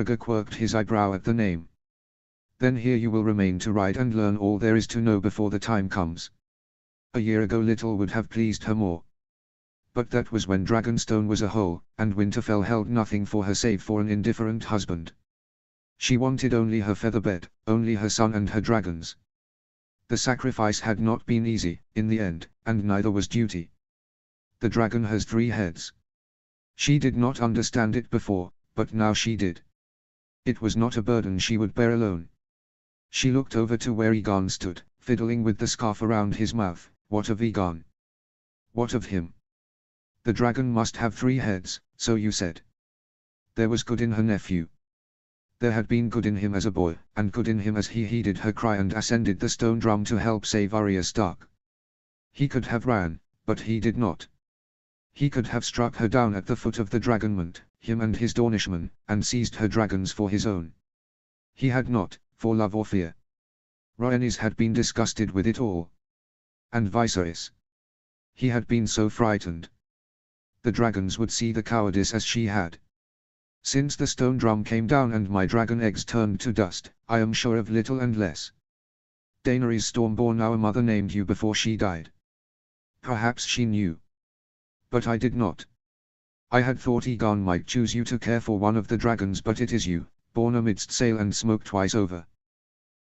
Rhaegar quirked his eyebrow at the name. Then here you will remain to write and learn all there is to know before the time comes. A year ago little would have pleased her more. But that was when Dragonstone was a whole, and Winterfell held nothing for her save for an indifferent husband. She wanted only her featherbed, only her son and her dragons. The sacrifice had not been easy, in the end, and neither was duty. The dragon has 3 heads. She did not understand it before, but now she did. It was not a burden she would bear alone. She looked over to where Aegon stood, fiddling with the scarf around his mouth. What of Aegon? What of him? The dragon must have 3 heads, so you said. There was good in her nephew. There had been good in him as a boy, and good in him as he heeded her cry and ascended the stone drum to help save Arya Stark. He could have ran, but he did not. He could have struck her down at the foot of the dragonmont, him and his Dornishmen, and seized her dragons for his own. He had not, for love or fear. Rhaenys had been disgusted with it all. And Viserys. He had been so frightened. The dragons would see the cowardice as she had. Since the stone drum came down and my dragon eggs turned to dust, I am sure of little and less. Daenerys Stormborn, our mother, named you before she died. Perhaps she knew. But I did not. I had thought Aegon might choose you to care for one of the dragons, but it is you, born amidst sail and smoke twice over.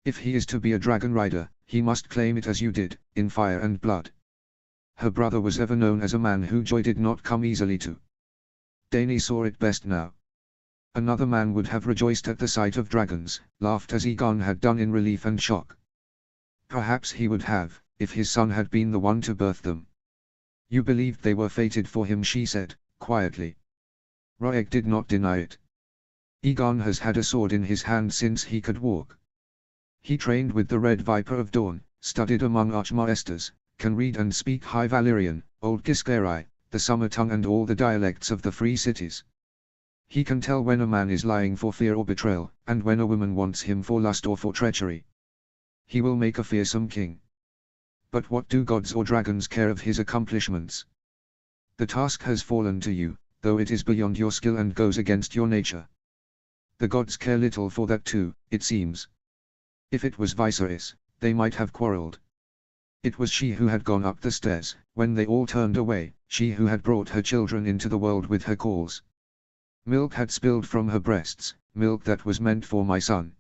If he is to be a dragon rider, he must claim it as you did, in fire and blood. Her brother was ever known as a man who joy did not come easily to. Dany saw it best now. Another man would have rejoiced at the sight of dragons, laughed as Aegon had done in relief and shock. Perhaps he would have, if his son had been the one to birth them. You believed they were fated for him, she said, quietly. Roeg did not deny it. Aegon has had a sword in his hand since he could walk. He trained with the Red Viper of Dawn, studied among Archmaesters, can read and speak High Valyrian, Old Kiscari, the Summer Tongue and all the dialects of the free cities. He can tell when a man is lying for fear or betrayal, and when a woman wants him for lust or for treachery. He will make a fearsome king. But what do gods or dragons care of his accomplishments? The task has fallen to you, though it is beyond your skill and goes against your nature. The gods care little for that too, it seems. If it was Viserys, they might have quarreled. It was she who had gone up the stairs, when they all turned away, she who had brought her children into the world with her calls. Milk had spilled from her breasts, milk that was meant for my son.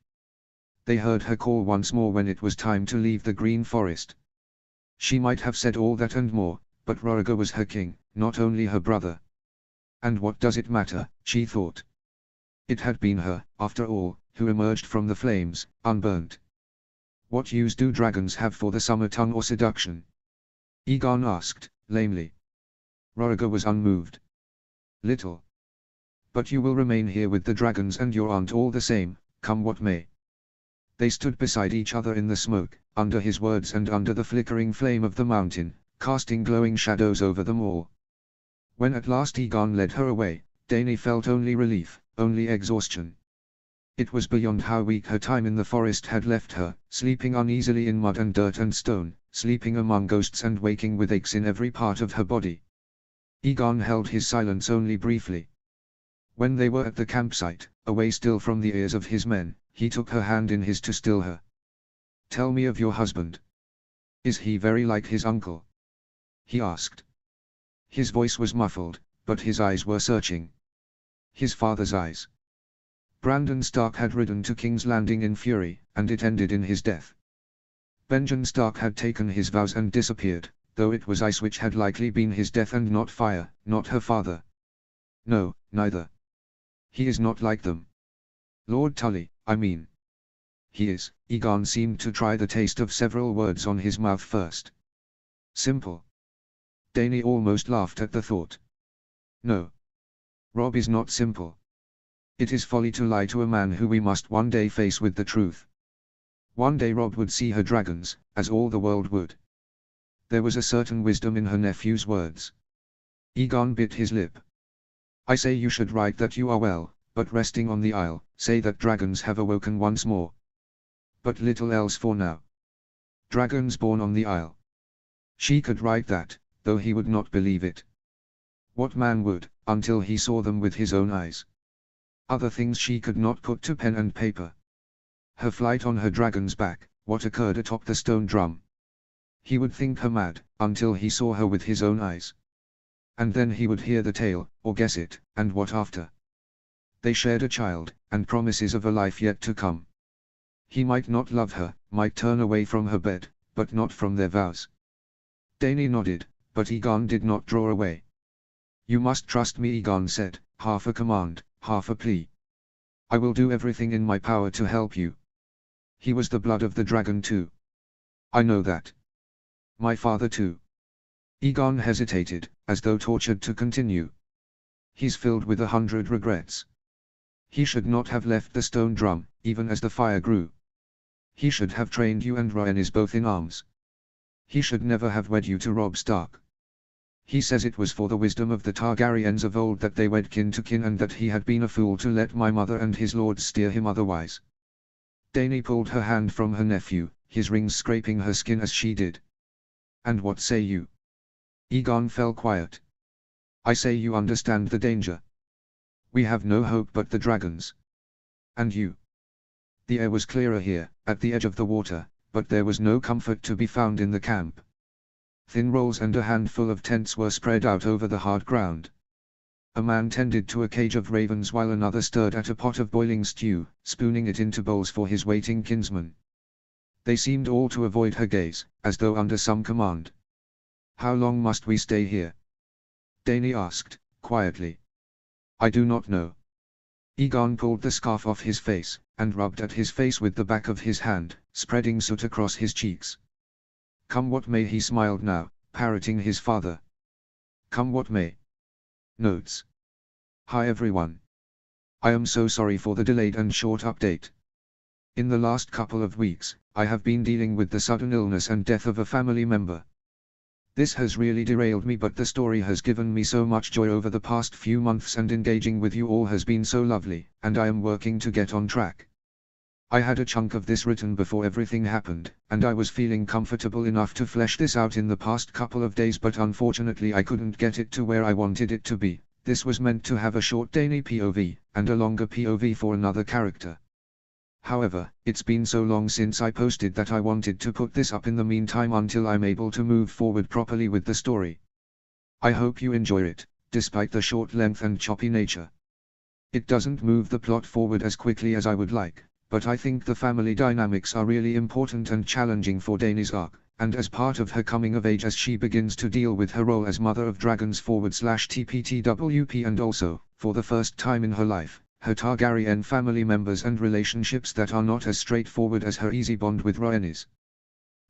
They heard her call once more when it was time to leave the green forest. She might have said all that and more, but Rhaegar was her king, not only her brother. And what does it matter, she thought. It had been her, after all, who emerged from the flames, unburnt. What use do dragons have for the summer tongue or seduction? Aegon asked, lamely. Rhaegar was unmoved. Little. But you will remain here with the dragons and your aunt all the same, come what may. They stood beside each other in the smoke, under his words and under the flickering flame of the mountain, casting glowing shadows over them all. When at last Aegon led her away, Dany felt only relief, only exhaustion. It was beyond how weak her time in the forest had left her, sleeping uneasily in mud and dirt and stone, sleeping among ghosts and waking with aches in every part of her body. Aegon held his silence only briefly. When they were at the campsite, away still from the ears of his men, he took her hand in his to still her. Tell me of your husband. Is he very like his uncle? He asked. His voice was muffled, but his eyes were searching. His father's eyes. Brandon Stark had ridden to King's Landing in fury, and it ended in his death. Benjen Stark had taken his vows and disappeared, though it was ice which had likely been his death and not fire, not her father. No, neither. He is not like them. Lord Tully, I mean. He is. Aegon seemed to try the taste of several words on his mouth first. Simple. Dany almost laughed at the thought. No. Robb is not simple. It is folly to lie to a man who we must one day face with the truth. One day Robb would see her dragons, as all the world would. There was a certain wisdom in her nephew's words. Aegon bit his lip. I say you should write that you are well, but resting on the isle, say that dragons have awoken once more. But little else for now. Dragons born on the isle. She could write that, though he would not believe it. What man would, until he saw them with his own eyes? Other things she could not put to pen and paper. Her flight on her dragon's back, what occurred atop the stone drum. He would think her mad, until he saw her with his own eyes. And then he would hear the tale, or guess it, and what after? They shared a child, and promises of a life yet to come. He might not love her, might turn away from her bed, but not from their vows. Dany nodded, but Egon did not draw away. You must trust me, Egon said, half a command, half a plea. I will do everything in my power to help you. He was the blood of the dragon too. I know that. My father too. Egon hesitated, as though tortured to continue. He's filled with 100 regrets. He should not have left the stone drum, even as the fire grew. He should have trained you and Rhaenys both in arms. He should never have wed you to Robb Stark. He says it was for the wisdom of the Targaryens of old that they wed kin to kin, and that he had been a fool to let my mother and his lords steer him otherwise. Dany pulled her hand from her nephew, his rings scraping her skin as she did. And what say you? Egon fell quiet. I say you understand the danger. We have no hope but the dragons. And you. The air was clearer here, at the edge of the water, but there was no comfort to be found in the camp. Thin rolls and a handful of tents were spread out over the hard ground. A man tended to a cage of ravens while another stirred at a pot of boiling stew, spooning it into bowls for his waiting kinsman. They seemed all to avoid her gaze, as though under some command. How long must we stay here? Dany asked, quietly. I do not know. Egon pulled the scarf off his face, and rubbed at his face with the back of his hand, spreading soot across his cheeks. Come what may, he smiled now, parroting his father. Come what may. Notes. Hi everyone. I am so sorry for the delayed and short update. In the last couple of weeks, I have been dealing with the sudden illness and death of a family member. This has really derailed me, but the story has given me so much joy over the past few months, and engaging with you all has been so lovely, and I am working to get on track. I had a chunk of this written before everything happened, and I was feeling comfortable enough to flesh this out in the past couple of days, but unfortunately I couldn't get it to where I wanted it to be. This was meant to have a short Dany POV, and a longer POV for another character. However, it's been so long since I posted that I wanted to put this up in the meantime until I'm able to move forward properly with the story. I hope you enjoy it, despite the short length and choppy nature. It doesn't move the plot forward as quickly as I would like, but I think the family dynamics are really important and challenging for Dany's arc, and as part of her coming of age as she begins to deal with her role as Mother of Dragons /TPTWP, and also, for the first time in her life, her Targaryen family members and relationships that are not as straightforward as her easy bond with Rhaenys.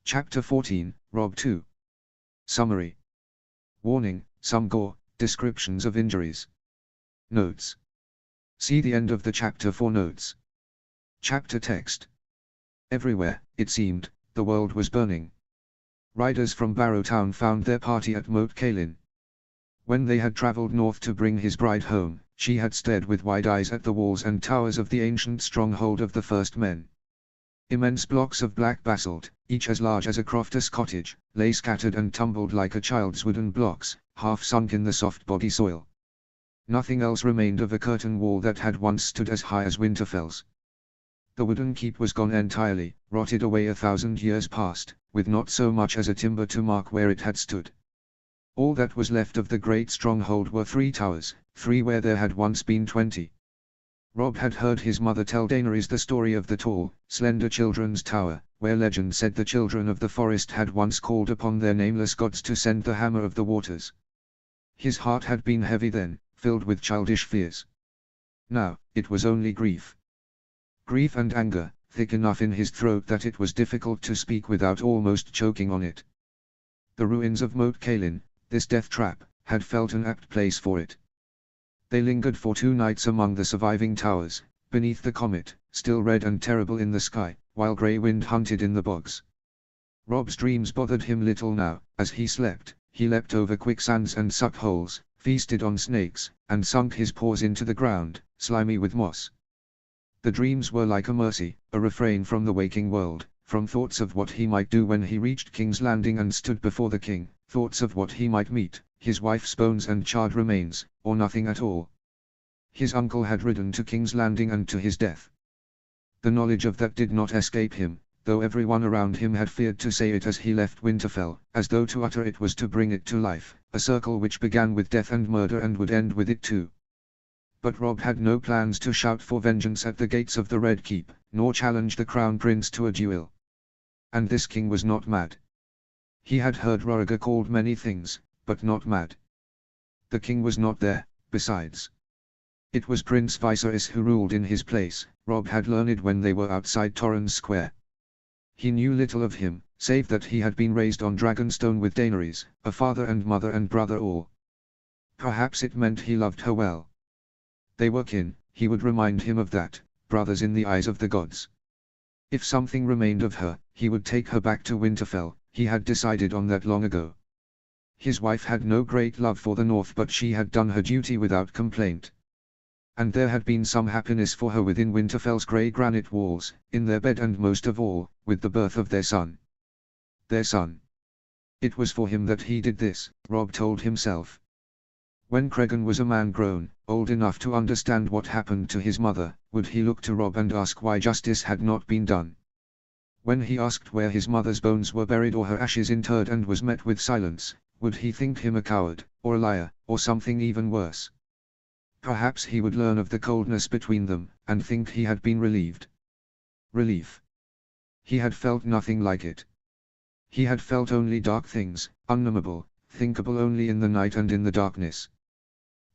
Chapter 14, Robb 2. Summary. Warning, some gore, descriptions of injuries. Notes. See the end of the chapter for notes. Chapter text. Everywhere, it seemed, the world was burning. Riders from Barrowtown found their party at Moat Cailin. When they had travelled north to bring his bride home, she had stared with wide eyes at the walls and towers of the ancient stronghold of the First Men. Immense blocks of black basalt, each as large as a crofter's cottage, lay scattered and tumbled like a child's wooden blocks, half sunk in the soft boggy soil. Nothing else remained of a curtain wall that had once stood as high as Winterfell's. The wooden keep was gone entirely, rotted away 1,000 years past, with not so much as a timber to mark where it had stood. All that was left of the great stronghold were 3 towers, 3 where there had once been 20. Robb had heard his mother tell Daenerys the story of the tall, slender children's tower, where legend said the children of the forest had once called upon their nameless gods to send the hammer of the waters. His heart had been heavy then, filled with childish fears. Now, it was only grief. Grief and anger, thick enough in his throat that it was difficult to speak without almost choking on it. The ruins of Moat Cailin, this death trap, had felt an apt place for it. They lingered for 2 nights among the surviving towers, beneath the comet, still red and terrible in the sky, while grey wind hunted in the bogs. Robb's dreams bothered him little now. As he slept, he leapt over quicksands and suck-holes, feasted on snakes, and sunk his paws into the ground, slimy with moss. The dreams were like a mercy, a refrain from the waking world, from thoughts of what he might do when he reached King's Landing and stood before the king, thoughts of what he might meet, his wife's bones and charred remains, or nothing at all. His uncle had ridden to King's Landing and to his death. The knowledge of that did not escape him, though everyone around him had feared to say it as he left Winterfell, as though to utter it was to bring it to life, a circle which began with death and murder and would end with it too. But Robb had no plans to shout for vengeance at the gates of the Red Keep, nor challenge the Crown Prince to a duel. And this king was not mad. He had heard Rhaegar called many things, but not mad. The king was not there, besides. It was Prince Viserys who ruled in his place. Robb had learned when they were outside Torrhen's Square. He knew little of him, save that he had been raised on Dragonstone with Daenerys, a father and mother and brother all. Perhaps it meant he loved her well. They were kin, he would remind him of that, brothers in the eyes of the gods. If something remained of her, he would take her back to Winterfell, he had decided on that long ago. His wife had no great love for the North, but she had done her duty without complaint. And there had been some happiness for her within Winterfell's grey granite walls, in their bed, and most of all, with the birth of their son. Their son. It was for him that he did this, Robb told himself. When Cregan was a man grown, old enough to understand what happened to his mother, would he look to Robb and ask why justice had not been done? When he asked where his mother's bones were buried or her ashes interred and was met with silence, would he think him a coward, or a liar, or something even worse? Perhaps he would learn of the coldness between them, and think he had been relieved. Relief. He had felt nothing like it. He had felt only dark things, unknowable, thinkable only in the night and in the darkness.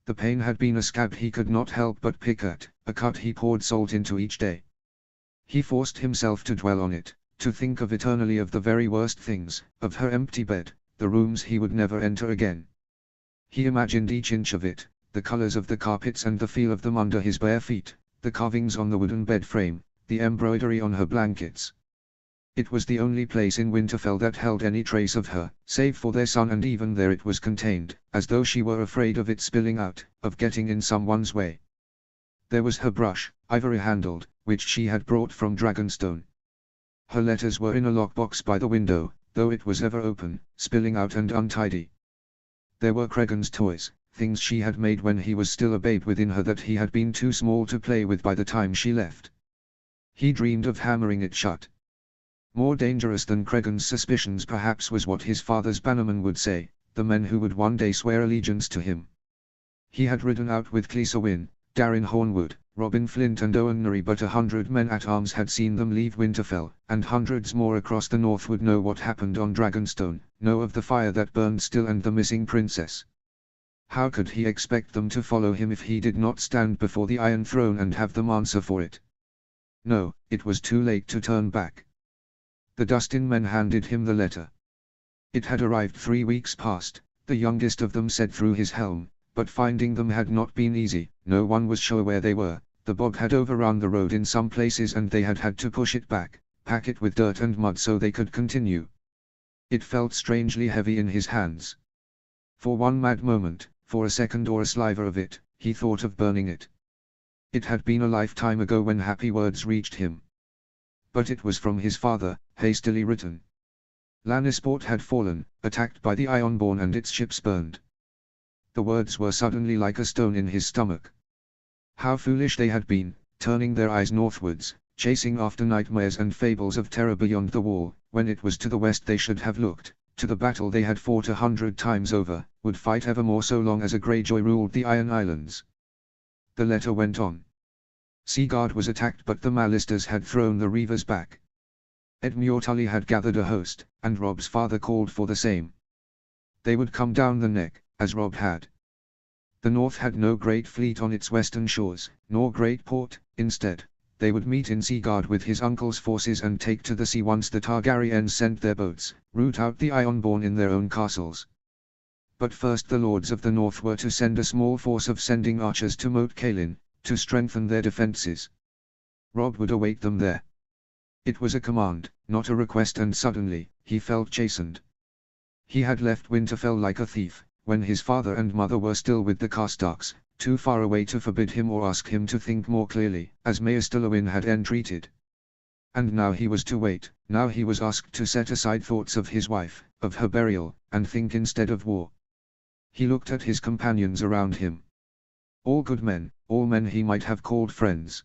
The pain had been a scab he could not help but pick at, a cut he poured salt into each day. He forced himself to dwell on it, to think of eternally of the very worst things, of her empty bed, the rooms he would never enter again. He imagined each inch of it, the colors of the carpets and the feel of them under his bare feet, the carvings on the wooden bed frame, the embroidery on her blankets. It was the only place in Winterfell that held any trace of her, save for their son, and even there it was contained, as though she were afraid of it spilling out, of getting in someone's way. There was her brush, ivory-handled, which she had brought from Dragonstone. Her letters were in a lockbox by the window, though it was ever open, spilling out and untidy. There were Cregan's toys, things she had made when he was still a babe within her that he had been too small to play with by the time she left. He dreamed of hammering it shut. More dangerous than Cregan's suspicions perhaps was what his father's bannermen would say, the men who would one day swear allegiance to him. He had ridden out with Clesa Wyn, Darin Hornwood, Robin Flint and Owen Norrie, but 100 men-at-arms had seen them leave Winterfell, and hundreds more across the north would know what happened on Dragonstone, know of the fire that burned still and the missing princess. How could he expect them to follow him if he did not stand before the Iron Throne and have them answer for it? No, it was too late to turn back. The Dustin men handed him the letter. It had arrived 3 weeks past, the youngest of them said through his helm, but finding them had not been easy. No one was sure where they were. The bog had overrun the road in some places and they had had to push it back, pack it with dirt and mud so they could continue. It felt strangely heavy in his hands. For one mad moment, for a second or a sliver of it, he thought of burning it. It had been a lifetime ago when happy words reached him. But it was from his father, hastily written. Lannisport had fallen, attacked by the Ironborn and its ships burned. The words were suddenly like a stone in his stomach. How foolish they had been, turning their eyes northwards, chasing after nightmares and fables of terror beyond the wall, when it was to the west they should have looked, to the battle they had fought 100 times over, would fight evermore so long as a Greyjoy ruled the Iron Islands. The letter went on. Seaguard was attacked, but the Mallisters had thrown the Reavers back. Edmure Tully had gathered a host, and Robb's father called for the same. They would come down the neck, as Robb had. The North had no great fleet on its western shores, nor great port. Instead, they would meet in Seaguard with his uncle's forces and take to the sea once the Targaryens sent their boats, root out the Ironborn in their own castles. But first the lords of the North were to send a small force of sending archers to Moat Cailin, to strengthen their defences. Robb would await them there. It was a command, not a request, and suddenly, he felt chastened. He had left Winterfell like a thief, when his father and mother were still with the Karstarks, too far away to forbid him or ask him to think more clearly, as Maester Luwin had entreated. And now he was to wait, now he was asked to set aside thoughts of his wife, of her burial, and think instead of war. He looked at his companions around him. All good men, all men he might have called friends.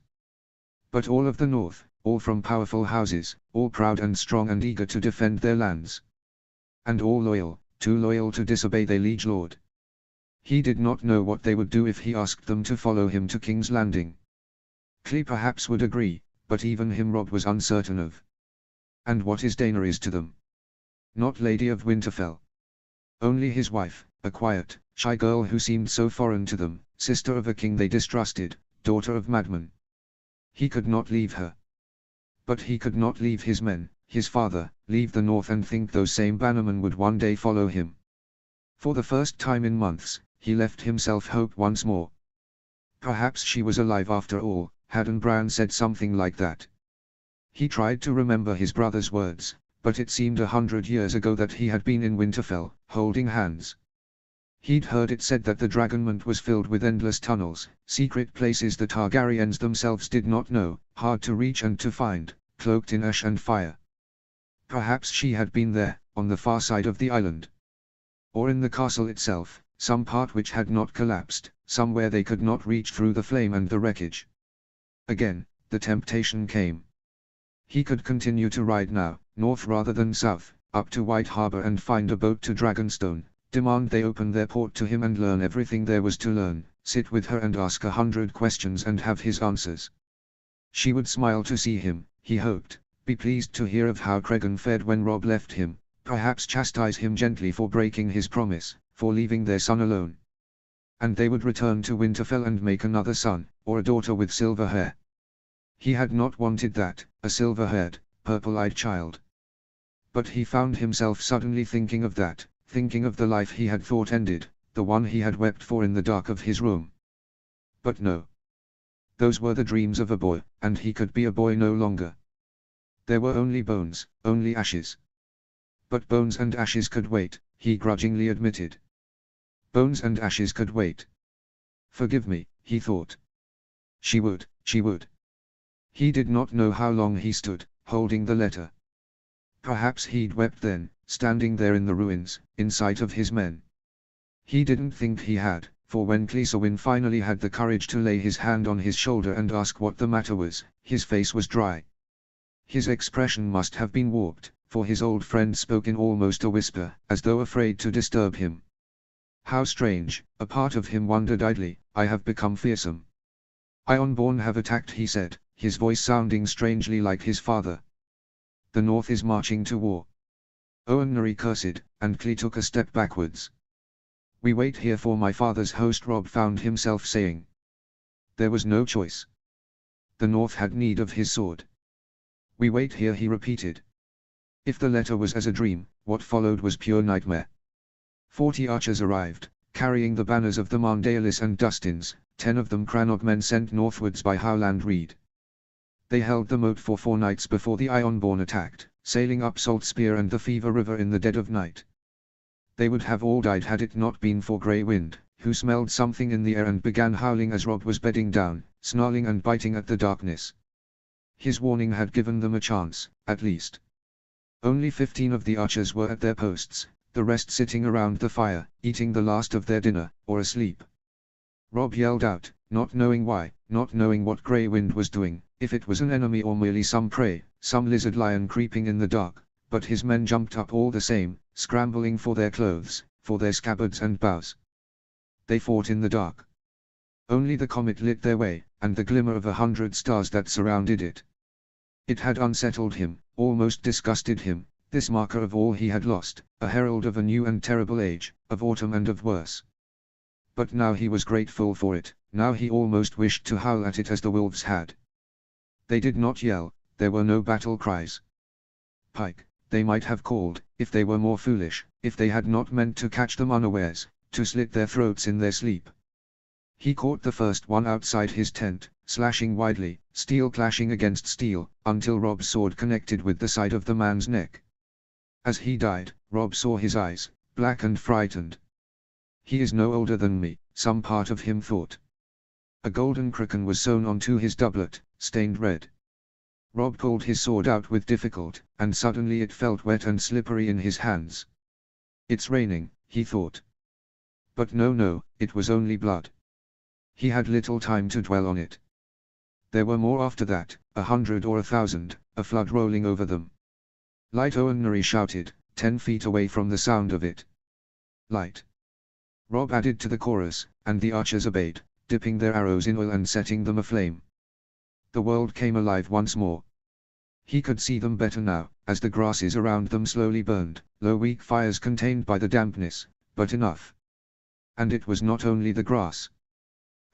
But all of the north, all from powerful houses, all proud and strong and eager to defend their lands. And all loyal, too loyal to disobey their liege lord. He did not know what they would do if he asked them to follow him to King's Landing. Clee perhaps would agree, but even him Rob was uncertain of. And what is Daenerys to them? Not Lady of Winterfell. Only his wife, a quiet, shy girl who seemed so foreign to them, sister of a king they distrusted, daughter of madmen. He could not leave her. But he could not leave his men, his father, leave the north and think those same bannermen would one day follow him. For the first time in months, he left himself hope once more. Perhaps she was alive after all, hadn't Bran said something like that? He tried to remember his brother's words, but it seemed 100 years ago that he had been in Winterfell, holding hands. He'd heard it said that the Dragonmont was filled with endless tunnels, secret places the Targaryens themselves did not know, hard to reach and to find, cloaked in ash and fire. Perhaps she had been there, on the far side of the island. Or in the castle itself, some part which had not collapsed, somewhere they could not reach through the flame and the wreckage. Again, the temptation came. He could continue to ride now, north rather than south, up to White Harbor and find a boat to Dragonstone, demand they open their port to him and learn everything there was to learn, sit with her and ask 100 questions and have his answers. She would smile to see him, he hoped, be pleased to hear of how Cregan fared when Robb left him, perhaps chastise him gently for breaking his promise, for leaving their son alone. And they would return to Winterfell and make another son, or a daughter with silver hair. He had not wanted that, a silver-haired, purple-eyed child. But he found himself suddenly thinking of that, thinking of the life he had thought ended, the one he had wept for in the dark of his room. But no. Those were the dreams of a boy, and he could be a boy no longer. There were only bones, only ashes. But bones and ashes could wait, he grudgingly admitted. Bones and ashes could wait. Forgive me, he thought. She would, she would. He did not know how long he stood, holding the letter. Perhaps he'd wept then, standing there in the ruins, in sight of his men. He didn't think he had, for when Cleisewin finally had the courage to lay his hand on his shoulder and ask what the matter was, his face was dry. His expression must have been warped, for his old friend spoke in almost a whisper, as though afraid to disturb him. How strange, a part of him wondered idly, I have become fearsome. Ironborn have attacked, he said, his voice sounding strangely like his father. The North is marching to war. Owen Nuri cursed, and Clee took a step backwards. We wait here for my father's host, Robb found himself saying. There was no choice. The North had need of his sword. We wait here, he repeated. If the letter was as a dream, what followed was pure nightmare. 40 archers arrived, carrying the banners of the Mardaelis and Dustins, 10 of them Crannog men sent northwards by Howland Reed. They held the moat for 4 nights before the Ironborn attacked, sailing up Salt Spear and the Fever River in the dead of night. They would have all died had it not been for Grey Wind, who smelled something in the air and began howling as Robb was bedding down, snarling and biting at the darkness. His warning had given them a chance, at least. Only 15 of the archers were at their posts, the rest sitting around the fire, eating the last of their dinner, or asleep. Robb yelled out, not knowing why, not knowing what Grey Wind was doing, if it was an enemy or merely some prey, some lizard lion creeping in the dark, but his men jumped up all the same, scrambling for their clothes, for their scabbards and bows. They fought in the dark. Only the comet lit their way, and the glimmer of 100 stars that surrounded it. It had unsettled him, almost disgusted him, this marker of all he had lost, a herald of a new and terrible age, of autumn and of worse. But now he was grateful for it, now he almost wished to howl at it as the wolves had. They did not yell, there were no battle cries. Pike, they might have called, if they were more foolish, if they had not meant to catch them unawares, to slit their throats in their sleep. He caught the first one outside his tent, slashing widely, steel clashing against steel, until Robb's sword connected with the side of the man's neck. As he died, Robb saw his eyes, black and frightened. He is no older than me, some part of him thought. A golden kraken was sewn onto his doublet, stained red. Robb pulled his sword out with difficulty, and suddenly it felt wet and slippery in his hands. It's raining, he thought. But no, it was only blood. He had little time to dwell on it. There were more after that, 100 or 1,000, a flood rolling over them. Light, Owen Nuri shouted, 10 feet away from the sound of it. Light. Rob added to the chorus, and the archers obeyed, dipping their arrows in oil and setting them aflame. The world came alive once more. He could see them better now, as the grasses around them slowly burned, low weak fires contained by the dampness, but enough. And it was not only the grass.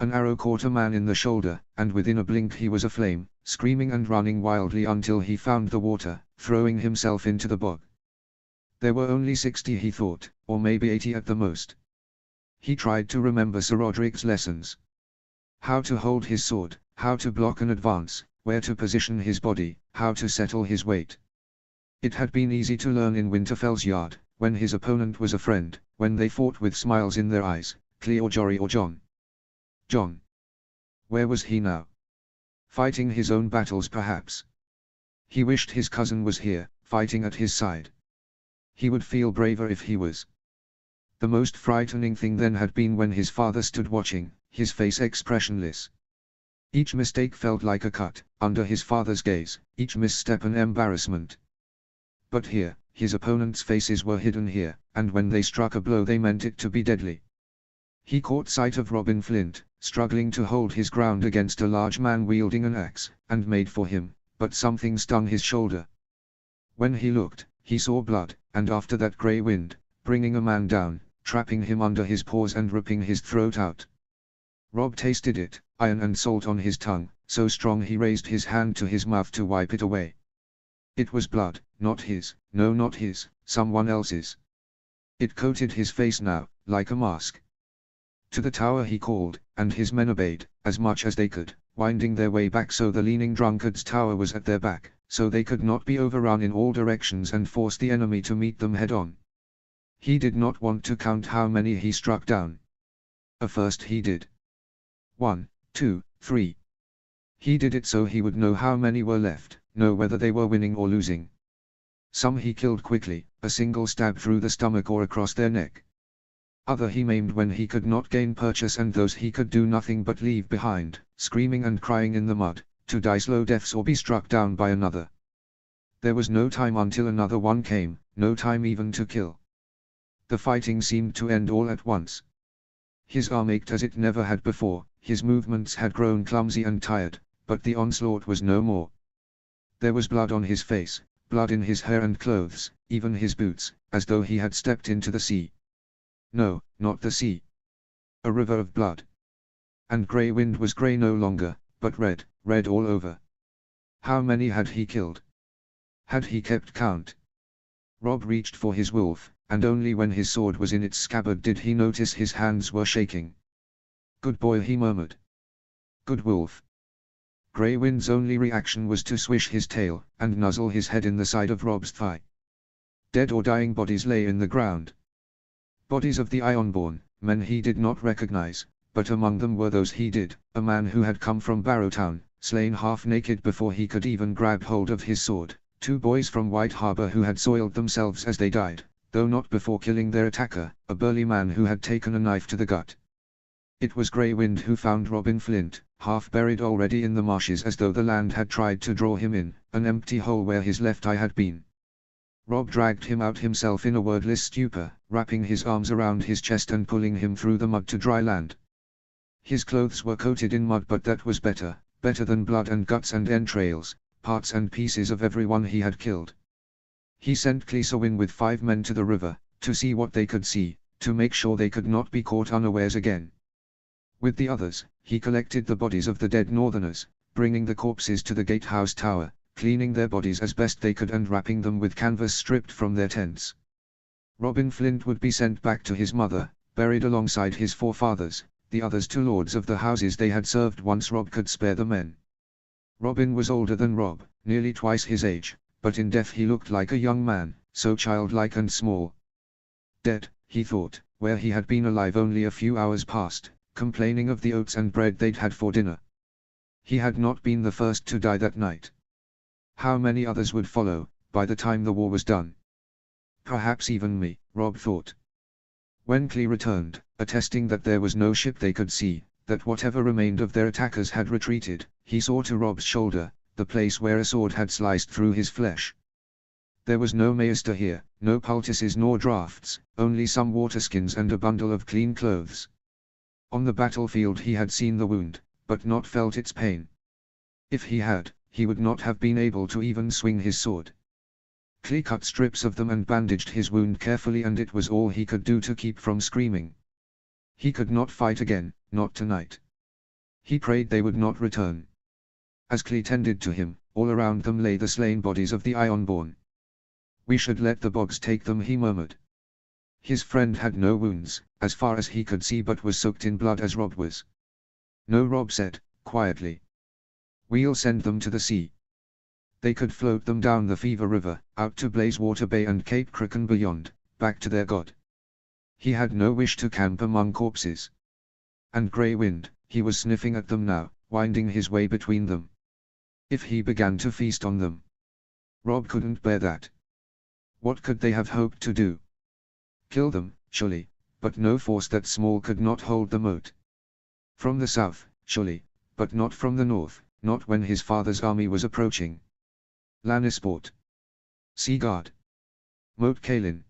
An arrow caught a man in the shoulder, and within a blink he was aflame, screaming and running wildly until he found the water, throwing himself into the bog. There were only 60, he thought, or maybe 80 at the most. He tried to remember Sir Roderick's lessons. How to hold his sword, how to block an advance, where to position his body, how to settle his weight. It had been easy to learn in Winterfell's yard, when his opponent was a friend, when they fought with smiles in their eyes, Clee or Jory or Jon. Jon. Where was he now? Fighting his own battles perhaps. He wished his cousin was here, fighting at his side. He would feel braver if he was. The most frightening thing then had been when his father stood watching, his face expressionless. Each mistake felt like a cut, under his father's gaze, each misstep an embarrassment. But here, his opponent's faces were hidden here, and when they struck a blow they meant it to be deadly. He caught sight of Robin Flint, struggling to hold his ground against a large man wielding an axe, and made for him, but something stung his shoulder. When he looked, he saw blood, and after that grey wind, bringing a man down, trapping him under his paws and ripping his throat out. Rob tasted it, iron and salt on his tongue, so strong he raised his hand to his mouth to wipe it away. It was blood, not his, no not his, someone else's. It coated his face now, like a mask. To the tower he called, and his men obeyed, as much as they could, winding their way back so the leaning drunkard's tower was at their back, so they could not be overrun in all directions and force the enemy to meet them head-on. He did not want to count how many he struck down. First he did 1, 2, 3. He did it so he would know how many were left, know whether they were winning or losing. Some he killed quickly, a single stab through the stomach or across their neck. Other he maimed when he could not gain purchase, and those he could do nothing but leave behind, screaming and crying in the mud, to die slow deaths or be struck down by another. There was no time until another one came, no time even to kill. The fighting seemed to end all at once. His arm ached as it never had before, his movements had grown clumsy and tired, but the onslaught was no more. There was blood on his face, blood in his hair and clothes, even his boots, as though he had stepped into the sea. No, not the sea. A river of blood. And grey wind was grey no longer, but red, red all over. How many had he killed? Had he kept count? Rob reached for his wolf, and only when his sword was in its scabbard did he notice his hands were shaking. Good boy, he murmured. Good wolf. Grey Wind's only reaction was to swish his tail, and nuzzle his head in the side of Rob's thigh. Dead or dying bodies lay in the ground. Bodies of the Ironborn, men he did not recognize, but among them were those he did, a man who had come from Barrowtown, slain half naked before he could even grab hold of his sword, 2 boys from White Harbor who had soiled themselves as they died, though not before killing their attacker, a burly man who had taken a knife to the gut. It was Grey Wind who found Robin Flint, half buried already in the marshes as though the land had tried to draw him in, an empty hole where his left eye had been. Rob dragged him out himself in a wordless stupor, wrapping his arms around his chest and pulling him through the mud to dry land. His clothes were coated in mud, but that was better, better than blood and guts and entrails, parts and pieces of everyone he had killed. He sent Cleesewin with 5 men to the river, to see what they could see, to make sure they could not be caught unawares again. With the others, he collected the bodies of the dead Northerners, bringing the corpses to the gatehouse tower, cleaning their bodies as best they could and wrapping them with canvas stripped from their tents. Robin Flint would be sent back to his mother, buried alongside his forefathers, the others to lords of the houses they had served once Rob could spare the men. Robin was older than Rob, nearly twice his age, but in death he looked like a young man, so childlike and small. Dead, he thought, where he had been alive only a few hours past, complaining of the oats and bread they'd had for dinner. He had not been the first to die that night. How many others would follow, by the time the war was done? Perhaps even me, Rob thought. When Clee returned, attesting that there was no ship they could see, that whatever remained of their attackers had retreated. He saw to Rob's shoulder, the place where a sword had sliced through his flesh. There was no maester here, no poultices nor draughts, only some waterskins and a bundle of clean clothes. On the battlefield he had seen the wound, but not felt its pain. If he had, he would not have been able to even swing his sword. Klee cut strips of them and bandaged his wound carefully, and it was all he could do to keep from screaming. He could not fight again, not tonight. He prayed they would not return. As Klee tended to him, all around them lay the slain bodies of the Ironborn. "We should let the bogs take them," he murmured. His friend had no wounds, as far as he could see, but was soaked in blood as Rob was. "No," Rob said, quietly. "We'll send them to the sea. They could float them down the Fever River, out to Blazewater Bay and Cape Kraken beyond, back to their god." He had no wish to camp among corpses. And Grey Wind, he was sniffing at them now, winding his way between them. If he began to feast on them, Rob couldn't bear that. What could they have hoped to do? Kill them, surely, but no force that small could not hold the moat. From the south, surely, but not from the north, not when his father's army was approaching. Lannisport. Seaguard. Moat Cailin.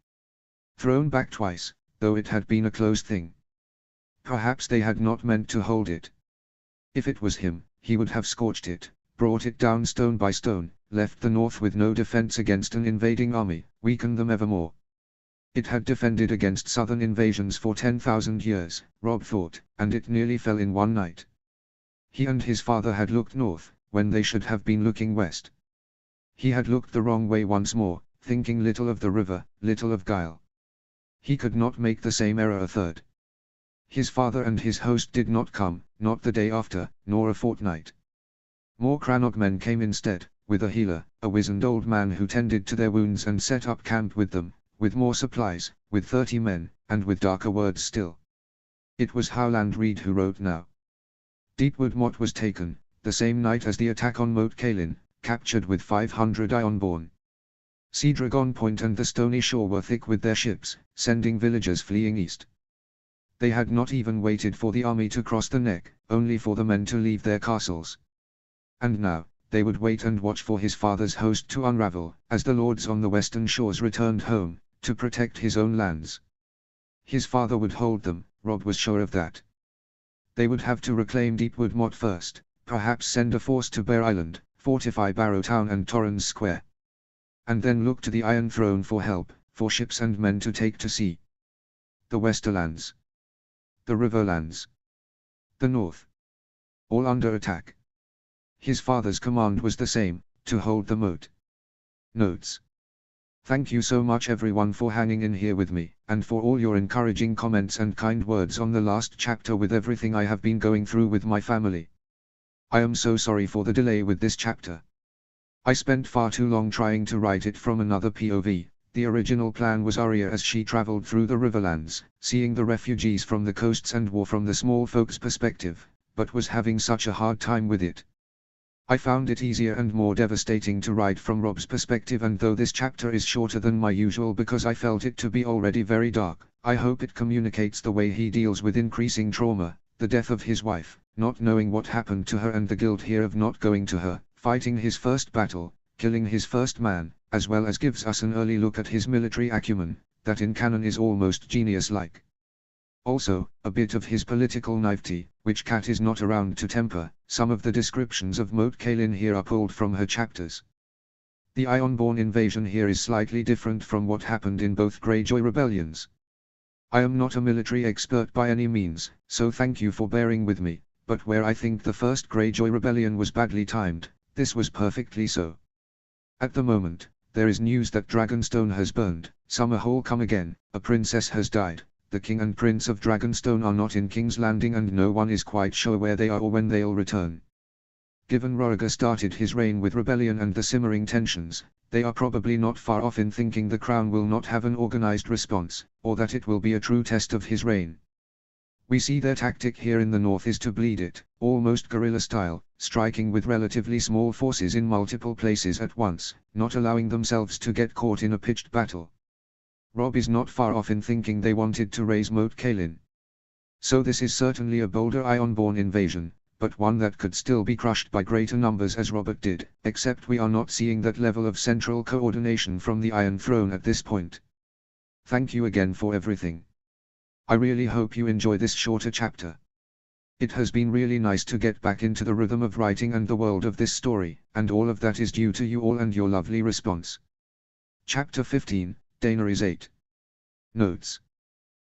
Thrown back twice, though it had been a close thing. Perhaps they had not meant to hold it. If it was him, he would have scorched it, brought it down stone by stone, left the north with no defense against an invading army, weakened them evermore. It had defended against southern invasions for 10,000 years, Rob thought, and it nearly fell in one night. He and his father had looked north, when they should have been looking west. He had looked the wrong way once more, thinking little of the river, little of guile. He could not make the same error a third. His father and his host did not come, not the day after, nor a fortnight. More Crannog men came instead, with a healer, a wizened old man who tended to their wounds and set up camp with them, with more supplies, with 30 men, and with darker words still. It was Howland Reed who wrote now. Deepwood Motte was taken, the same night as the attack on Moat Cailin, captured with 500 Ironborn. Sea Dragon Point and the Stony Shore were thick with their ships, sending villagers fleeing east. They had not even waited for the army to cross the neck, only for the men to leave their castles. And now, they would wait and watch for his father's host to unravel, as the lords on the western shores returned home, to protect his own lands. His father would hold them, Rob was sure of that. They would have to reclaim Deepwood Motte first, perhaps send a force to Bear Island, fortify Barrowtown and Torrens Square. And then look to the Iron Throne for help, for ships and men to take to sea. The Westerlands. The Riverlands. The North. All under attack. His father's command was the same, to hold the moat. Notes. Thank you so much everyone for hanging in here with me, and for all your encouraging comments and kind words on the last chapter with everything I have been going through with my family. I am so sorry for the delay with this chapter. I spent far too long trying to write it from another POV. The original plan was Arya as she traveled through the Riverlands, seeing the refugees from the coasts and war from the small folks' perspective, but was having such a hard time with it. I found it easier and more devastating to write from Rob's perspective, and though this chapter is shorter than my usual because I felt it to be already very dark, I hope it communicates the way he deals with increasing trauma, the death of his wife, not knowing what happened to her and the guilt here of not going to her, fighting his first battle, killing his first man, as well as gives us an early look at his military acumen, that in canon is almost genius-like. Also, a bit of his political naivety, which Kat is not around to temper. Some of the descriptions of Moat Cailin here are pulled from her chapters. The Ironborn invasion here is slightly different from what happened in both Greyjoy rebellions. I am not a military expert by any means, so thank you for bearing with me, but where I think the first Greyjoy rebellion was badly timed, this was perfectly so. At the moment, there is news that Dragonstone has burned, Summerhall come again, a princess has died. The King and Prince of Dragonstone are not in King's Landing and no one is quite sure where they are or when they'll return. Given Rhaegar started his reign with rebellion and the simmering tensions, they are probably not far off in thinking the crown will not have an organized response, or that it will be a true test of his reign. We see their tactic here in the north is to bleed it, almost guerrilla style, striking with relatively small forces in multiple places at once, not allowing themselves to get caught in a pitched battle. Rob is not far off in thinking they wanted to raise Moat Cailin. So this is certainly a bolder Ironborn invasion, but one that could still be crushed by greater numbers as Robert did, except we are not seeing that level of central coordination from the Iron Throne at this point. Thank you again for everything. I really hope you enjoy this shorter chapter. It has been really nice to get back into the rhythm of writing and the world of this story, and all of that is due to you all and your lovely response. Chapter 15, Daenerys 8. Notes.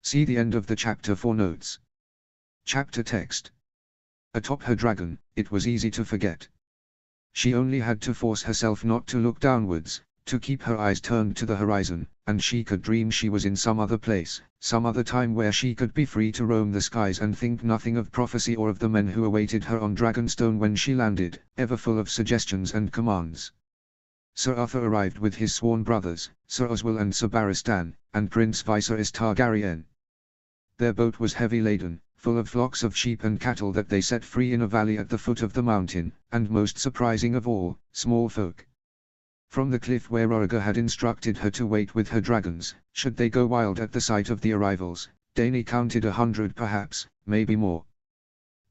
See the end of the chapter for notes. Chapter text. Atop her dragon, it was easy to forget. She only had to force herself not to look downwards, to keep her eyes turned to the horizon, and she could dream she was in some other place, some other time where she could be free to roam the skies and think nothing of prophecy or of the men who awaited her on Dragonstone when she landed, ever full of suggestions and commands. Sir Arthur arrived with his sworn brothers, Sir Oswell and Sir Barristan, and Prince Viserys Targaryen. Their boat was heavy laden, full of flocks of sheep and cattle that they set free in a valley at the foot of the mountain, and most surprising of all, small folk. From the cliff where Rhaegar had instructed her to wait with her dragons, should they go wild at the sight of the arrivals, Dany counted 100 perhaps, maybe more.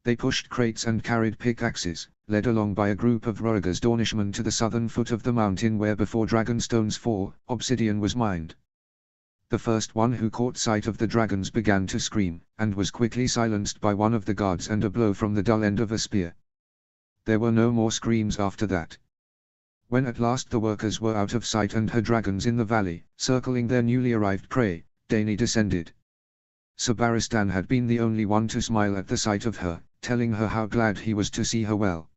They pushed crates and carried pickaxes, led along by a group of Rhaegar's Dornishmen to the southern foot of the mountain where before Dragonstone's fall, obsidian was mined. The first one who caught sight of the dragons began to scream, and was quickly silenced by one of the guards and a blow from the dull end of a spear. There were no more screams after that. When at last the workers were out of sight and her dragons in the valley, circling their newly arrived prey, Dany descended. Sir Barristan had been the only one to smile at the sight of her, telling her how glad he was to see her well.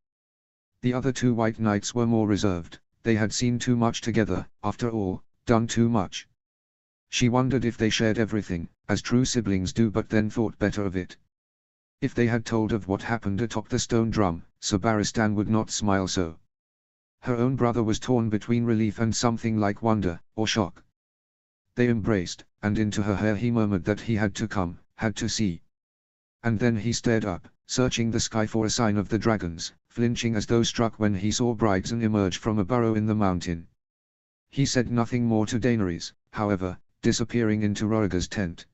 The other two white knights were more reserved, they had seen too much together, after all, done too much. She wondered if they shared everything, as true siblings do, but then thought better of it. If they had told of what happened atop the stone drum, Sir Barristan would not smile so. Her own brother was torn between relief and something like wonder, or shock. They embraced, and into her hair he murmured that he had to come, had to see. And then he stared up, searching the sky for a sign of the dragons, flinching as though struck when he saw Brightson emerge from a burrow in the mountain. He said nothing more to Daenerys, however, disappearing into Rhaegar's tent.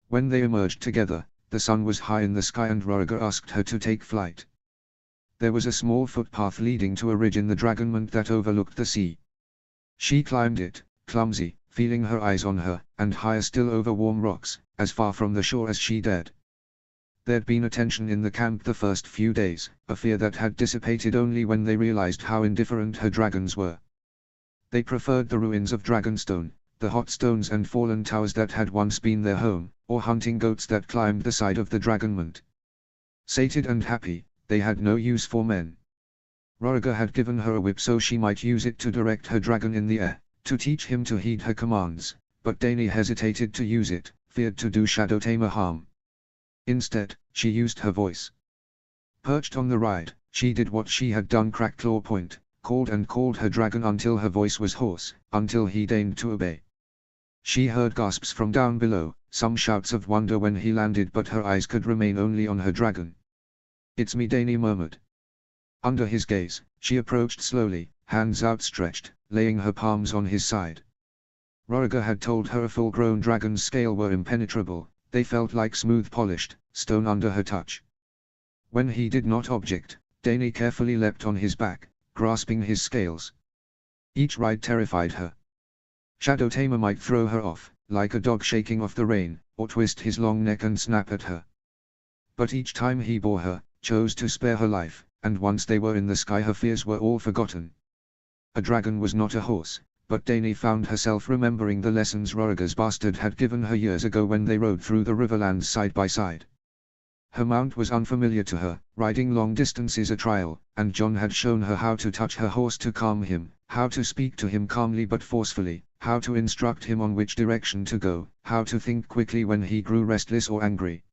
When they emerged together, the sun was high in the sky and Rhaegar asked her to take flight. There was a small footpath leading to a ridge in the Dragonmont that overlooked the sea. She climbed it, clumsy, feeling her eyes on her, and higher still over warm rocks, as far from the shore as she dared. There'd been a tension in the camp the first few days, a fear that had dissipated only when they realized how indifferent her dragons were. They preferred the ruins of Dragonstone, the hot stones and fallen towers that had once been their home, or hunting goats that climbed the side of the Dragonmont. Sated and happy, they had no use for men. Rhaegar had given her a whip so she might use it to direct her dragon in the air, to teach him to heed her commands, but Dany hesitated to use it, feared to do Shadowtamer harm. Instead, she used her voice. Perched on the ride, she did what she had done Crackclaw Point, called and called her dragon until her voice was hoarse, until he deigned to obey. She heard gasps from down below, some shouts of wonder when he landed, but her eyes could remain only on her dragon. "It's me," Dany murmured. Under his gaze, she approached slowly, hands outstretched, laying her palms on his side. Rhaegar had told her a full-grown dragon's scales were impenetrable, they felt like smooth polished stone under her touch. When he did not object, Dany carefully leapt on his back, grasping his scales. Each ride terrified her. Shadowtamer might throw her off, like a dog shaking off the rein, or twist his long neck and snap at her. But each time he bore her, chose to spare her life, and once they were in the sky her fears were all forgotten. A dragon was not a horse, but Dany found herself remembering the lessons Rhaegar's bastard had given her years ago when they rode through the Riverlands side by side. Her mount was unfamiliar to her, riding long distances a trial, and Jon had shown her how to touch her horse to calm him, how to speak to him calmly but forcefully, how to instruct him on which direction to go, how to think quickly when he grew restless or angry.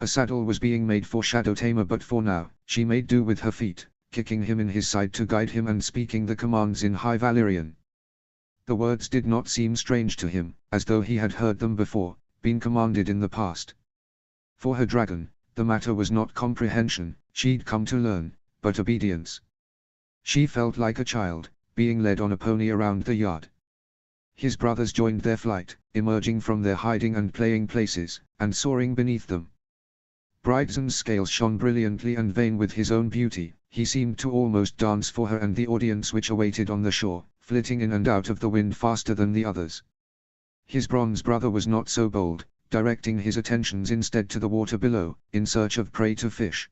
A saddle was being made for Shadowtamer, but for now, she made do with her feet, kicking him in his side to guide him and speaking the commands in High Valyrian. The words did not seem strange to him, as though he had heard them before, been commanded in the past. For her dragon, the matter was not comprehension, she'd come to learn, but obedience. She felt like a child, being led on a pony around the yard. His brothers joined their flight, emerging from their hiding and playing places, and soaring beneath them. Brightson's scales shone brilliantly, and vain with his own beauty, he seemed to almost dance for her and the audience which awaited on the shore, flitting in and out of the wind faster than the others. His bronze brother was not so bold, directing his attentions instead to the water below, in search of prey to fish.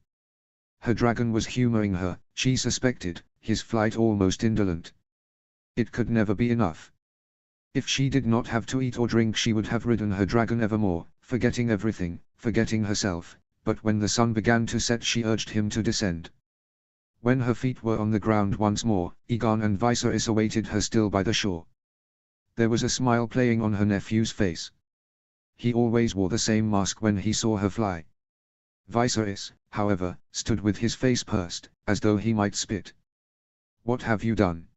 Her dragon was humoring her, she suspected, his flight almost indolent. It could never be enough. If she did not have to eat or drink, she would have ridden her dragon evermore, forgetting everything, forgetting herself, but when the sun began to set she urged him to descend. When her feet were on the ground once more, Egon and Viserys awaited her still by the shore. There was a smile playing on her nephew's face. He always wore the same mask when he saw her fly. Viserys, however, stood with his face pursed, as though he might spit. "What have you done?"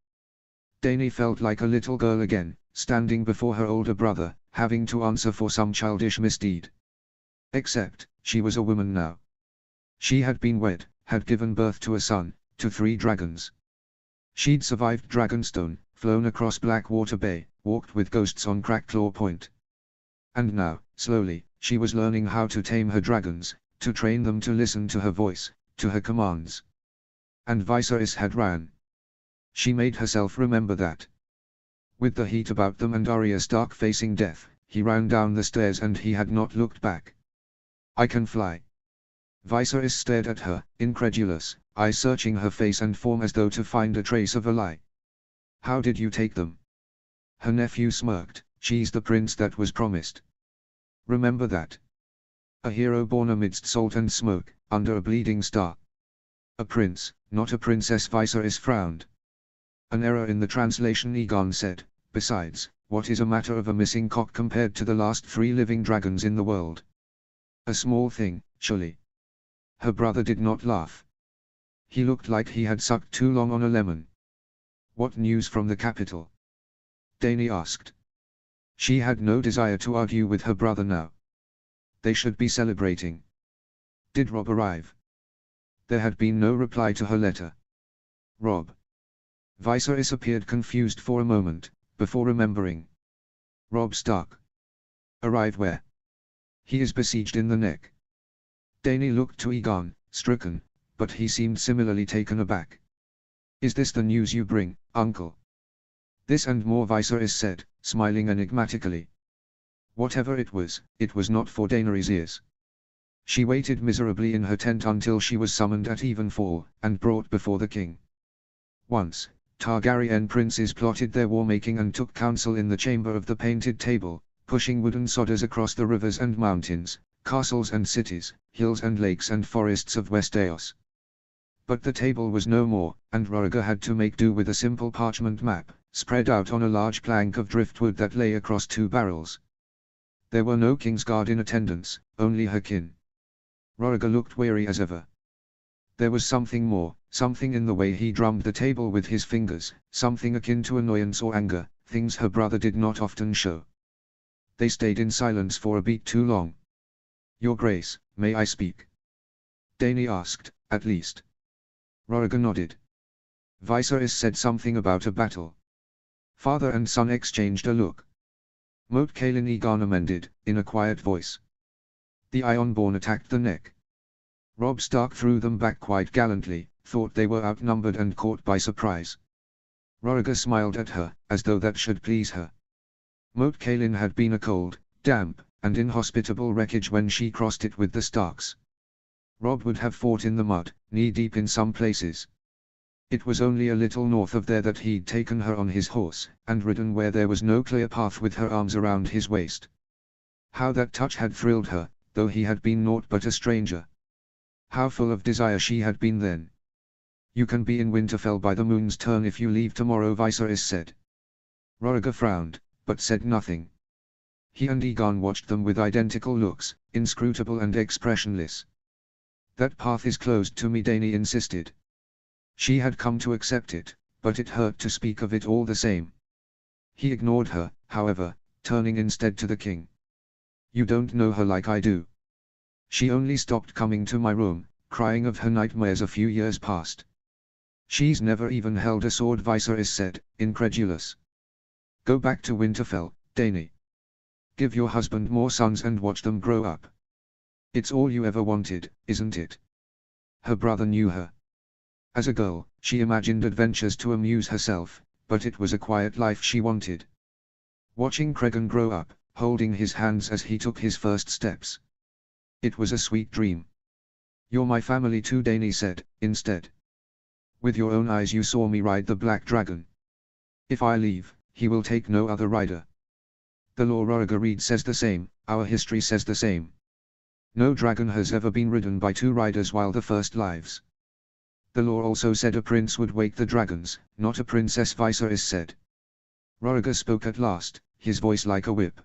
Dany felt like a little girl again, standing before her older brother, having to answer for some childish misdeed. Except, she was a woman now. She had been wed, had given birth to a son, to 3 dragons. She'd survived Dragonstone, flown across Blackwater Bay, walked with ghosts on Crackclaw Point. And now, slowly, she was learning how to tame her dragons, to train them to listen to her voice, to her commands. And Viserys had ran. She made herself remember that. With the heat about them and Arya Stark facing death, he ran down the stairs and he had not looked back. "I can fly." Viserys stared at her, incredulous, eyes searching her face and form as though to find a trace of a lie. "How did you take them?" Her nephew smirked. "She's the prince that was promised. Remember that. A hero born amidst salt and smoke, under a bleeding star. A prince, not a princess." Viserys frowned. "An error in the translation," Egon said. "Besides, what is a matter of a missing cock compared to the last 3 living dragons in the world? A small thing, surely." Her brother did not laugh. He looked like he had sucked too long on a lemon. "What news from the capital?" Dany asked. She had no desire to argue with her brother now. They should be celebrating. Did Robb arrive? There had been no reply to her letter. Robb. Viserys appeared confused for a moment, before remembering. "Robb Stark. Arrived where?" "He is besieged in the neck." Dany looked to Egon, stricken, but he seemed similarly taken aback. "Is this the news you bring, uncle?" "This and more," Viserys said, smiling enigmatically. Whatever it was not for Daenerys' ears. She waited miserably in her tent until she was summoned at evenfall, and brought before the king. Once, Targaryen princes plotted their war-making and took counsel in the chamber of the Painted Table, pushing wooden sodders across the rivers and mountains, castles and cities, hills and lakes and forests of Westeros. But the table was no more, and Rhaegar had to make do with a simple parchment map, spread out on a large plank of driftwood that lay across 2 barrels. There were no Kingsguard in attendance, only her kin. Rhaegar looked weary as ever. There was something more, something in the way he drummed the table with his fingers, something akin to annoyance or anger, things her brother did not often show. They stayed in silence for a beat too long. "Your Grace, may I speak?" Dany asked, "At least." Rhaegar nodded. Viserys said something about a battle. Father and son exchanged a look. Moat Cailin, Egon amended, in a quiet voice. "The Ironborn attacked the neck." Robb Stark threw them back quite gallantly, thought they were outnumbered and caught by surprise. Rhaegar smiled at her, as though that should please her. Moat Cailin had been a cold, damp, and inhospitable wreckage when she crossed it with the Starks. Robb would have fought in the mud, knee-deep in some places. It was only a little north of there that he'd taken her on his horse, and ridden where there was no clear path with her arms around his waist. How that touch had thrilled her, though he had been naught but a stranger. How full of desire she had been then. "You can be in Winterfell by the moon's turn if you leave tomorrow," Viserys said. Rhaegar frowned, but said nothing. He and Egon watched them with identical looks, inscrutable and expressionless. "That path is closed to me," Dany insisted. She had come to accept it, but it hurt to speak of it all the same. He ignored her, however, turning instead to the king. "You don't know her like I do. She only stopped coming to my room, crying of her nightmares a few years past." "She's never even held a sword," Viserys said, incredulous. Go back to Winterfell, Dany. Give your husband more sons and watch them grow up. It's all you ever wanted, isn't it? Her brother knew her. As a girl, she imagined adventures to amuse herself, but it was a quiet life she wanted. Watching Cregan grow up, holding his hands as he took his first steps. It was a sweet dream. You're my family too, Dany said, instead. With your own eyes you saw me ride the Black Dragon. If I leave, he will take no other rider. The law Rhaegar Reed says the same, our history says the same. No dragon has ever been ridden by two riders while the first lives. The law also said a prince would wake the dragons, not a princess, Viserys said. Rhaegar spoke at last, his voice like a whip.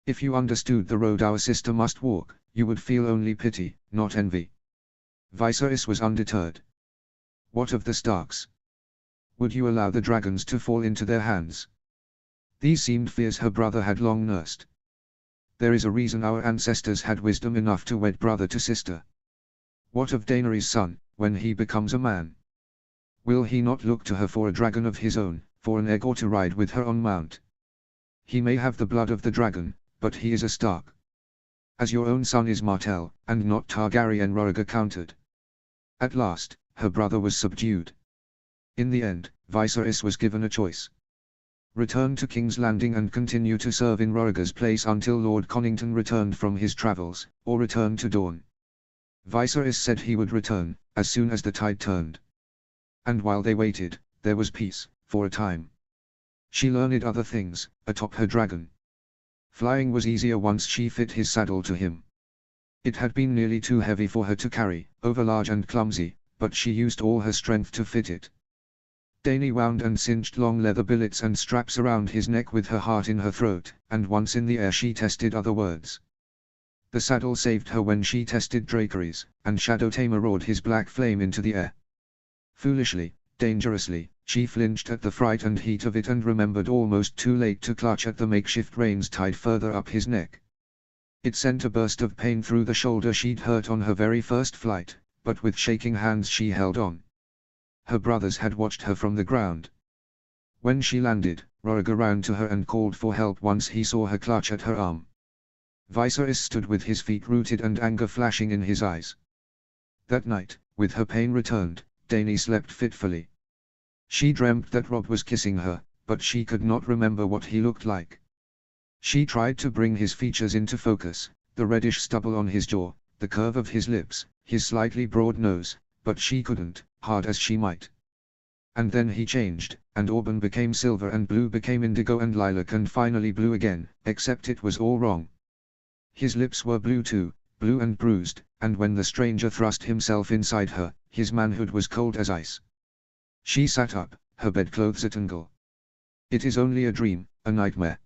If you understood the road our sister must walk, you would feel only pity, not envy. Viserys was undeterred. What of the Starks? Would you allow the dragons to fall into their hands? These seemed fears her brother had long nursed. There is a reason our ancestors had wisdom enough to wed brother to sister. What of Daenerys' son, when he becomes a man? Will he not look to her for a dragon of his own, for an egg or to ride with her on mount? He may have the blood of the dragon, but he is a Stark. As your own son is Martell, and not Targaryen, Rhaegar countered. At last, her brother was subdued. In the end, Viserys was given a choice. Return to King's Landing and continue to serve in Rhaegar's place until Lord Connington returned from his travels, or return to Dorne. Viserys said he would return, as soon as the tide turned. And while they waited, there was peace, for a time. She learned other things, atop her dragon. Flying was easier once she fit his saddle to him. It had been nearly too heavy for her to carry, overlarge and clumsy, but she used all her strength to fit it. Dany wound and cinched long leather billets and straps around his neck with her heart in her throat, and once in the air she tested other words. The saddle saved her when she tested dracaries, and Shadow Tamer roared his black flame into the air. Foolishly, dangerously, she flinched at the fright and heat of it and remembered almost too late to clutch at the makeshift reins tied further up his neck. It sent a burst of pain through the shoulder she'd hurt on her very first flight, but with shaking hands she held on. Her brothers had watched her from the ground. When she landed, Rhaegar ran to her and called for help once he saw her clutch at her arm. Viserys stood with his feet rooted and anger flashing in his eyes. That night, with her pain returned, Dany slept fitfully. She dreamt that Robb was kissing her, but she could not remember what he looked like. She tried to bring his features into focus, the reddish stubble on his jaw, the curve of his lips, his slightly broad nose, but she couldn't, hard as she might. And then he changed, and auburn became silver and blue became indigo and lilac and finally blue again, except it was all wrong. His lips were blue too, blue and bruised, and when the stranger thrust himself inside her, his manhood was cold as ice. She sat up, her bedclothes a tangle. It is only a dream, a nightmare.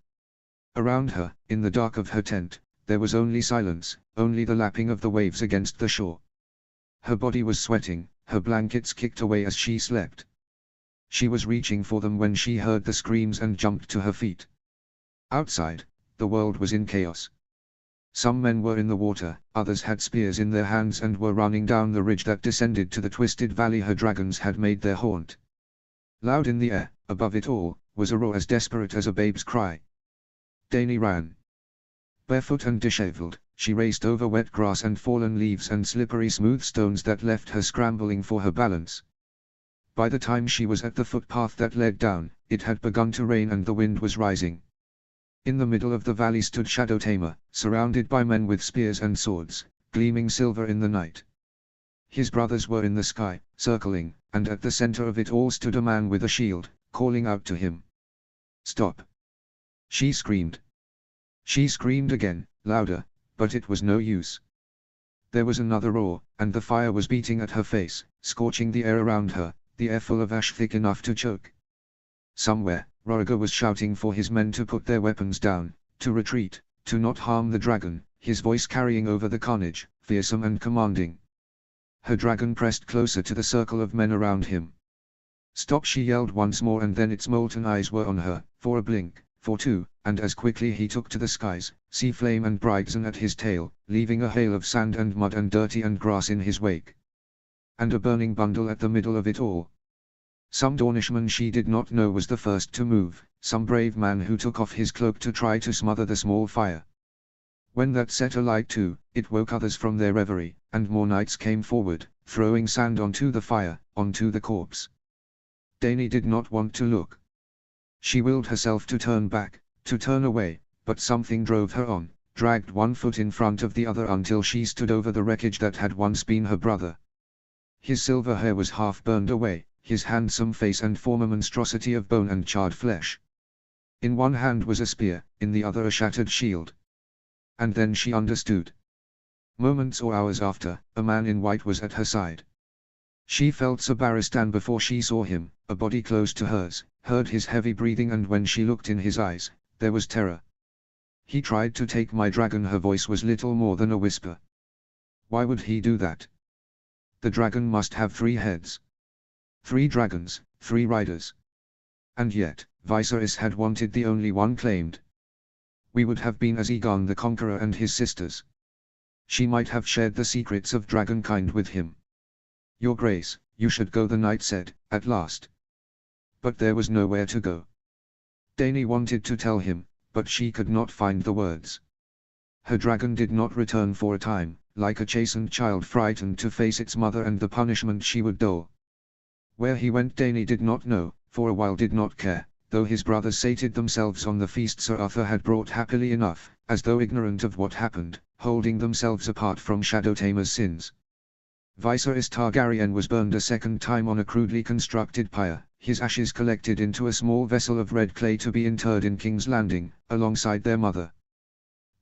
Around her, in the dark of her tent, there was only silence, only the lapping of the waves against the shore. Her body was sweating, her blankets kicked away as she slept. She was reaching for them when she heard the screams and jumped to her feet. Outside, the world was in chaos. Some men were in the water, others had spears in their hands and were running down the ridge that descended to the twisted valley her dragons had made their haunt. Loud in the air, above it all, was a roar as desperate as a babe's cry. Dany ran. Barefoot and disheveled, she raced over wet grass and fallen leaves and slippery smooth stones that left her scrambling for her balance. By the time she was at the footpath that led down, it had begun to rain and the wind was rising. In the middle of the valley stood Shadow Tamer, surrounded by men with spears and swords, gleaming silver in the night. His brothers were in the sky, circling, and at the center of it all stood a man with a shield, calling out to him. "Stop!" She screamed. She screamed again, louder, but it was no use. There was another roar, and the fire was beating at her face, scorching the air around her, the air full of ash thick enough to choke. Somewhere, Rhaegar was shouting for his men to put their weapons down, to retreat, to not harm the dragon, his voice carrying over the carnage, fearsome and commanding. Her dragon pressed closer to the circle of men around him. "Stop!" she yelled once more, and then its molten eyes were on her, for a blink, for two, and as quickly he took to the skies, Sea Flame and Brightson at his tail, leaving a hail of sand and mud and dirty and grass in his wake. And a burning bundle at the middle of it all. Some Dornishman she did not know was the first to move, some brave man who took off his cloak to try to smother the small fire. When that set alight too, it woke others from their reverie, and more knights came forward, throwing sand onto the fire, onto the corpse. Dany did not want to look. She willed herself to turn back, to turn away, but something drove her on, dragged one foot in front of the other until she stood over the wreckage that had once been her brother. His silver hair was half burned away, his handsome face and form a monstrosity of bone and charred flesh. In one hand was a spear, in the other a shattered shield. And then she understood. Moments or hours after, a man in white was at her side. She felt Sir Barristan before she saw him, a body close to hers, heard his heavy breathing, and when she looked in his eyes, there was terror. "He tried to take my dragon." Her voice was little more than a whisper. "Why would he do that? The dragon must have 3 heads. 3 dragons, 3 riders. And yet, Viserys had wanted the only one claimed. We would have been as Aegon the Conqueror and his sisters. She might have shared the secrets of dragonkind with him. "Your Grace, you should go," the knight said, at last. But there was nowhere to go. Dany wanted to tell him, but she could not find the words. Her dragon did not return for a time, like a chastened child frightened to face its mother and the punishment she would dole. Where he went Dany did not know, for a while did not care, though his brothers sated themselves on the feast Sir Arthur had brought happily enough, as though ignorant of what happened, holding themselves apart from Shadowtamer's sins. Viserys Targaryen was burned a second time on a crudely constructed pyre, his ashes collected into a small vessel of red clay to be interred in King's Landing, alongside their mother.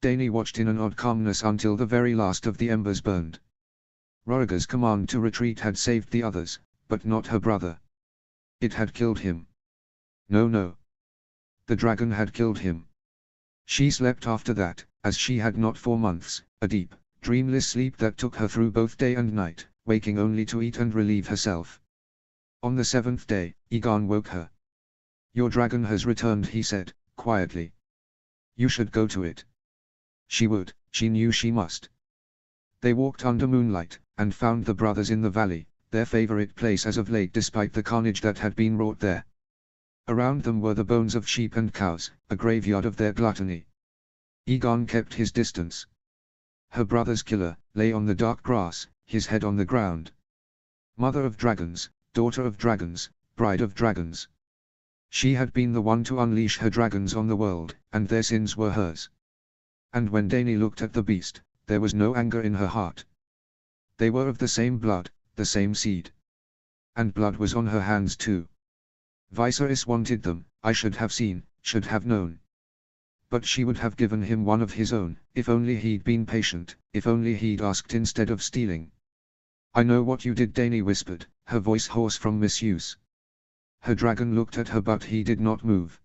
Dany watched in an odd calmness until the very last of the embers burned. Rhaegar's command to retreat had saved the others, but not her brother. It had killed him. No. The dragon had killed him. She slept after that, as she had not for months, a deep, dreamless sleep that took her through both day and night, waking only to eat and relieve herself. On the 7th day, Aegon woke her. "Your dragon has returned," he said, quietly. "You should go to it." She would, she knew she must. They walked under moonlight, and found the brothers in the valley, their favorite place as of late despite the carnage that had been wrought there. Around them were the bones of sheep and cows, a graveyard of their gluttony. Aegon kept his distance. Her brother's killer lay on the dark grass, his head on the ground. Mother of dragons, daughter of dragons, bride of dragons. She had been the one to unleash her dragons on the world, and their sins were hers. And when Dany looked at the beast, there was no anger in her heart. They were of the same blood, the same seed. And blood was on her hands too. Viserys wanted them, I should have seen, should have known. But she would have given him one of his own, if only he'd been patient, if only he'd asked instead of stealing. "I know what you did," Dany whispered, her voice hoarse from misuse. Her dragon looked at her but he did not move.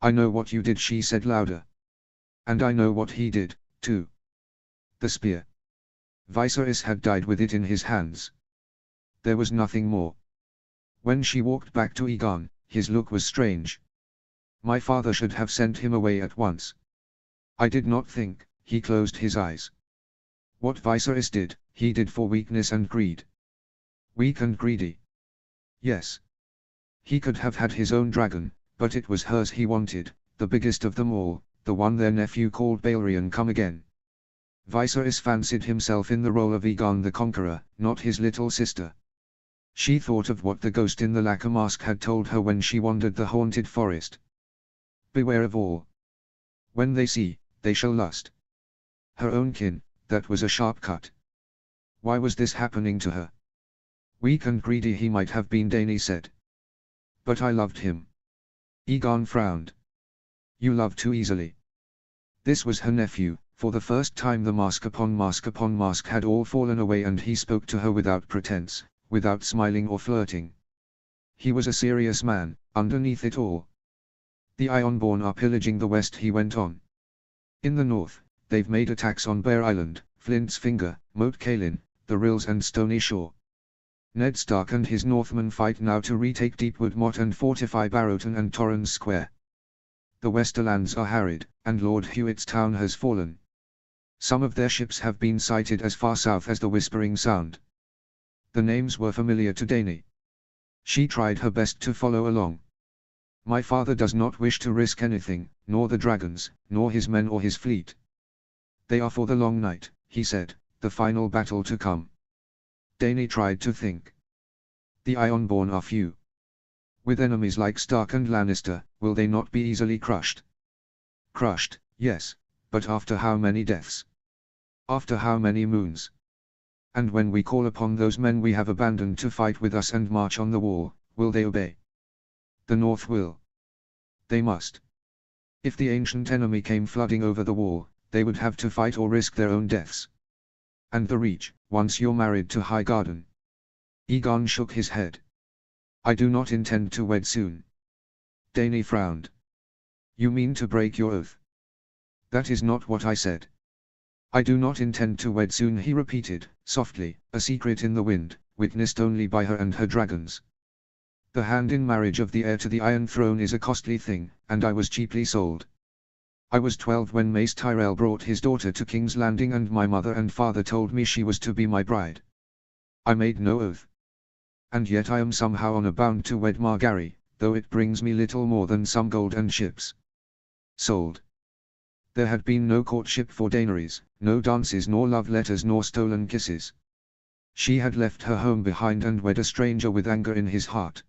"I know what you did," she said louder. "And I know what he did, too. The spear." Viserys had died with it in his hands. There was nothing more. When she walked back to Aegon, his look was strange. "My father should have sent him away at once. I did not think." He closed his eyes. What Viserys did, he did for weakness and greed. Weak and greedy. Yes. He could have had his own dragon, but it was hers he wanted, the biggest of them all, the one their nephew called Balerion come again. Viserys fancied himself in the role of Aegon the Conqueror, not his little sister. She thought of what the ghost in the lacquer mask had told her when she wandered the haunted forest. "Beware of all. When they see, they shall lust." Her own kin, that was a sharp cut. Why was this happening to her? Weak and greedy he might have been, Dany said. But I loved him. Aegon frowned. You love too easily. This was her nephew. For the first time the mask upon mask had all fallen away and he spoke to her without pretense, without smiling or flirting. He was a serious man, underneath it all. "The Ironborn are pillaging the west," he went on. "In the north, they've made attacks on Bear Island, Flint's Finger, Moat Cailin, the Rills and Stony Shore. Ned Stark and his Northmen fight now to retake Deepwood Motte and fortify Barrowton and Torrens Square. The Westerlands are harried, and Lord Hewitt's town has fallen. Some of their ships have been sighted as far south as the Whispering Sound." The names were familiar to Dany. She tried her best to follow along. My father does not wish to risk anything, nor the dragons, nor his men or his fleet. They are for the long night, he said, the final battle to come. Dany tried to think. The Ironborn are few. With enemies like Stark and Lannister, will they not be easily crushed? Crushed, yes, but after how many deaths? After how many moons? And when we call upon those men we have abandoned to fight with us and march on the wall, will they obey? The North will. They must. If the ancient enemy came flooding over the wall, they would have to fight or risk their own deaths. And the Reach, once you're married to Highgarden. Aegon shook his head. I do not intend to wed soon. Dany frowned. You mean to break your oath? That is not what I said. I do not intend to wed soon, he repeated, softly, a secret in the wind, witnessed only by her and her dragons. The hand in marriage of the heir to the Iron Throne is a costly thing, and I was cheaply sold. I was 12 when Mace Tyrell brought his daughter to King's Landing and my mother and father told me she was to be my bride. I made no oath. And yet I am somehow on a bound to wed Margaery, though it brings me little more than some gold and ships. Sold. There had been no courtship for Daenerys, no dances nor love letters nor stolen kisses. She had left her home behind and wed a stranger with anger in his heart.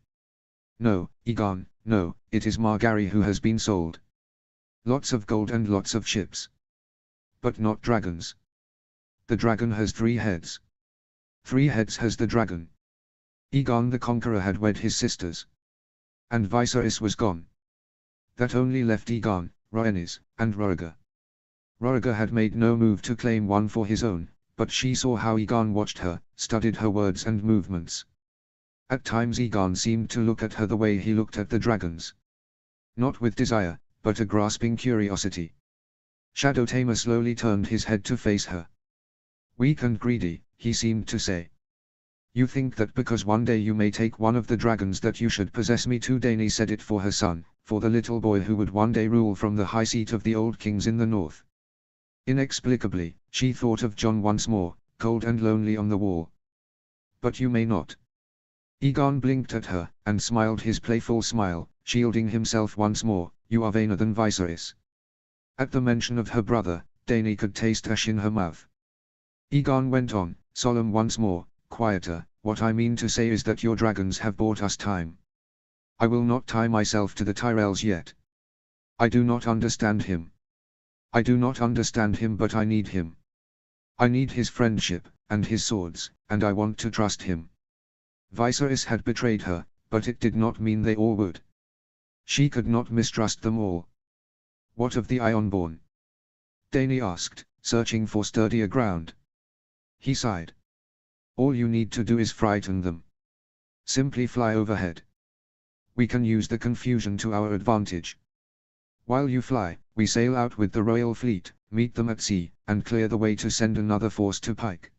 No, Aegon, no, it is Margaery who has been sold. Lots of gold and lots of ships. But not dragons. The dragon has 3 heads. 3 heads has the dragon. Aegon the Conqueror had wed his sisters. And Viserys was gone. That only left Aegon, Rhaenys, and Rhaegar. Rhaegar had made no move to claim one for his own, but she saw how Aegon watched her, studied her words and movements. At times Aegon seemed to look at her the way he looked at the dragons. Not with desire, but a grasping curiosity. Shadow Tamer slowly turned his head to face her. Weak and greedy, he seemed to say. You think that because one day you may take one of the dragons that you should possess me too. Dany said it for her son, for the little boy who would one day rule from the high seat of the old kings in the north. Inexplicably, she thought of Jon once more, cold and lonely on the wall. But you may not. Aegon blinked at her, and smiled his playful smile, shielding himself once more. You are vainer than Viserys. At the mention of her brother, Dany could taste ash in her mouth. Aegon went on, solemn once more, quieter. What I mean to say is that your dragons have bought us time. I will not tie myself to the Tyrells yet. I do not understand him. I do not understand him, but I need him. I need his friendship, and his swords, and I want to trust him. Viserys had betrayed her, but it did not mean they all would. She could not mistrust them all. What of the Ironborn? Dany asked, searching for sturdier ground. He sighed. All you need to do is frighten them. Simply fly overhead. We can use the confusion to our advantage. While you fly, we sail out with the royal fleet, meet them at sea, and clear the way to send another force to Pike.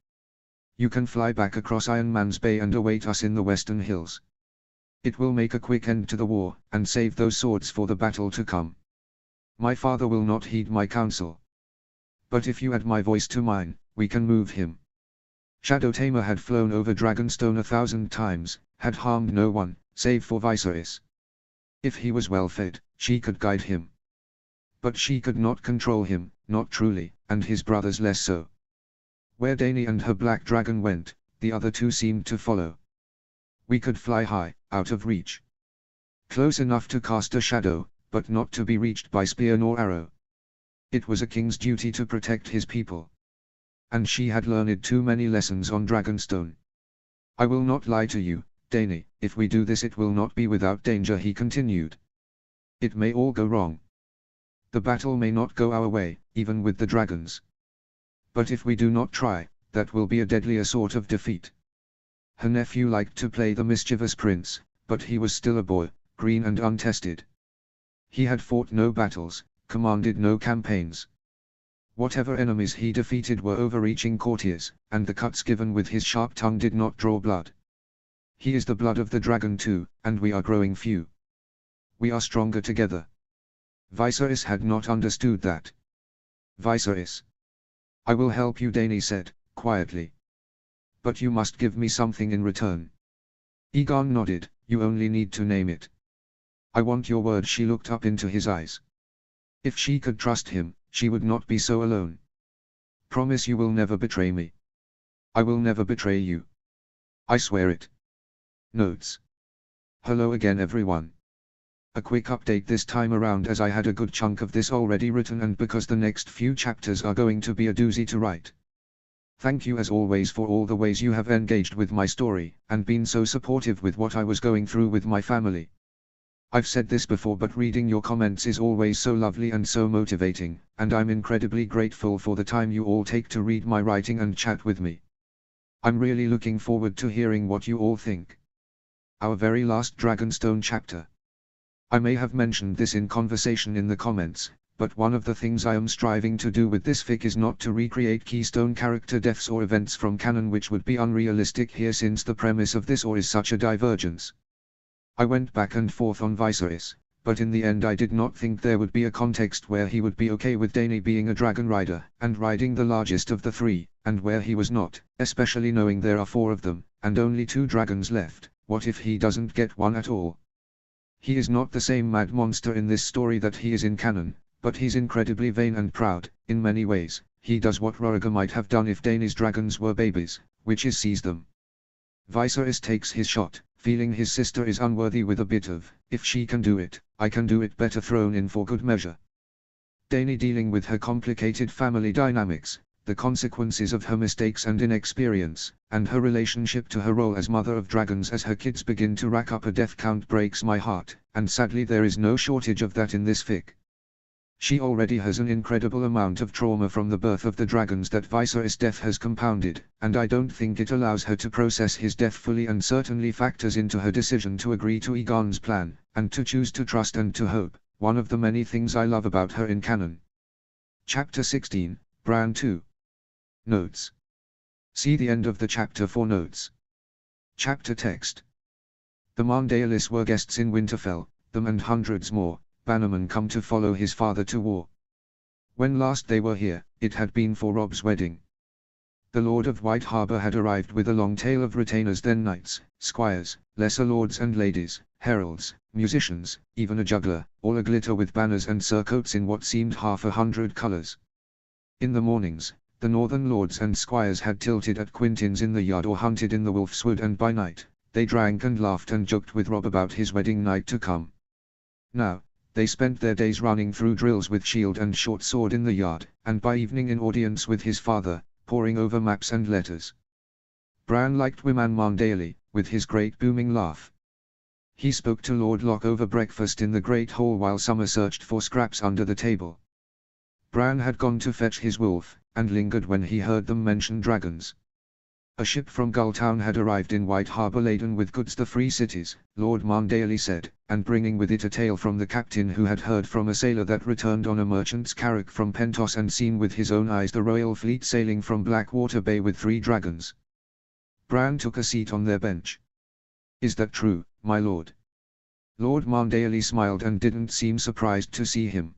You can fly back across Iron Man's Bay and await us in the Western Hills. It will make a quick end to the war, and save those swords for the battle to come. My father will not heed my counsel. But if you add my voice to mine, we can move him. Shadow Tamer had flown over Dragonstone 1,000 times, had harmed no one, save for Viserys. If he was well fed, she could guide him. But she could not control him, not truly, and his brothers less so. Where Dany and her black dragon went, the other two seemed to follow. We could fly high, out of reach. Close enough to cast a shadow, but not to be reached by spear nor arrow. It was a king's duty to protect his people. And she had learned too many lessons on Dragonstone. I will not lie to you, Dany, if we do this it will not be without danger, he continued. It may all go wrong. The battle may not go our way, even with the dragons. But if we do not try, that will be a deadlier sort of defeat. Her nephew liked to play the mischievous prince, but he was still a boy, green and untested. He had fought no battles, commanded no campaigns. Whatever enemies he defeated were overreaching courtiers, and the cuts given with his sharp tongue did not draw blood. He is the blood of the dragon too, and we are growing few. We are stronger together. Viserys had not understood that. Viserys. I will help you, Dany said, quietly. But you must give me something in return. Aegon nodded, you only need to name it. I want your word. She looked up into his eyes. If she could trust him, she would not be so alone. Promise you will never betray me. I will never betray you. I swear it. Notes. Hello again everyone. A quick update this time around as I had a good chunk of this already written and because the next few chapters are going to be a doozy to write. Thank you as always for all the ways you have engaged with my story, and been so supportive with what I was going through with my family. I've said this before but reading your comments is always so lovely and so motivating, and I'm incredibly grateful for the time you all take to read my writing and chat with me. I'm really looking forward to hearing what you all think. Our very last Dragonstone chapter. I may have mentioned this in conversation in the comments, but one of the things I am striving to do with this fic is not to recreate Keystone character deaths or events from canon, which would be unrealistic here since the premise of this or is such a divergence. I went back and forth on Viserys, but in the end I did not think there would be a context where he would be okay with Dany being a dragon rider, and riding the largest of the three, and where he was not, especially knowing there are 4 of them, and only 2 dragons left. What if he doesn't get one at all? He is not the same mad monster in this story that he is in canon, but he's incredibly vain and proud. In many ways, he does what Rhaegar might have done if Dany's dragons were babies, which is seize them. Viserys takes his shot, feeling his sister is unworthy with a bit of, if she can do it, I can do it better thrown in for good measure. Dany dealing with her complicated family dynamics, the consequences of her mistakes and inexperience, and her relationship to her role as mother of dragons as her kids begin to rack up a death count breaks my heart, and sadly there is no shortage of that in this fic. She already has an incredible amount of trauma from the birth of the dragons that Viserys' death has compounded, and I don't think it allows her to process his death fully, and certainly factors into her decision to agree to Aegon's plan, and to choose to trust and to hope, one of the many things I love about her in canon. Chapter 16, Bran 2. Notes. See the end of the chapter for notes. Chapter text. The Marndaelis were guests in Winterfell, them and hundreds more. Bannerman come to follow his father to war. When last they were here, it had been for Robb's wedding. The Lord of White Harbour had arrived with a long tail of retainers, then knights, squires, lesser lords and ladies, heralds, musicians, even a juggler, all aglitter with banners and surcoats in what seemed 100 colours. In the mornings, the northern lords and squires had tilted at quintins in the yard or hunted in the Wolf's Wood, and by night, they drank and laughed and joked with Robb about his wedding night to come. Now, they spent their days running through drills with shield and short sword in the yard, and by evening in audience with his father, poring over maps and letters. Bran liked Wyman Marndaeli, with his great booming laugh. He spoke to Lord Locke over breakfast in the great hall while Summer searched for scraps under the table. Bran had gone to fetch his wolf, and lingered when he heard them mention dragons. A ship from Gulltown had arrived in White Harbour laden with goods, the free cities, Lord Marndaeli said, and bringing with it a tale from the captain who had heard from a sailor that returned on a merchant's carrack from Pentos and seen with his own eyes the royal fleet sailing from Blackwater Bay with 3 dragons. Bran took a seat on their bench. Is that true, my lord? Lord Marndaeli smiled and didn't seem surprised to see him.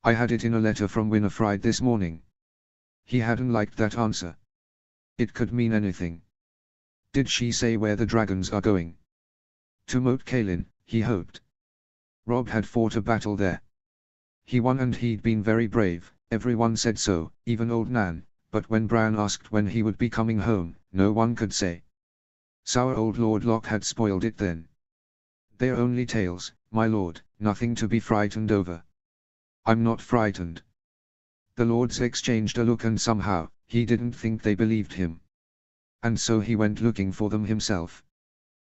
I had it in a letter from Winifred this morning. He hadn't liked that answer. It could mean anything. Did she say where the dragons are going? To Moat Cailin, he hoped. Robb had fought a battle there. He won and he'd been very brave, everyone said so, even old Nan, but when Bran asked when he would be coming home, no one could say. Sour old Lord Locke had spoiled it then. They're only tales, my lord, nothing to be frightened over. I'm not frightened. The lords exchanged a look and somehow, he didn't think they believed him. And so he went looking for them himself.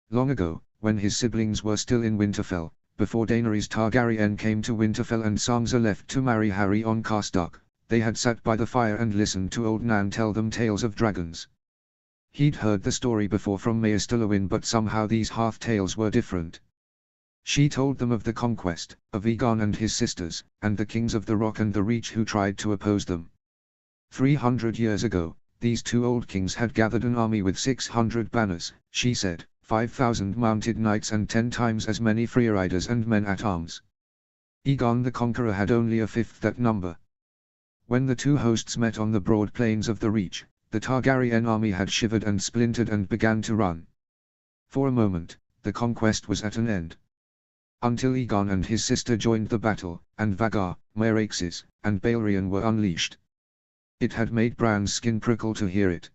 Long ago, when his siblings were still in Winterfell, before Daenerys Targaryen came to Winterfell and Sansa left to marry Harry on Carstark, they had sat by the fire and listened to old Nan tell them tales of dragons. He'd heard the story before from Maester Luwin, but somehow these half-tales were different. She told them of the conquest, of Aegon and his sisters, and the kings of the Rock and the Reach who tried to oppose them. 300 years ago, these 2 old kings had gathered an army with 600 banners, she said, 5,000 mounted knights and 10 times as many freeriders and men-at-arms. Aegon the Conqueror had only a fifth that number. When the 2 hosts met on the broad plains of the Reach, the Targaryen army had shivered and splintered and began to run. For a moment, the conquest was at an end. until Aegon and his sister joined the battle, and Vagar, Meraxes, and Balerion were unleashed. It had made Bran's skin prickle to hear it.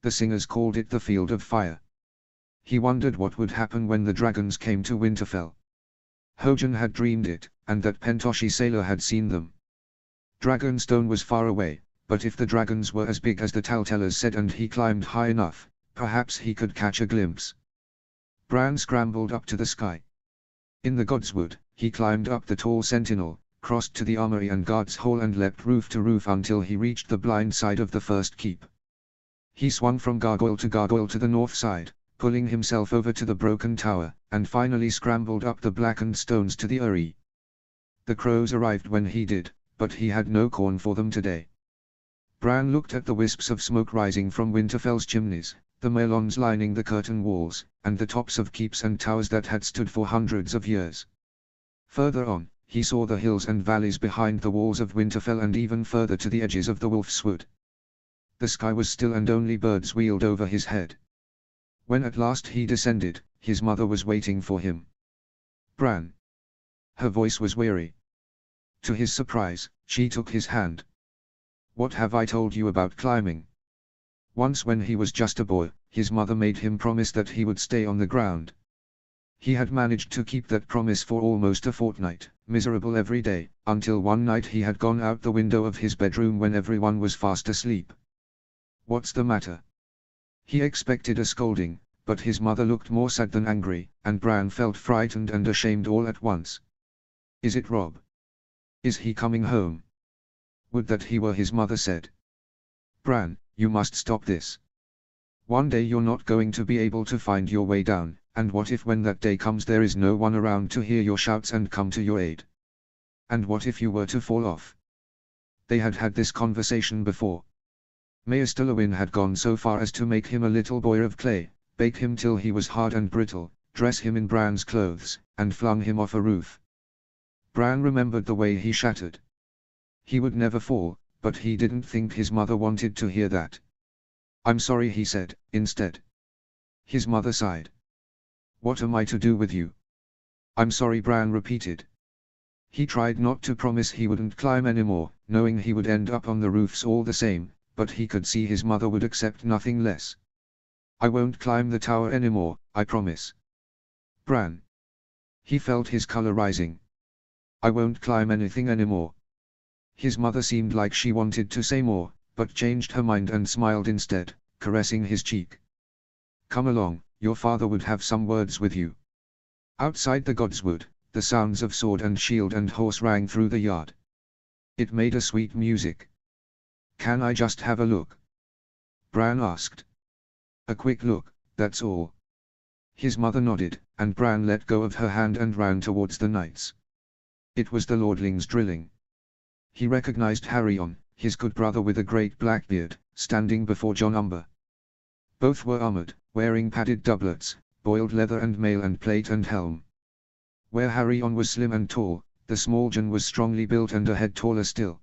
The singers called it the Field of Fire. He wondered what would happen when the dragons came to Winterfell. Hojan had dreamed it, and that Pentoshi sailor had seen them. Dragonstone was far away, but if the dragons were as big as the telltellers said and he climbed high enough, perhaps he could catch a glimpse. Bran scrambled up to the sky. In the Godswood, he climbed up the tall sentinel, crossed to the armory and guard's hall and leapt roof to roof until he reached the blind side of the first keep. He swung from gargoyle to the north side, pulling himself over to the broken tower, and finally scrambled up the blackened stones to the eyrie. The crows arrived when he did, but he had no corn for them today. Bran looked at the wisps of smoke rising from Winterfell's chimneys, the melons lining the curtain walls, and the tops of keeps and towers that had stood for hundreds of years. Further on, he saw the hills and valleys behind the walls of Winterfell and even further to the edges of the Wolf's Wood. The sky was still and only birds wheeled over his head. When at last he descended, his mother was waiting for him. Bran. Her voice was weary. To his surprise, she took his hand. What have I told you about climbing? Once when he was just a boy, his mother made him promise that he would stay on the ground. He had managed to keep that promise for almost a fortnight, miserable every day, until one night he had gone out the window of his bedroom when everyone was fast asleep. What's the matter? He expected a scolding, but his mother looked more sad than angry, and Bran felt frightened and ashamed all at once. Is it Robb? Is he coming home? Would that he were, his mother said. Bran, you must stop this. One day you're not going to be able to find your way down, and what if when that day comes there is no one around to hear your shouts and come to your aid? And what if you were to fall off? They had had this conversation before. Maester Luwin had gone so far as to make him a little boy of clay, bake him till he was hard and brittle, dress him in Bran's clothes, and flung him off a roof. Bran remembered the way he shattered. He would never fall, but he didn't think his mother wanted to hear that. I'm sorry, he said, instead. His mother sighed. What am I to do with you? I'm sorry, Bran repeated. He tried not to promise he wouldn't climb anymore, knowing he would end up on the roofs all the same, but he could see his mother would accept nothing less. I won't climb the tower anymore, I promise. Bran. He felt his color rising. I won't climb anything anymore. His mother seemed like she wanted to say more, but changed her mind and smiled instead, caressing his cheek. Come along, your father would have some words with you. Outside the Godswood, the sounds of sword and shield and horse rang through the yard. It made a sweet music. Can I just have a look? Bran asked. A quick look, that's all. His mother nodded, and Bran let go of her hand and ran towards the knights. It was the lordlings drilling. He recognized Harryon, his good brother with a great black beard, standing before Jon Umber. Both were armored, wearing padded doublets, boiled leather and mail and plate and helm. Where Harryon was slim and tall, the small Jon was strongly built and a head taller still.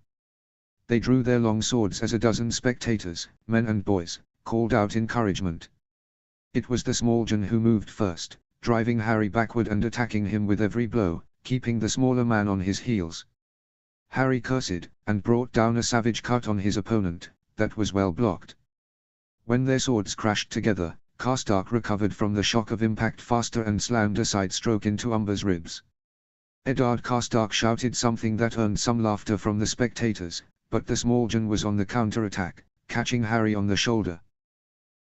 They drew their long swords as a dozen spectators, men and boys, called out encouragement. It was the small Jon who moved first, driving Harry backward and attacking him with every blow, keeping the smaller man on his heels. Harry cursed, and brought down a savage cut on his opponent, that was well blocked. When their swords crashed together, Karstark recovered from the shock of impact faster and slammed a side stroke into Umber's ribs. Eddard Karstark shouted something that earned some laughter from the spectators, but the small Jon was on the counter-attack, catching Harry on the shoulder.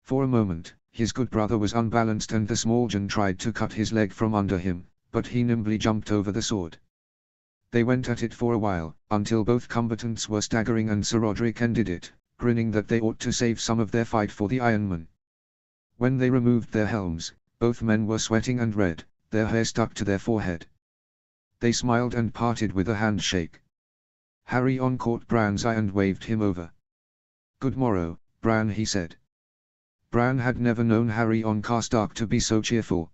For a moment, his good brother was unbalanced and the small Jon tried to cut his leg from under him, but he nimbly jumped over the sword. They went at it for a while, until both combatants were staggering and Sir Roderick ended it, grinning that they ought to save some of their fight for the Ironman. When they removed their helms, both men were sweating and red, their hair stuck to their forehead. They smiled and parted with a handshake. Harryon caught Bran's eye and waved him over. Good morrow, Bran, he said. Bran had never known Harryon Karstark to be so cheerful.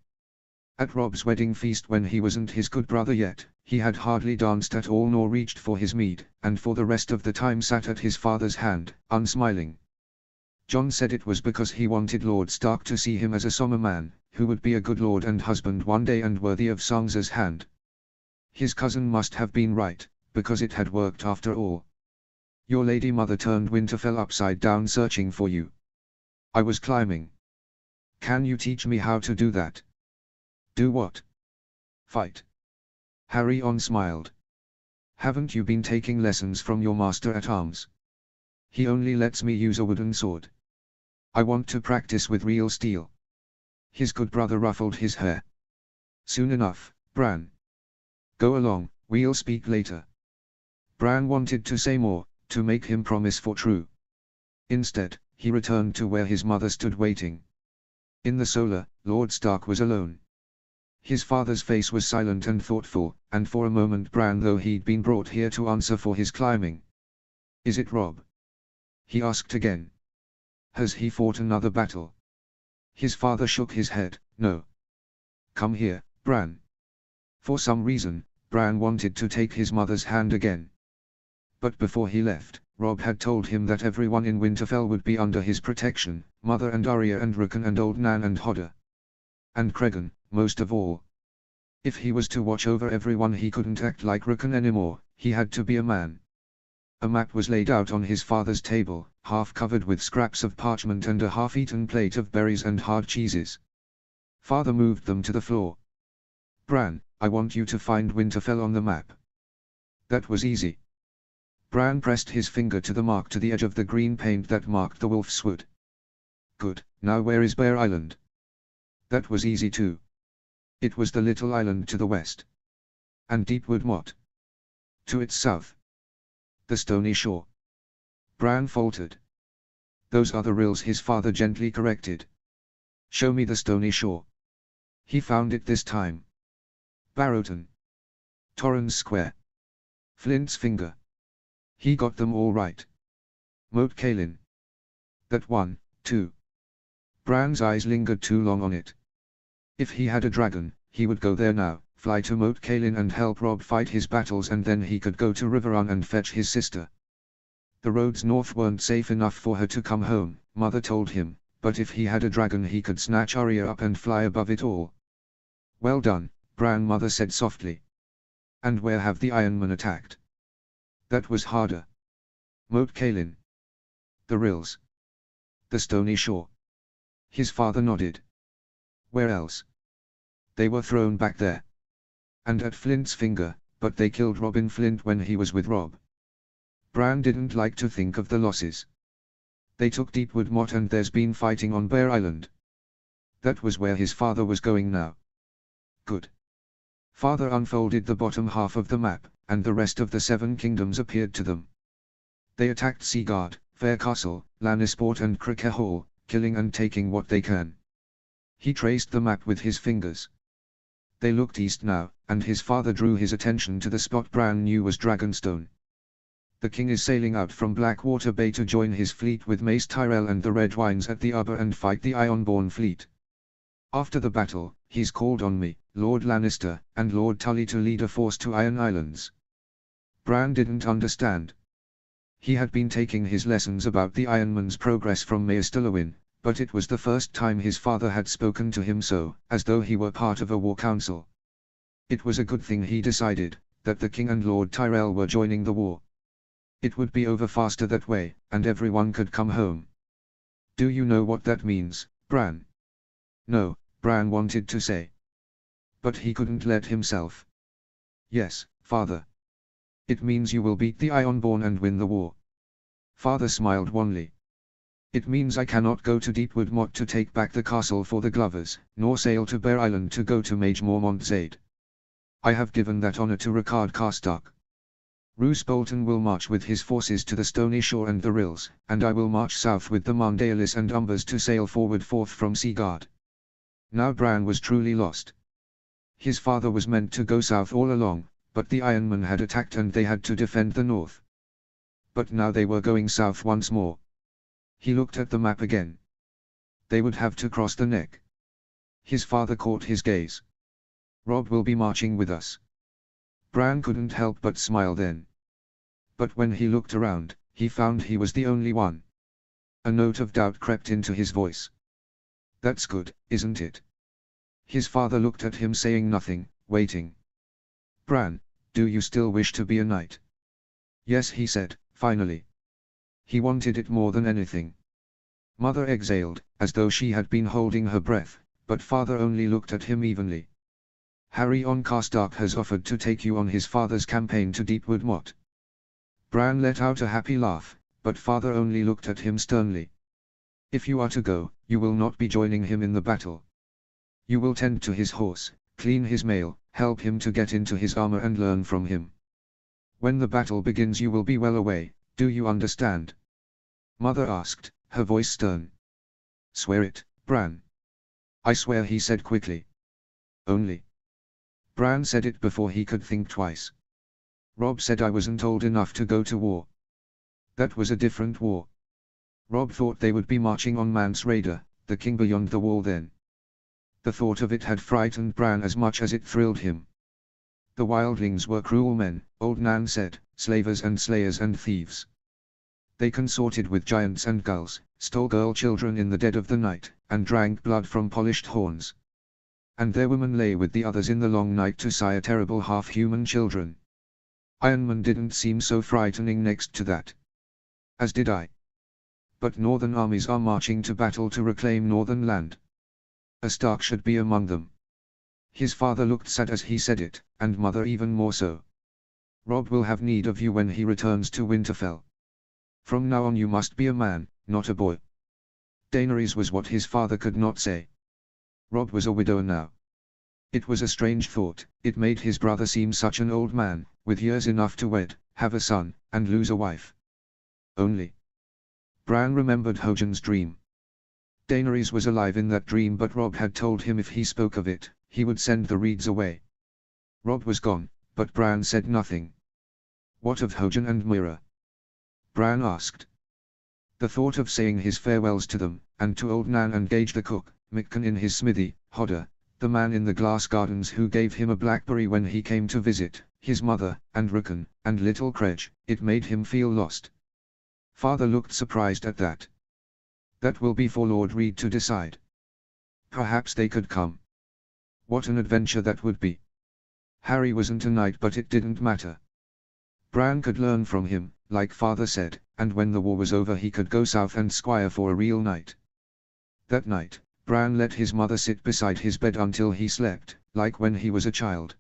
At Robb's wedding feast when he wasn't his good brother yet, he had hardly danced at all nor reached for his mead, and for the rest of the time sat at his father's hand, unsmiling. Jon said it was because he wanted Lord Stark to see him as a somber man, who would be a good lord and husband one day and worthy of Sansa's hand. His cousin must have been right, because it had worked after all. Your lady mother turned Winterfell upside down searching for you. I was climbing. Can you teach me how to do that? Do what? Fight. Harry smiled. Haven't you been taking lessons from your master at arms? He only lets me use a wooden sword. I want to practice with real steel. His good brother ruffled his hair. Soon enough, Bran. Go along, we'll speak later. Bran wanted to say more, to make him promise for true. Instead, he returned to where his mother stood waiting. In the solar, Lord Stark was alone. His father's face was silent and thoughtful, and for a moment Bran though he'd been brought here to answer for his climbing. Is it Robb? He asked again. Has he fought another battle? His father shook his head, no. Come here, Bran. For some reason, Bran wanted to take his mother's hand again. But before he left, Robb had told him that everyone in Winterfell would be under his protection, Mother and Arya and Rickon and Old Nan and Hodder. And Cregan, most of all. If he was to watch over everyone he couldn't act like Rickon anymore, he had to be a man. A map was laid out on his father's table, half covered with scraps of parchment and a half-eaten plate of berries and hard cheeses. Father moved them to the floor. Bran, I want you to find Winterfell on the map. That was easy. Bran pressed his finger to the mark to the edge of the green paint that marked the Wolf's Wood. Good, now where is Bear Island? That was easy too. It was the little island to the west. And Deepwood Motte? To its south. The Stony Shore. Bran faltered. Those are the rills, his father gently corrected. Show me the Stony Shore. He found it this time. Barrowton. Torrens Square. Flint's Finger. He got them all right. Moat Cailin. That one, too. Bran's eyes lingered too long on it. If he had a dragon, he would go there now, fly to Moat Cailin and help Robb fight his battles, and then he could go to Riverrun and fetch his sister. The roads north weren't safe enough for her to come home, Mother told him, but if he had a dragon he could snatch Arya up and fly above it all. Well done, Bran, Mother said softly. And where have the Ironmen attacked? That was harder. Moat Cailin. The rills. The Stony Shore. His father nodded. Where else? They were thrown back there. And at Flint's Finger, but they killed Robin Flint when he was with Robb. Bran didn't like to think of the losses. They took Deepwood Motte and there's been fighting on Bear Island. That was where his father was going now. Good. Father unfolded the bottom half of the map, and the rest of the Seven Kingdoms appeared to them. They attacked Seaguard, Fair Castle, Lannisport and Cricker Hall, killing and taking what they can. He traced the map with his fingers. They looked east now, and his father drew his attention to the spot Bran knew was Dragonstone. The king is sailing out from Blackwater Bay to join his fleet with Mace Tyrell and the Red Wines at the Arbor and fight the Ironborn fleet. After the battle, he's called on me, Lord Lannister, and Lord Tully to lead a force to Iron Islands. Bran didn't understand. He had been taking his lessons about the Ironman's progress from Maester Luwin, but it was the first time his father had spoken to him so, as though he were part of a war council. It was a good thing, he decided, that the king and Lord Tyrell were joining the war. It would be over faster that way, and everyone could come home. Do you know what that means, Bran? No, Bran wanted to say. But he couldn't let himself. Yes, father. It means you will beat the Ironborn and win the war. Father smiled wanly. It means I cannot go to Deepwood Motte to take back the castle for the Glovers, nor sail to Bear Island to go to Mage Mormont's aid. I have given that honor to Rickard Karstark. Roose Bolton will march with his forces to the Stony Shore and the Rills, and I will march south with the Mandaelis and Umbers to sail forward forth from Seaguard. Now Bran was truly lost. His father was meant to go south all along, but the Ironmen had attacked and they had to defend the north. But now they were going south once more. He looked at the map again. They would have to cross the neck. His father caught his gaze. Robb will be marching with us. Bran couldn't help but smile then. But when he looked around, he found he was the only one. A note of doubt crept into his voice. That's good, isn't it? His father looked at him saying nothing, waiting. Bran, do you still wish to be a knight? Yes, he said, finally. He wanted it more than anything. Mother exhaled, as though she had been holding her breath, but father only looked at him evenly. Harry on Karstark has offered to take you on his father's campaign to Deepwood Motte. Bran let out a happy laugh, but father only looked at him sternly. If you are to go, you will not be joining him in the battle. You will tend to his horse, clean his mail, help him to get into his armor and learn from him. When the battle begins you will be well away, do you understand? Mother asked, her voice stern. Swear it, Bran. I swear, he said quickly. Only. Bran said it before he could think twice. Robb said I wasn't old enough to go to war. That was a different war. Robb thought they would be marching on Mance Rayder, the king beyond the wall then. The thought of it had frightened Bran as much as it thrilled him. The wildlings were cruel men, old Nan said, slavers and slayers and thieves. They consorted with giants and gulls, stole girl children in the dead of the night, and drank blood from polished horns. And their women lay with the others in the long night to sire terrible half-human children. Ironman didn't seem so frightening next to that. As did I. But northern armies are marching to battle to reclaim northern land. A Stark should be among them. His father looked sad as he said it, and mother even more so. Robb will have need of you when he returns to Winterfell. From now on you must be a man, not a boy. Daenerys was what his father could not say. Robb was a widower now. It was a strange thought, it made his brother seem such an old man, with years enough to wed, have a son, and lose a wife. Only. Bran remembered Hojan's dream. Daenerys was alive in that dream, but Robb had told him if he spoke of it, he would send the Reeds away. Robb was gone, but Bran said nothing. What of Hojan and Meera? Bran asked. The thought of saying his farewells to them, and to old Nan and Gage the cook, Mickon in his smithy, Hodder, the man in the glass gardens who gave him a blackberry when he came to visit, his mother, and Rickon, and little Credge, it made him feel lost. Father looked surprised at that. That will be for Lord Reed to decide. Perhaps they could come. What an adventure that would be. Harry wasn't a knight, but it didn't matter. Bran could learn from him, like father said, and when the war was over he could go south and squire for a real knight. That night, Bran let his mother sit beside his bed until he slept, like when he was a child.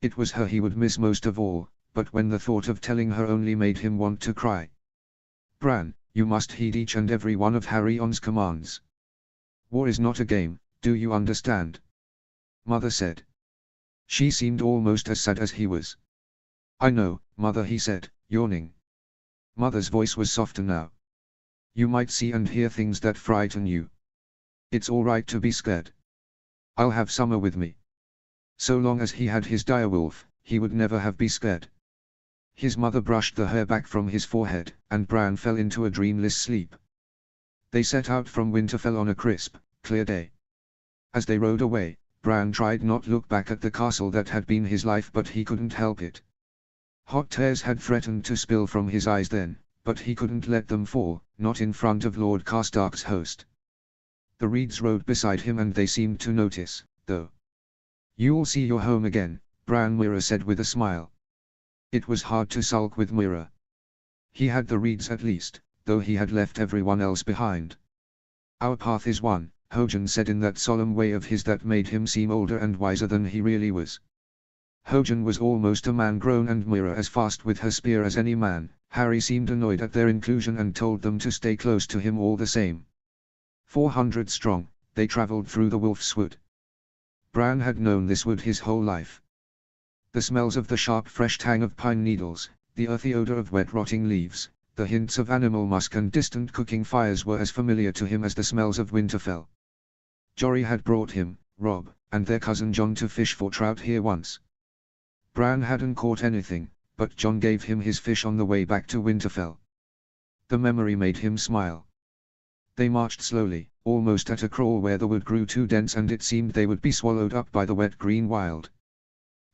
It was her he would miss most of all, but when the thought of telling her only made him want to cry. Bran, you must heed each and every one of Harry's commands. War is not a game, do you understand? Mother said. She seemed almost as sad as he was. I know, Mother, he said, yawning. Mother's voice was softer now. You might see and hear things that frighten you. It's all right to be scared. I'll have Summer with me. So long as he had his direwolf, he would never have be scared. His mother brushed the hair back from his forehead, and Bran fell into a dreamless sleep. They set out from Winterfell on a crisp, clear day. As they rode away, Bran tried not look back at the castle that had been his life, but he couldn't help it. Hot tears had threatened to spill from his eyes then, but he couldn't let them fall, not in front of Lord Karstark's host. The Reeds rode beside him and they seemed to notice, though. You'll see your home again, Bran Meera said with a smile. It was hard to sulk with Meera. He had the Reeds at least, though he had left everyone else behind. Our path is one, Hojan said in that solemn way of his that made him seem older and wiser than he really was. Hojan was almost a man grown and Meera as fast with her spear as any man. Harry seemed annoyed at their inclusion and told them to stay close to him all the same. 400 strong, they travelled through the Wolf's Wood. Bran had known this wood his whole life. The smells of the sharp fresh tang of pine needles, the earthy odor of wet rotting leaves, the hints of animal musk and distant cooking fires were as familiar to him as the smells of Winterfell. Jory had brought him, Robb, and their cousin Jon to fish for trout here once. Bran hadn't caught anything, but Jon gave him his fish on the way back to Winterfell. The memory made him smile. They marched slowly, almost at a crawl where the wood grew too dense and it seemed they would be swallowed up by the wet green wild.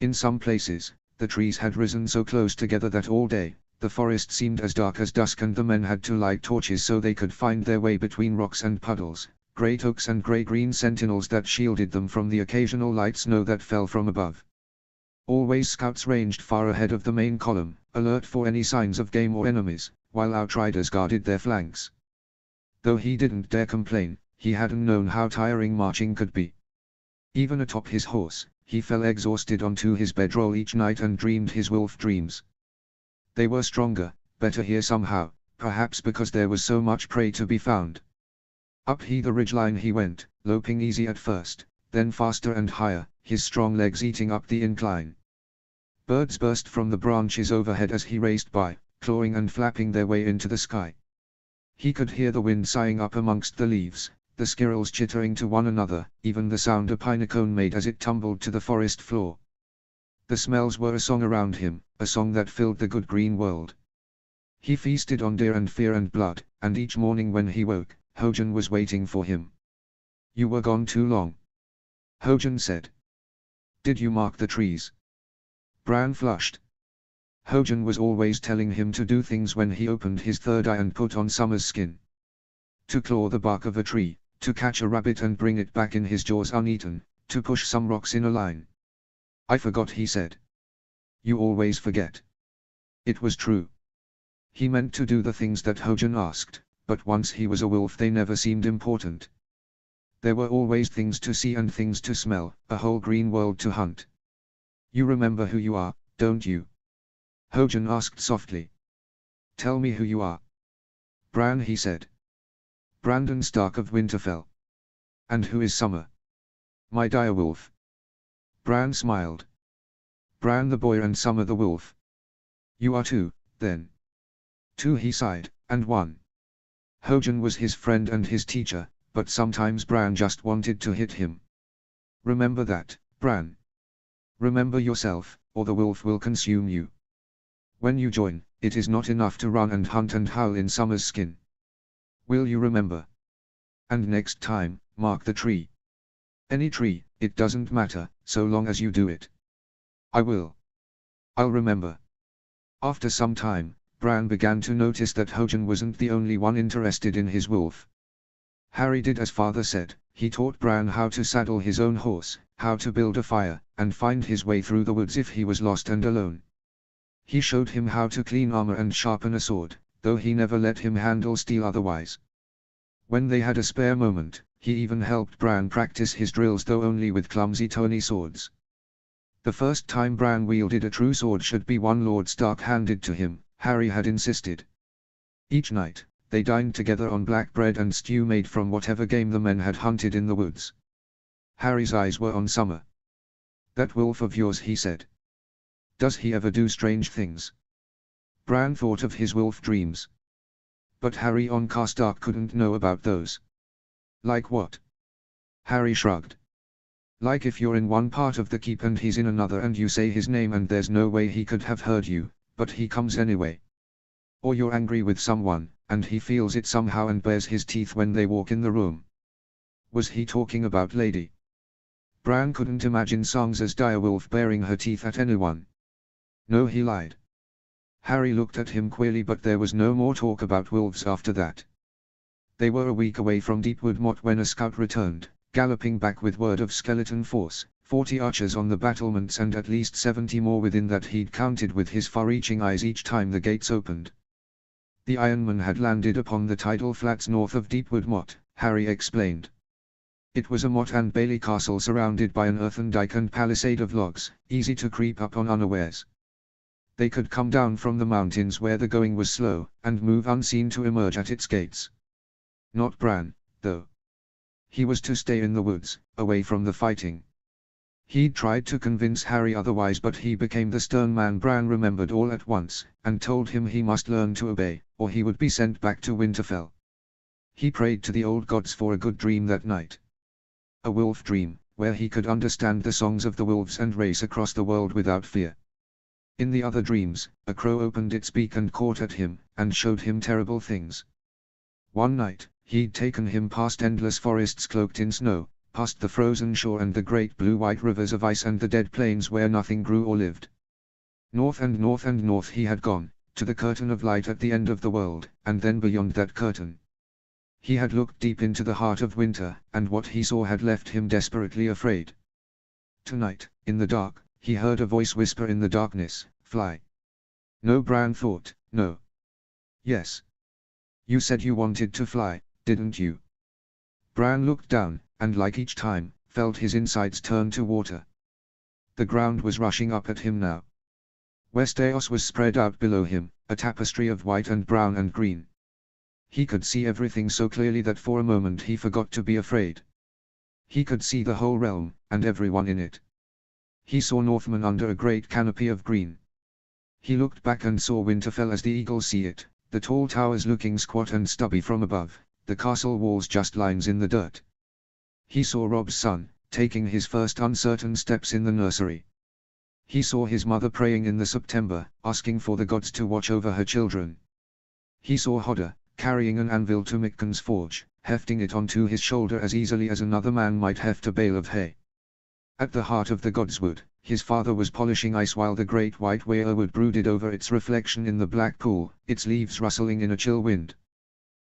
In some places, the trees had risen so close together that all day, the forest seemed as dark as dusk and the men had to light torches so they could find their way between rocks and puddles, great oaks and grey-green sentinels that shielded them from the occasional light snow that fell from above. Always scouts ranged far ahead of the main column, alert for any signs of game or enemies, while outriders guarded their flanks. Though he didn't dare complain, he hadn't known how tiring marching could be. Even atop his horse, he fell exhausted onto his bedroll each night and dreamed his wolf dreams. They were stronger, better here somehow, perhaps because there was so much prey to be found. Up the ridgeline he went, loping easy at first, then faster and higher, his strong legs eating up the incline. Birds burst from the branches overhead as he raced by, clawing and flapping their way into the sky. He could hear the wind sighing up amongst the leaves, the squirrels chittering to one another, even the sound a pinecone made as it tumbled to the forest floor. The smells were a song around him, a song that filled the good green world. He feasted on deer and fear and blood, and each morning when he woke, Hojan was waiting for him. "You were gone too long," Hojan said. "Did you mark the trees?" Bran flushed. Hojan was always telling him to do things when he opened his third eye and put on Summer's skin. To claw the bark of a tree, to catch a rabbit and bring it back in his jaws uneaten, to push some rocks in a line. "I forgot," he said. "You always forget." It was true. He meant to do the things that Hojan asked, but once he was a wolf they never seemed important. There were always things to see and things to smell, a whole green world to hunt. "You remember who you are, don't you?" Hojan asked softly. "Tell me who you are." "Bran," he said. "Brandon Stark of Winterfell." "And who is Summer?" "My direwolf." Bran smiled. "Bran the boy and Summer the wolf. You are two, then." "Two," he sighed, "and one." Hojan was his friend and his teacher, but sometimes Bran just wanted to hit him. "Remember that, Bran. Remember yourself, or the wolf will consume you. When you join, it is not enough to run and hunt and howl in Summer's skin. Will you remember? And next time, mark the tree. Any tree, it doesn't matter, so long as you do it." "I will. I'll remember." After some time, Bran began to notice that Hojan wasn't the only one interested in his wolf. Harry did as father said. He taught Bran how to saddle his own horse, how to build a fire, and find his way through the woods if he was lost and alone. He showed him how to clean armor and sharpen a sword, though he never let him handle steel otherwise. When they had a spare moment, he even helped Bran practice his drills, though only with clumsy tony swords. The first time Bran wielded a true sword should be one Lord Stark handed to him, Harry had insisted. Each night, they dined together on black bread and stew made from whatever game the men had hunted in the woods. Harry's eyes were on Summer. "That wolf of yours," he said. "Does he ever do strange things?" Bran thought of his wolf dreams. But Harry on Karstark couldn't know about those. "Like what?" Harry shrugged. "Like if you're in one part of the keep and he's in another and you say his name and there's no way he could have heard you, but he comes anyway. Or you're angry with someone, and he feels it somehow and bares his teeth when they walk in the room." Was he talking about Lady? Bran couldn't imagine Sansa's direwolf baring her teeth at anyone. No, he lied. Harry looked at him queerly, but there was no more talk about wolves after that. They were a week away from Deepwood Motte when a scout returned, galloping back with word of skeleton force, 40 archers on the battlements and at least 70 more within that he'd counted with his far-reaching eyes each time the gates opened. The Ironmen had landed upon the tidal flats north of Deepwood Motte, Harry explained. It was a motte and bailey castle surrounded by an earthen dike and palisade of logs, easy to creep up on unawares. They could come down from the mountains where the going was slow, and move unseen to emerge at its gates. Not Bran, though. He was to stay in the woods, away from the fighting. He'd tried to convince Harry otherwise, but he became the stern man Bran remembered all at once, and told him he must learn to obey, or he would be sent back to Winterfell. He prayed to the old gods for a good dream that night. A wolf dream, where he could understand the songs of the wolves and race across the world without fear. In the other dreams, a crow opened its beak and caught at him, and showed him terrible things. One night, he'd taken him past endless forests cloaked in snow, past the frozen shore and the great blue-white rivers of ice and the dead plains where nothing grew or lived. North and north and north he had gone, to the curtain of light at the end of the world, and then beyond that curtain. He had looked deep into the heart of winter, and what he saw had left him desperately afraid. Tonight, in the dark, he heard a voice whisper in the darkness, "Fly." No, Bran thought, no. Yes. You said you wanted to fly, didn't you? Bran looked down, and like each time, felt his insides turn to water. The ground was rushing up at him now. Westeros was spread out below him, a tapestry of white and brown and green. He could see everything so clearly that for a moment he forgot to be afraid. He could see the whole realm, and everyone in it. He saw Northmen under a great canopy of green. He looked back and saw Winterfell as the eagles see it, the tall towers looking squat and stubby from above, the castle walls just lines in the dirt. He saw Robb's son, taking his first uncertain steps in the nursery. He saw his mother praying in the September, asking for the gods to watch over her children. He saw Hodder, carrying an anvil to Mickens' forge, hefting it onto his shoulder as easily as another man might heft a bale of hay. At the heart of the godswood, his father was polishing ice while the great white weirwood brooded over its reflection in the black pool, its leaves rustling in a chill wind.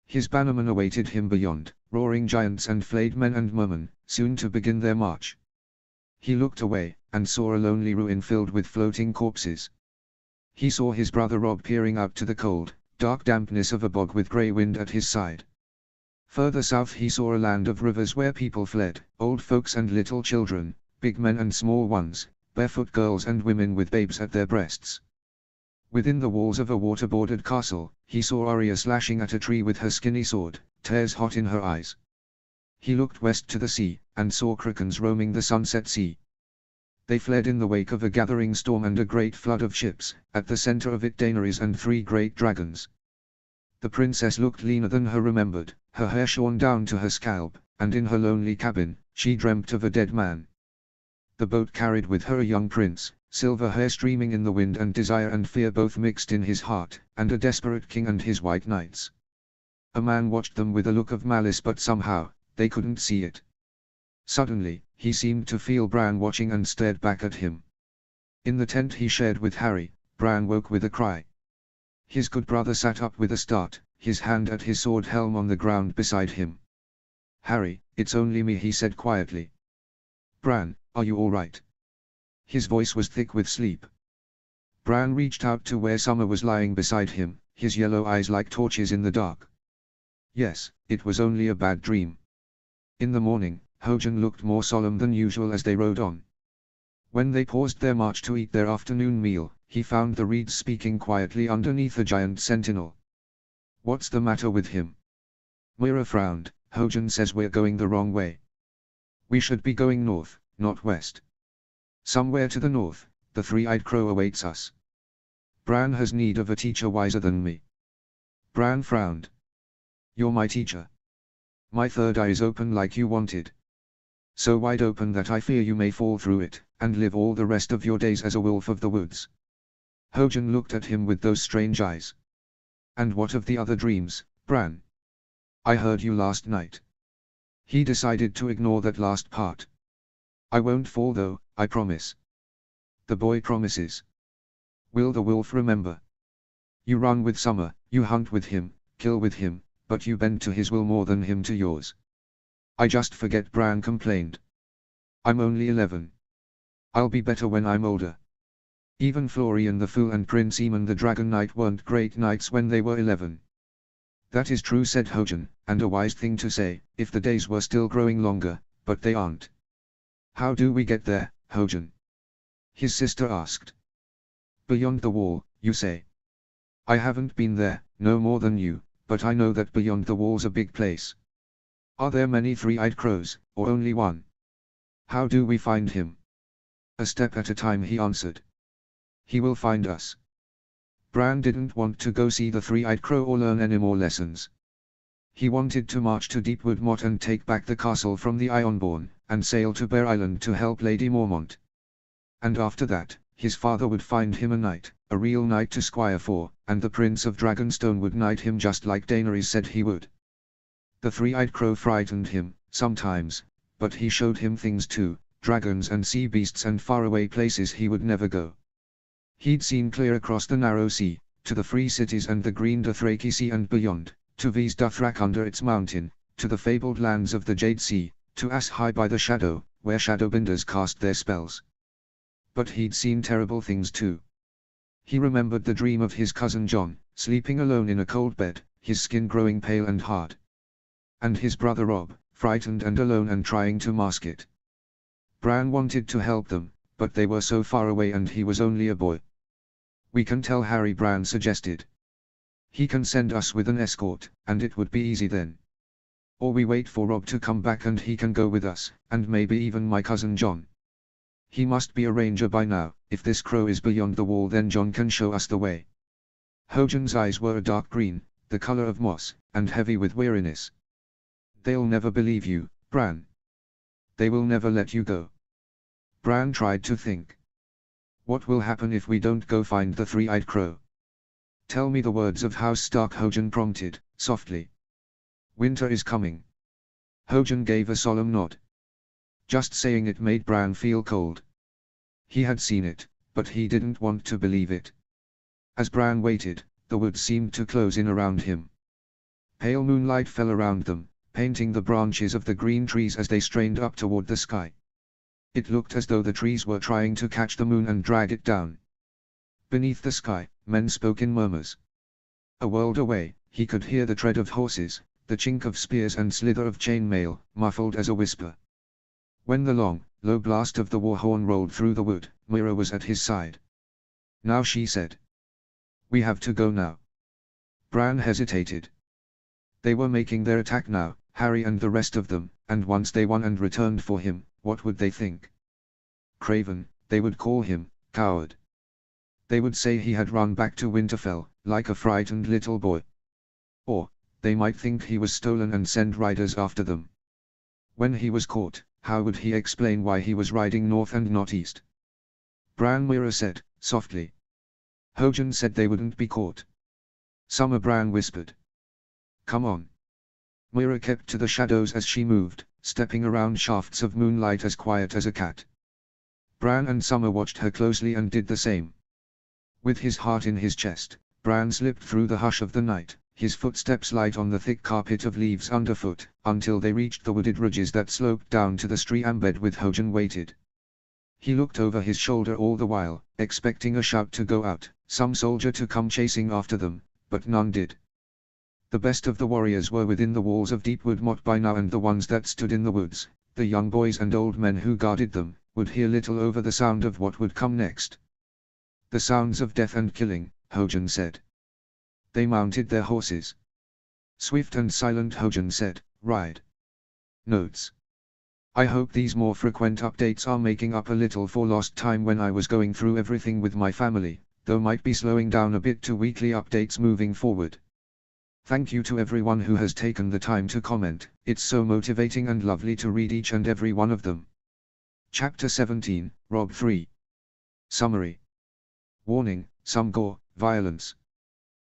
His bannermen awaited him beyond, roaring giants and flayed men and mermen, soon to begin their march. He looked away, and saw a lonely ruin filled with floating corpses. He saw his brother Robb peering out to the cold, dark dampness of a bog with grey wind at his side. Further south he saw a land of rivers where people fled, old folks and little children, big men and small ones, barefoot girls and women with babes at their breasts. Within the walls of a water-bordered castle, he saw Arya slashing at a tree with her skinny sword, tears hot in her eyes. He looked west to the sea, and saw Krakens roaming the sunset sea. They fled in the wake of a gathering storm and a great flood of ships, at the center of it Daenerys and 3 great dragons. The princess looked leaner than her remembered, her hair shorn down to her scalp, and in her lonely cabin, she dreamt of a dead man. The boat carried with her a young prince, silver hair streaming in the wind and desire and fear both mixed in his heart, and a desperate king and his white knights. A man watched them with a look of malice, but somehow, they couldn't see it. Suddenly, he seemed to feel Bran watching and stared back at him. In the tent he shared with Harry, Bran woke with a cry. His good brother sat up with a start, his hand at his sword helm on the ground beside him. "Harry, it's only me," he said quietly. "Bran, are you all right?" His voice was thick with sleep. Bran reached out to where Summer was lying beside him, his yellow eyes like torches in the dark. Yes, it was only a bad dream. In the morning, Hojan looked more solemn than usual as they rode on. When they paused their march to eat their afternoon meal, he found the reeds speaking quietly underneath a giant sentinel. "What's the matter with him?" Moira frowned. "Hojan says we're going the wrong way. We should be going north, not west. Somewhere to the north, the 3-eyed crow awaits us. Bran has need of a teacher wiser than me." Bran frowned. "You're my teacher. My third eye is open like you wanted. So wide open that I fear you may fall through it, and live all the rest of your days as a wolf of the woods." Hojan looked at him with those strange eyes. "And what of the other dreams, Bran? I heard you last night." He decided to ignore that last part. "I won't fall though, I promise." The boy promises. "Will the wolf remember? You run with Summer, you hunt with him, kill with him, but you bend to his will more than him to yours." "I just forget," Bran complained. "I'm only 11. I'll be better when I'm older." Even Florian the Fool and Prince Aemon the Dragon Knight weren't great knights when they were 11. "That is true," said Hojan, "and a wise thing to say, if the days were still growing longer, but they aren't." "How do we get there, Hojan?" his sister asked. "Beyond the wall, you say?" "I haven't been there, no more than you, but I know that beyond the wall's a big place." "Are there many 3-eyed crows, or only one?" "How do we find him?" "A step at a time," he answered. "He will find us." Bran didn't want to go see the 3-eyed crow or learn any more lessons. He wanted to march to Deepwood Motte and take back the castle from the Ironborn, and sail to Bear Island to help Lady Mormont. And after that, his father would find him a knight, a real knight to squire for, and the Prince of Dragonstone would knight him just like Daenerys said he would. The 3-eyed crow frightened him, sometimes, but he showed him things too, dragons and sea beasts and faraway places he would never go. He'd seen clear across the narrow sea, to the free cities and the green Dothraki Sea and beyond, to Visduthrak under its mountain, to the fabled lands of the Jade Sea, to Ass High by the Shadow, where shadowbinders cast their spells. But he'd seen terrible things too. He remembered the dream of his cousin John, sleeping alone in a cold bed, his skin growing pale and hard. And his brother Rob, frightened and alone and trying to mask it. Bran wanted to help them, but they were so far away and he was only a boy. "We can tell Harry," Bran suggested. "He can send us with an escort, and it would be easy then. Or we wait for Rob to come back and he can go with us, and maybe even my cousin John. He must be a ranger by now. If this crow is beyond the wall, then John can show us the way." Hojan's eyes were a dark green, the color of moss, and heavy with weariness. "They'll never believe you, Bran. They will never let you go." Bran tried to think. "What will happen if we don't go find the three-eyed crow?" "Tell me the words of House Stark," Hojan prompted, softly. "Winter is coming." Hojan gave a solemn nod. Just saying it made Bran feel cold. He had seen it, but he didn't want to believe it. As Bran waited, the woods seemed to close in around him. Pale moonlight fell around them, painting the branches of the green trees as they strained up toward the sky. It looked as though the trees were trying to catch the moon and drag it down. Beneath the sky, men spoke in murmurs. A world away, he could hear the tread of horses, the chink of spears and slither of chainmail, muffled as a whisper. When the long, low blast of the war horn rolled through the wood, Meera was at his side. "Now," she said. "We have to go now." Bran hesitated. They were making their attack now, Harry and the rest of them, and once they won and returned for him, what would they think? Craven, they would call him, coward. They would say he had run back to Winterfell, like a frightened little boy. Or, they might think he was stolen and send riders after them. When he was caught, how would he explain why he was riding north and not east? "Bran," Meera said, softly. Hojan said they wouldn't be caught. "Summer," Bran whispered. "Come on." Meera kept to the shadows as she moved, stepping around shafts of moonlight as quiet as a cat. Bran and Summer watched her closely and did the same. With his heart in his chest, Bran slipped through the hush of the night, his footsteps light on the thick carpet of leaves underfoot, until they reached the wooded ridges that sloped down to the stream bed with Hojan waited. He looked over his shoulder all the while, expecting a shout to go out, some soldier to come chasing after them, but none did. The best of the warriors were within the walls of Deepwood Motte by now, and the ones that stood in the woods, the young boys and old men who guarded them, would hear little over the sound of what would come next. "The sounds of death and killing," Hojan said. They mounted their horses. "Swift and silent," Hojan said, "ride." Notes. I hope these more frequent updates are making up a little for lost time when I was going through everything with my family, though might be slowing down a bit to weekly updates moving forward. Thank you to everyone who has taken the time to comment, it's so motivating and lovely to read each and every one of them. Chapter 17, Rob 3. Summary. Warning, some gore, violence.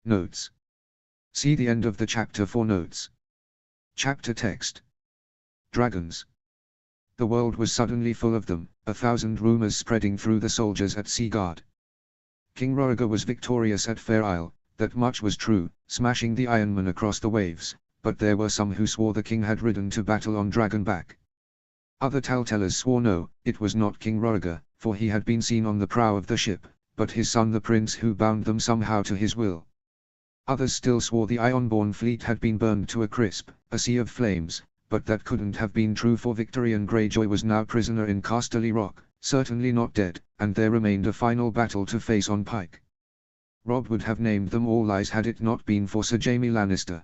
Notes. See the end of the chapter for notes. Chapter text. Dragons. The world was suddenly full of them, 1,000 rumors spreading through the soldiers at Seaguard. King Rhaegar was victorious at Fair Isle, that much was true, smashing the Ironmen across the waves, but there were some who swore the king had ridden to battle on Dragonback. Other telltellers swore no, it was not King Rhaegar, for he had been seen on the prow of the ship, but his son the prince who bound them somehow to his will. Others still swore the Ironborn fleet had been burned to a crisp, a sea of flames, but that couldn't have been true, for Victorian Greyjoy was now prisoner in Casterly Rock, certainly not dead, and there remained a final battle to face on Pike. Rob would have named them all lies had it not been for Sir Jaime Lannister.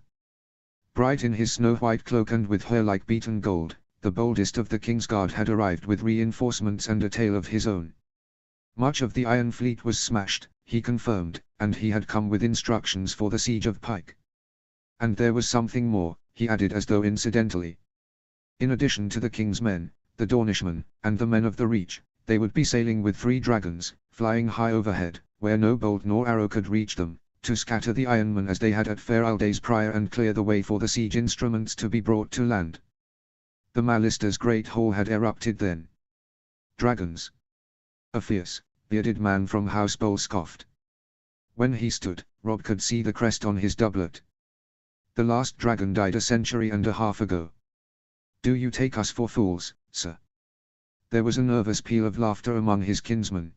Bright in his snow-white cloak and with hair like beaten gold, the boldest of the Kingsguard had arrived with reinforcements and a tale of his own. Much of the Iron Fleet was smashed, he confirmed, and he had come with instructions for the siege of Pike. And there was something more, he added as though incidentally. In addition to the king's men, the Dornishmen, and the men of the Reach, they would be sailing with 3 dragons, flying high overhead, where no bolt nor arrow could reach them, to scatter the Ironmen as they had at Fair Isle days prior and clear the way for the siege instruments to be brought to land. The Malisters' great hall had erupted then. Dragons. A fierce, bearded man from House Bowl scoffed. When he stood, Rob could see the crest on his doublet. The last dragon died a century and a half ago. Do you take us for fools, sir? There was a nervous peal of laughter among his kinsmen.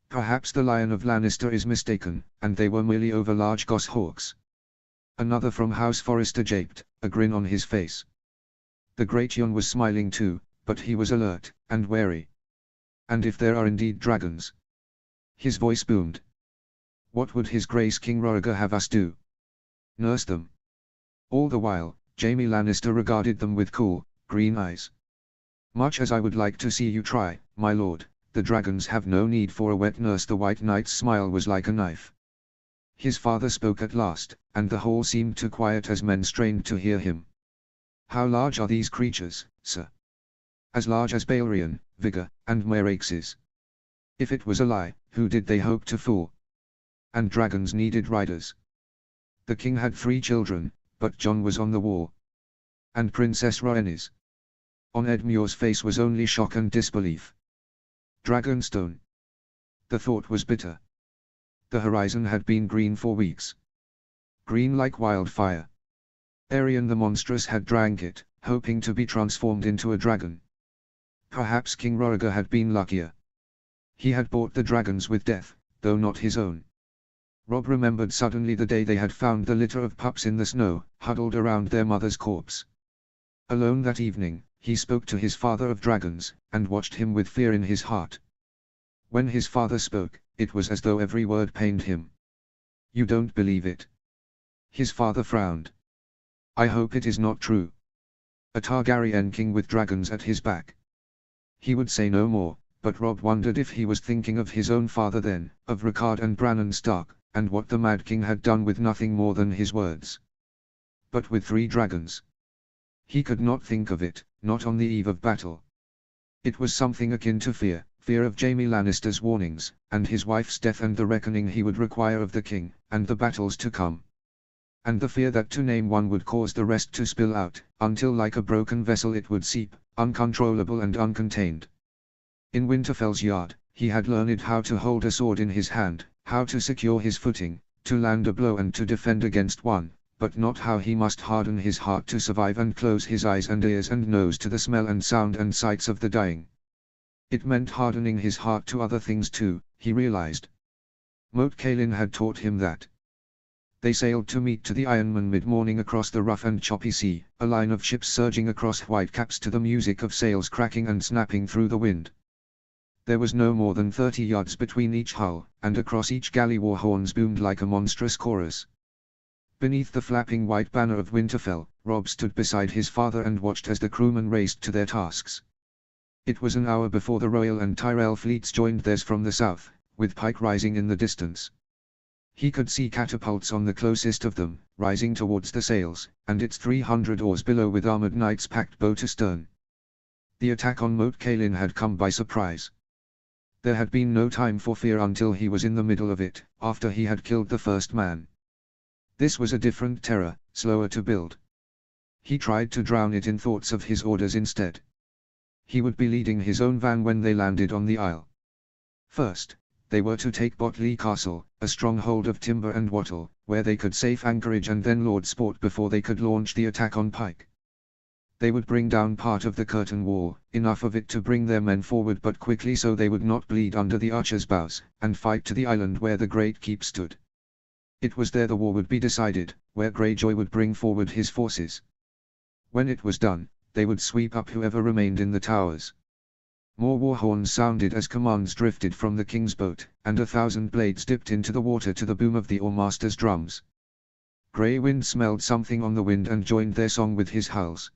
Perhaps the Lion of Lannister is mistaken, and they were merely over large goshawks. Another from House Forrester japed, a grin on his face. The Great Jon was smiling too, but he was alert, and wary. And if there are indeed dragons? His voice boomed. What would His Grace King Rhaegar have us do? Nurse them. All the while, Jaime Lannister regarded them with cool, green eyes. Much as I would like to see you try, my lord, the dragons have no need for a wet nurse. The White Knight's smile was like a knife. His father spoke at last, and the hall seemed to quiet as men strained to hear him. How large are these creatures, sir? As large as Balerion, Vigor, and Meraxes. If it was a lie, who did they hope to fool? And dragons needed riders. The king had 3 children, but Jon was on the wall. And Princess Rhaenys. On Edmure's face was only shock and disbelief. Dragonstone. The thought was bitter. The horizon had been green for weeks. Green like wildfire. Aerion the monstrous had drank it, hoping to be transformed into a dragon. Perhaps King Rhaegar had been luckier. He had bought the dragons with death, though not his own. Robb remembered suddenly the day they had found the litter of pups in the snow, huddled around their mother's corpse. Alone that evening, he spoke to his father of dragons, and watched him with fear in his heart. When his father spoke, it was as though every word pained him. You don't believe it? His father frowned. I hope it is not true. A Targaryen king with dragons at his back. He would say no more, but Robb wondered if he was thinking of his own father then, of Rickard and Brannon Stark, and what the Mad King had done with nothing more than his words. But with 3 dragons. He could not think of it, not on the eve of battle. It was something akin to fear, fear of Jaime Lannister's warnings, and his wife's death and the reckoning he would require of the king, and the battles to come. And the fear that to name one would cause the rest to spill out, until like a broken vessel it would seep, uncontrollable and uncontained. In Winterfell's yard, he had learned how to hold a sword in his hand, how to secure his footing, to land a blow and to defend against one, but not how he must harden his heart to survive and close his eyes and ears and nose to the smell and sound and sights of the dying. It meant hardening his heart to other things too, he realized. Moat Cailin had taught him that. They sailed to meet to the Ironman mid-morning across the rough and choppy sea, a line of ships surging across whitecaps to the music of sails cracking and snapping through the wind. There was no more than 30 yards between each hull, and across each galley war horns boomed like a monstrous chorus. Beneath the flapping white banner of Winterfell, Robb stood beside his father and watched as the crewmen raced to their tasks. It was an hour before the Royal and Tyrell fleets joined theirs from the south, with Pike rising in the distance. He could see catapults on the closest of them, rising towards the sails, and its 300 oars below with armored knights packed bow to stern. The attack on Moat Cailin had come by surprise. There had been no time for fear until he was in the middle of it, after he had killed the first man. This was a different terror, slower to build. He tried to drown it in thoughts of his orders instead. He would be leading his own van when they landed on the Isle. First, they were to take Botley Castle, a stronghold of timber and wattle, where they could safe anchorage and then Lord Sport before they could launch the attack on Pike. They would bring down part of the curtain wall, enough of it to bring their men forward but quickly so they would not bleed under the archers' bows, and fight to the island where the Great Keep stood. It was there the war would be decided, where Greyjoy would bring forward his forces. When it was done, they would sweep up whoever remained in the towers. More war horns sounded as commands drifted from the king's boat, and 1,000 blades dipped into the water to the boom of the oarmasters' drums. Grey Wind smelled something on the wind and joined their song with his howls.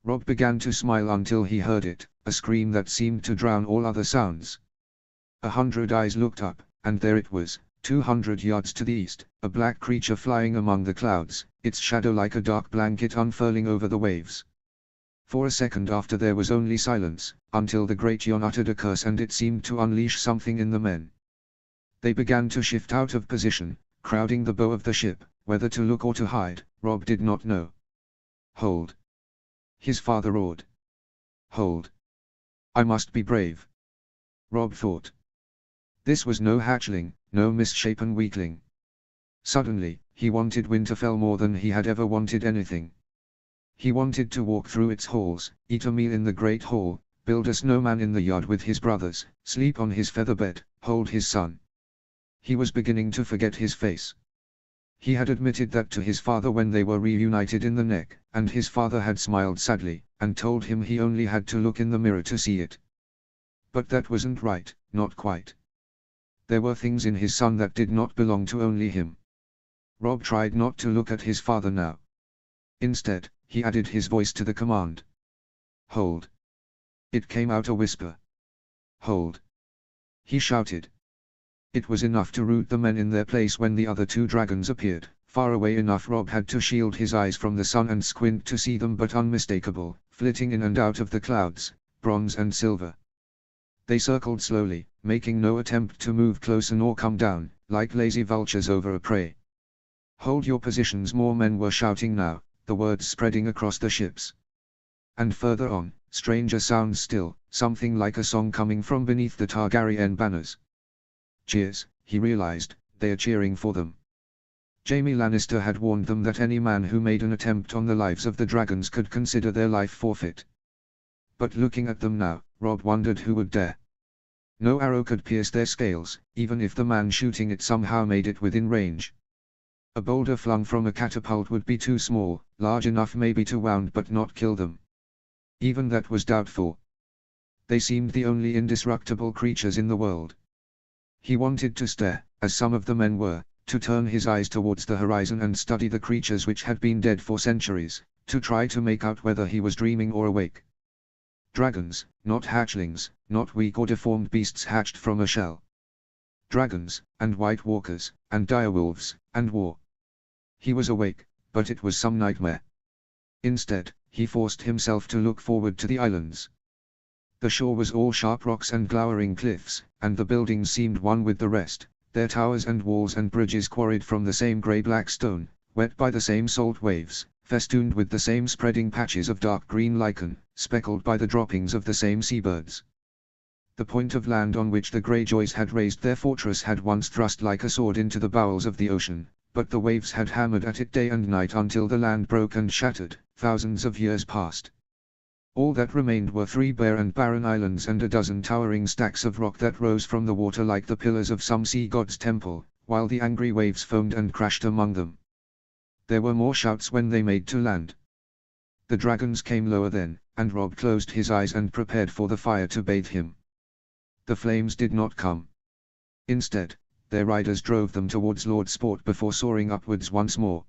Robb began to smile until he heard it, a scream that seemed to drown all other sounds. 100 eyes looked up, and there it was, 200 yards to the east, a black creature flying among the clouds, its shadow like a dark blanket unfurling over the waves. For a second after there was only silence, until the Great Jon uttered a curse and it seemed to unleash something in the men. They began to shift out of position, crowding the bow of the ship, whether to look or to hide, Robb did not know. Hold! His father roared. Hold! I must be brave. Robb thought. This was no hatchling, no misshapen weakling. Suddenly, he wanted Winterfell more than he had ever wanted anything. He wanted to walk through its halls, eat a meal in the great hall, build a snowman in the yard with his brothers, sleep on his feather bed, hold his son. He was beginning to forget his face. He had admitted that to his father when they were reunited in the neck, and his father had smiled sadly, and told him he only had to look in the mirror to see it. But that wasn't right, not quite. There were things in his son that did not belong to only him. Robb tried not to look at his father now. Instead, he added his voice to the command. Hold. It came out a whisper. Hold. He shouted. It was enough to root the men in their place when the other two dragons appeared, far away enough Robb had to shield his eyes from the sun and squint to see them, but unmistakable, flitting in and out of the clouds, bronze and silver. They circled slowly, making no attempt to move closer nor come down, like lazy vultures over a prey. Hold your positions, more men were shouting now, the words spreading across the ships. And further on, stranger sounds still, something like a song coming from beneath the Targaryen banners. Cheers, he realized, they are cheering for them. Jaime Lannister had warned them that any man who made an attempt on the lives of the dragons could consider their life forfeit. But looking at them now, Robb wondered who would dare. No arrow could pierce their scales, even if the man shooting it somehow made it within range. A boulder flung from a catapult would be too small, large enough maybe to wound but not kill them. Even that was doubtful. They seemed the only indestructible creatures in the world. He wanted to stare, as some of the men were, to turn his eyes towards the horizon and study the creatures which had been dead for centuries, to try to make out whether he was dreaming or awake. Dragons, not hatchlings, not weak or deformed beasts hatched from a shell. Dragons, and White Walkers, and direwolves, and war. He was awake, but it was some nightmare. Instead, he forced himself to look forward to the islands. The shore was all sharp rocks and glowering cliffs, and the buildings seemed one with the rest, their towers and walls and bridges quarried from the same grey-black stone, wet by the same salt waves, festooned with the same spreading patches of dark green lichen, speckled by the droppings of the same seabirds. The point of land on which the Greyjoys had raised their fortress had once thrust like a sword into the bowels of the ocean, but the waves had hammered at it day and night until the land broke and shattered. Thousands of years passed. All that remained were 3 bare and barren islands and a dozen towering stacks of rock that rose from the water like the pillars of some sea god's temple, while the angry waves foamed and crashed among them. There were more shouts when they made to land. The dragons came lower then, and Robb closed his eyes and prepared for the fire to bathe him. The flames did not come. Instead, their riders drove them towards Lord Sport before soaring upwards once more.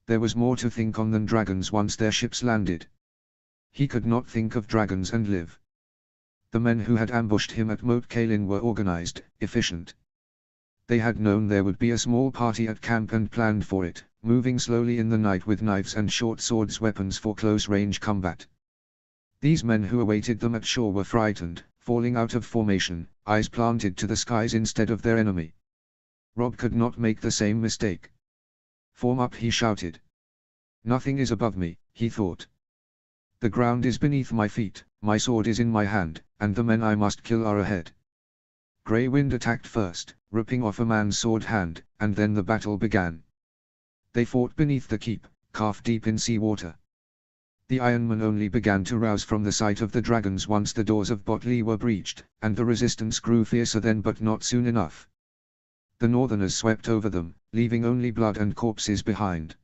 There was more to think on than dragons once their ships landed. He could not think of dragons and live. The men who had ambushed him at Moat Cailin were organized, efficient. They had known there would be a small party at camp and planned for it, moving slowly in the night with knives and short swords, weapons for close-range combat. These men who awaited them at shore were frightened, falling out of formation, eyes planted to the skies instead of their enemy. Robb could not make the same mistake. Form up, he shouted. Nothing is above me, he thought. The ground is beneath my feet, my sword is in my hand, and the men I must kill are ahead. Grey Wind attacked first, ripping off a man's sword hand, and then the battle began. They fought beneath the keep, calf-deep in sea water. The Ironmen only began to rouse from the sight of the dragons once the doors of Botley were breached, and the resistance grew fiercer then, but not soon enough. The Northerners swept over them, leaving only blood and corpses behind.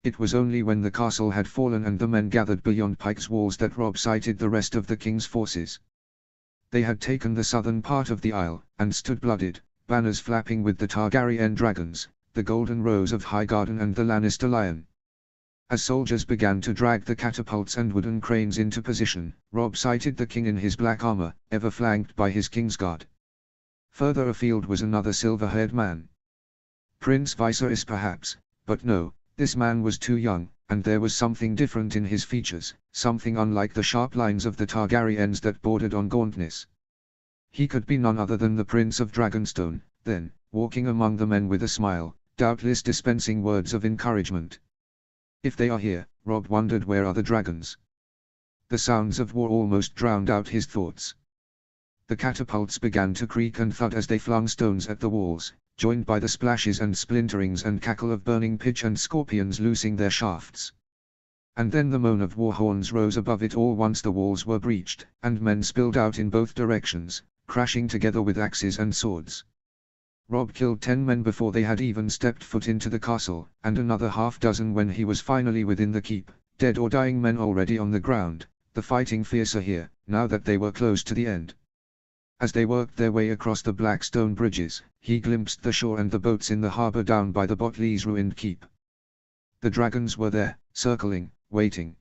It was only when the castle had fallen and the men gathered beyond Pike's walls that Robb sighted the rest of the king's forces. They had taken the southern part of the isle, and stood blooded, banners flapping with the Targaryen dragons, the golden rose of Highgarden and the Lannister lion. As soldiers began to drag the catapults and wooden cranes into position, Robb sighted the king in his black armor, ever flanked by his Kingsguard. Further afield was another silver-haired man. Prince Viserys perhaps, but no, this man was too young, and there was something different in his features, something unlike the sharp lines of the Targaryens that bordered on gauntness. He could be none other than the Prince of Dragonstone, then, walking among the men with a smile, doubtless dispensing words of encouragement. If they are here, Robb wondered, where are the dragons? The sounds of war almost drowned out his thoughts. The catapults began to creak and thud as they flung stones at the walls, joined by the splashes and splinterings and cackle of burning pitch and scorpions loosing their shafts. And then the moan of war horns rose above it all once the walls were breached, and men spilled out in both directions, crashing together with axes and swords. Rob killed 10 men before they had even stepped foot into the castle, and another half-dozen when he was finally within the keep, dead or dying men already on the ground, the fighting fiercer here, now that they were close to the end. As they worked their way across the black stone bridges, he glimpsed the shore and the boats in the harbour down by the Botley's ruined keep. The dragons were there, circling, waiting.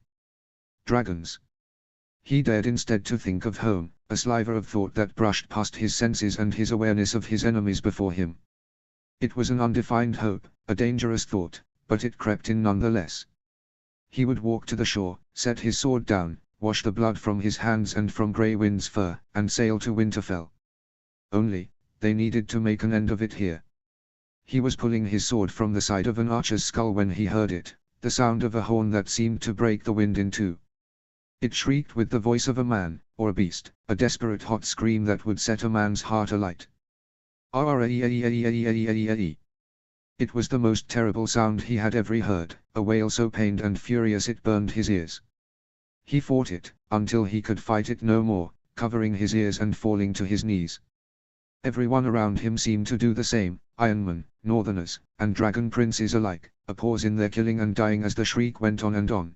Dragons. He dared instead to think of home, a sliver of thought that brushed past his senses and his awareness of his enemies before him. It was an undefined hope, a dangerous thought, but it crept in nonetheless. He would walk to the shore, set his sword down, wash the blood from his hands and from Grey Wind's fur, and sail to Winterfell. Only, they needed to make an end of it here. He was pulling his sword from the side of an archer's skull when he heard it, the sound of a horn that seemed to break the wind in two. It shrieked with the voice of a man, or a beast, a desperate hot scream that would set a man's heart alight. It was the most terrible sound he had ever heard, a wail so pained and furious it burned his ears. He fought it, until he could fight it no more, covering his ears and falling to his knees. Everyone around him seemed to do the same, Ironmen, Northerners, and Dragon Princes alike, a pause in their killing and dying as the shriek went on and on.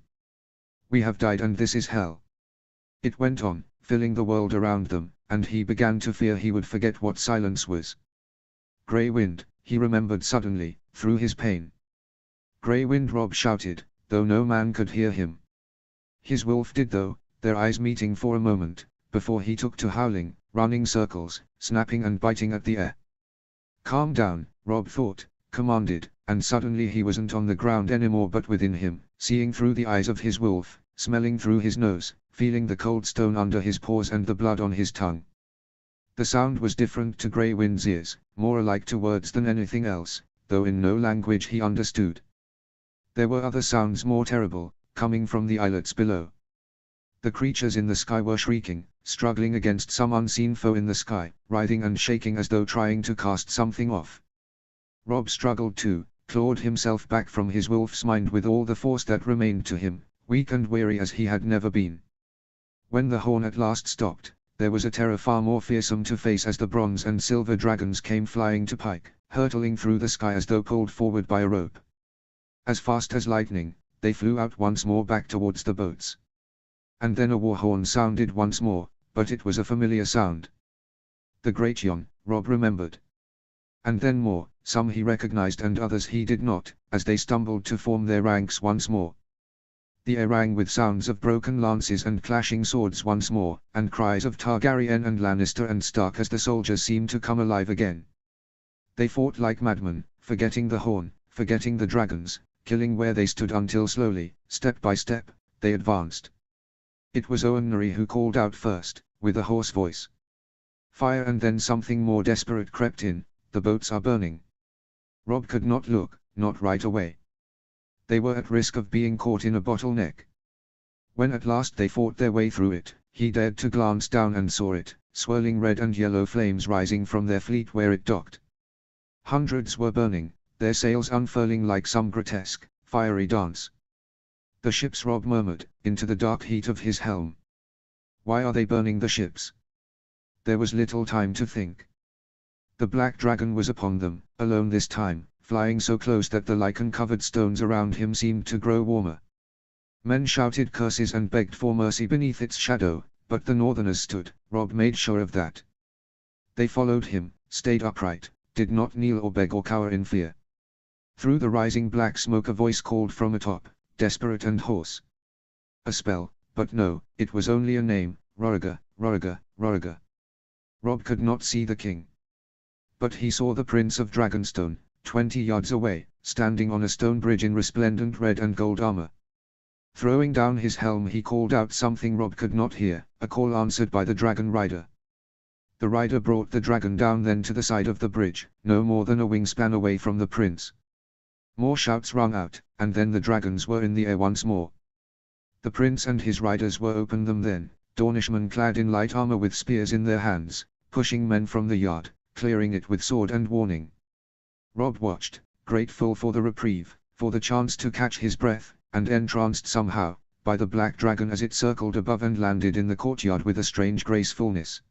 We have died and this is hell. It went on, filling the world around them, and he began to fear he would forget what silence was. Grey Wind, he remembered suddenly, through his pain. Grey Wind, Rob shouted, though no man could hear him. His wolf did though, their eyes meeting for a moment, before he took to howling, running circles, snapping and biting at the air. Calm down, Rob thought, commanded, and suddenly he wasn't on the ground anymore but within him, seeing through the eyes of his wolf, smelling through his nose, feeling the cold stone under his paws and the blood on his tongue. The sound was different to Grey Wind's ears, more alike to words than anything else, though in no language he understood. There were other sounds more terrible, coming from the islets below. The creatures in the sky were shrieking, struggling against some unseen foe in the sky, writhing and shaking as though trying to cast something off. Rob struggled too, clawed himself back from his wolf's mind with all the force that remained to him, weak and weary as he had never been. When the horn at last stopped, there was a terror far more fearsome to face as the bronze and silver dragons came flying to pike, hurtling through the sky as though pulled forward by a rope. As fast as lightning, they flew out once more back towards the boats. And then a war horn sounded once more, but it was a familiar sound. The Great Yon, Rob remembered. And then more, some he recognized and others he did not, as they stumbled to form their ranks once more. The air rang with sounds of broken lances and clashing swords once more, and cries of Targaryen and Lannister and Stark as the soldiers seemed to come alive again. They fought like madmen, forgetting the horn, forgetting the dragons, killing where they stood until slowly, step by step, they advanced. It was Owen Nuri who called out first, with a hoarse voice. Fire, and then something more desperate crept in, the boats are burning. Rob could not look, not right away. They were at risk of being caught in a bottleneck. When at last they fought their way through it, he dared to glance down and saw it, swirling red and yellow flames rising from their fleet where it docked. Hundreds were burning, their sails unfurling like some grotesque, fiery dance. The ships, Rob murmured, into the dark heat of his helm. Why are they burning the ships? There was little time to think. The black dragon was upon them, alone this time, flying so close that the lichen-covered stones around him seemed to grow warmer. Men shouted curses and begged for mercy beneath its shadow, but the Northerners stood, Rob made sure of that. They followed him, stayed upright, did not kneel or beg or cower in fear. Through the rising black smoke a voice called from atop, desperate and hoarse. A spell, but no, it was only a name, Roriga, Roriga, Roriga. Rob could not see the king. But he saw the Prince of Dragonstone, 20 yards away, standing on a stone bridge in resplendent red and gold armor. Throwing down his helm he called out something Rob could not hear, a call answered by the dragon rider. The rider brought the dragon down then to the side of the bridge, no more than a wingspan away from the prince. More shouts rung out, and then the dragons were in the air once more. The prince and his riders were open them then, Dornishmen clad in light armor with spears in their hands, pushing men from the yard, clearing it with sword and warning. Rob watched, grateful for the reprieve, for the chance to catch his breath, and entranced somehow, by the black dragon as it circled above and landed in the courtyard with a strange gracefulness.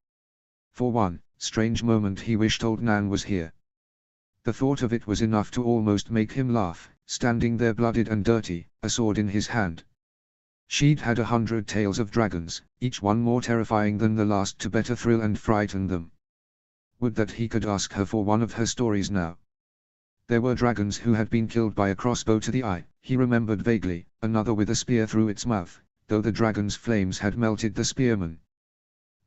For one strange moment he wished old Nan was here. The thought of it was enough to almost make him laugh, standing there blooded and dirty, a sword in his hand. She'd had 100 tales of dragons, each one more terrifying than the last to better thrill and frighten them. Would that he could ask her for one of her stories now. There were dragons who had been killed by a crossbow to the eye, he remembered vaguely, another with a spear through its mouth, though the dragon's flames had melted the spearman.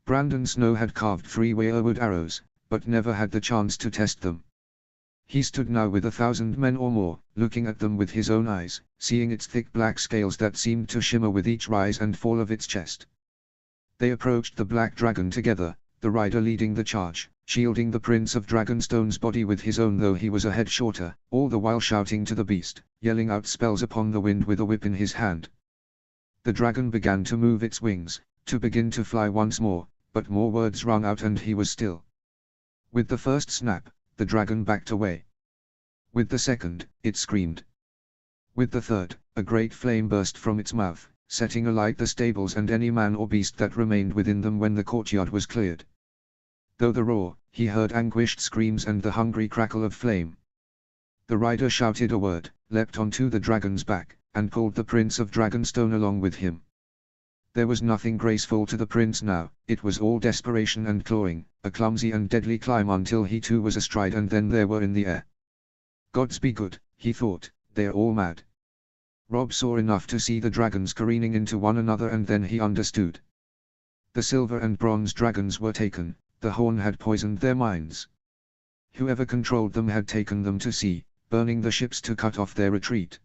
Brandon Snow had carved 3 weirwood arrows, but never had the chance to test them. He stood now with 1,000 men or more, looking at them with his own eyes, seeing its thick black scales that seemed to shimmer with each rise and fall of its chest. They approached the black dragon together, the rider leading the charge, shielding the Prince of Dragonstone's body with his own though he was a head shorter, all the while shouting to the beast, yelling out spells upon the wind with a whip in his hand. The dragon began to move its wings, to begin to fly once more, but more words rung out and he was still. With the first snap, the dragon backed away. With the second, it screamed. With the third, a great flame burst from its mouth, setting alight the stables and any man or beast that remained within them when the courtyard was cleared. Through the roar, he heard anguished screams and the hungry crackle of flame. The rider shouted a word, leapt onto the dragon's back, and pulled the Prince of Dragonstone along with him. There was nothing graceful to the prince now, it was all desperation and clawing, a clumsy and deadly climb until he too was astride and then they were in the air. Gods be good, he thought, they're all mad. Rob saw enough to see the dragons careening into one another and then he understood. The silver and bronze dragons were taken, the horn had poisoned their minds. Whoever controlled them had taken them to sea, burning the ships to cut off their retreat.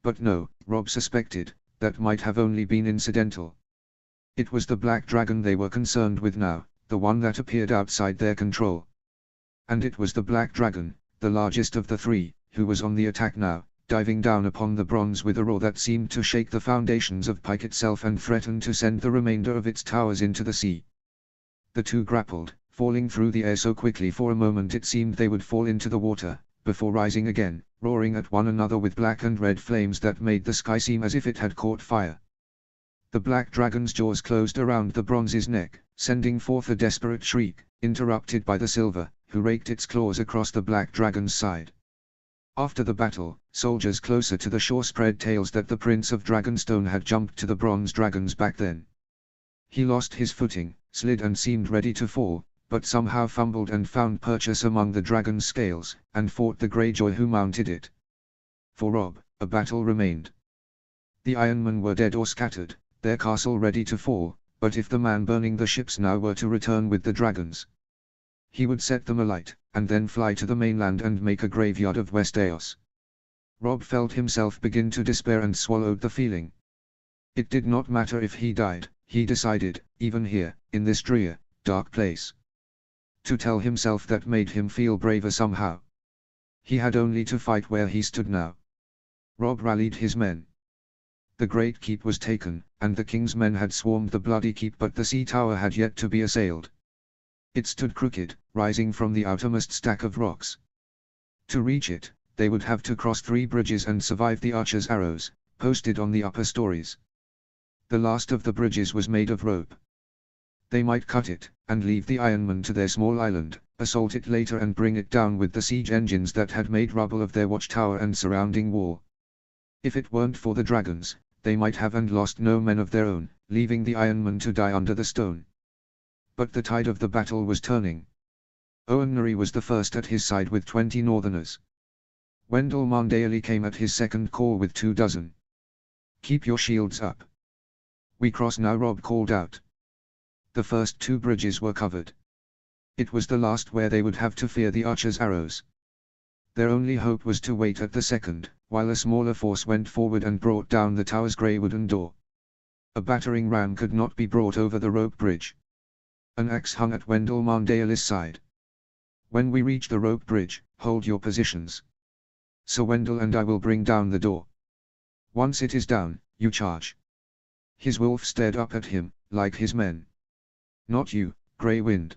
But no, Rob suspected, that might have only been incidental. It was the black dragon they were concerned with now, the one that appeared outside their control. And it was the black dragon, the largest of the 3, who was on the attack now, diving down upon the bronze with a roar that seemed to shake the foundations of Pike itself and threatened to send the remainder of its towers into the sea. The two grappled, falling through the air so quickly for a moment it seemed they would fall into the water, before rising again, roaring at one another with black and red flames that made the sky seem as if it had caught fire. The black dragon's jaws closed around the bronze's neck, sending forth a desperate shriek, interrupted by the silver, who raked its claws across the black dragon's side. After the battle, soldiers closer to the shore spread tales that the Prince of Dragonstone had jumped to the bronze dragon's back then. He lost his footing, slid and seemed ready to fall, but somehow fumbled and found purchase among the dragon's scales, and fought the Greyjoy who mounted it. For Rob, a battle remained. The Ironmen were dead or scattered, their castle ready to fall, but if the man burning the ships now were to return with the dragons, he would set them alight, and then fly to the mainland and make a graveyard of Westeros. Rob felt himself begin to despair and swallowed the feeling. It did not matter if he died, he decided, even here, in this drear, dark place. To tell himself that made him feel braver somehow. He had only to fight where he stood now. Rob rallied his men. The great keep was taken, and the king's men had swarmed the bloody keep but the sea tower had yet to be assailed. It stood crooked, rising from the outermost stack of rocks. To reach it, they would have to cross 3 bridges and survive the archers' arrows, posted on the upper stories. The last of the bridges was made of rope. They might cut it, and leave the Ironmen to their small island, assault it later and bring it down with the siege engines that had made rubble of their watchtower and surrounding wall. If it weren't for the dragons, they might have and lost no men of their own, leaving the Ironmen to die under the stone. But the tide of the battle was turning. Owen Norrie was the first at his side with 20 northerners. Wendell Mondaly came at his second call with 24. "Keep your shields up. We cross now," Rob called out. The first 2 bridges were covered. It was the last where they would have to fear the archers' arrows. Their only hope was to wait at the second, while a smaller force went forward and brought down the tower's grey wooden door. A battering ram could not be brought over the rope bridge. An axe hung at Wendell Mondaly's side. "When we reach the rope bridge, hold your positions. Sir Wendell and I will bring down the door. Once it is down, you charge." His wolf stared up at him, like his men. "Not you, Grey Wind.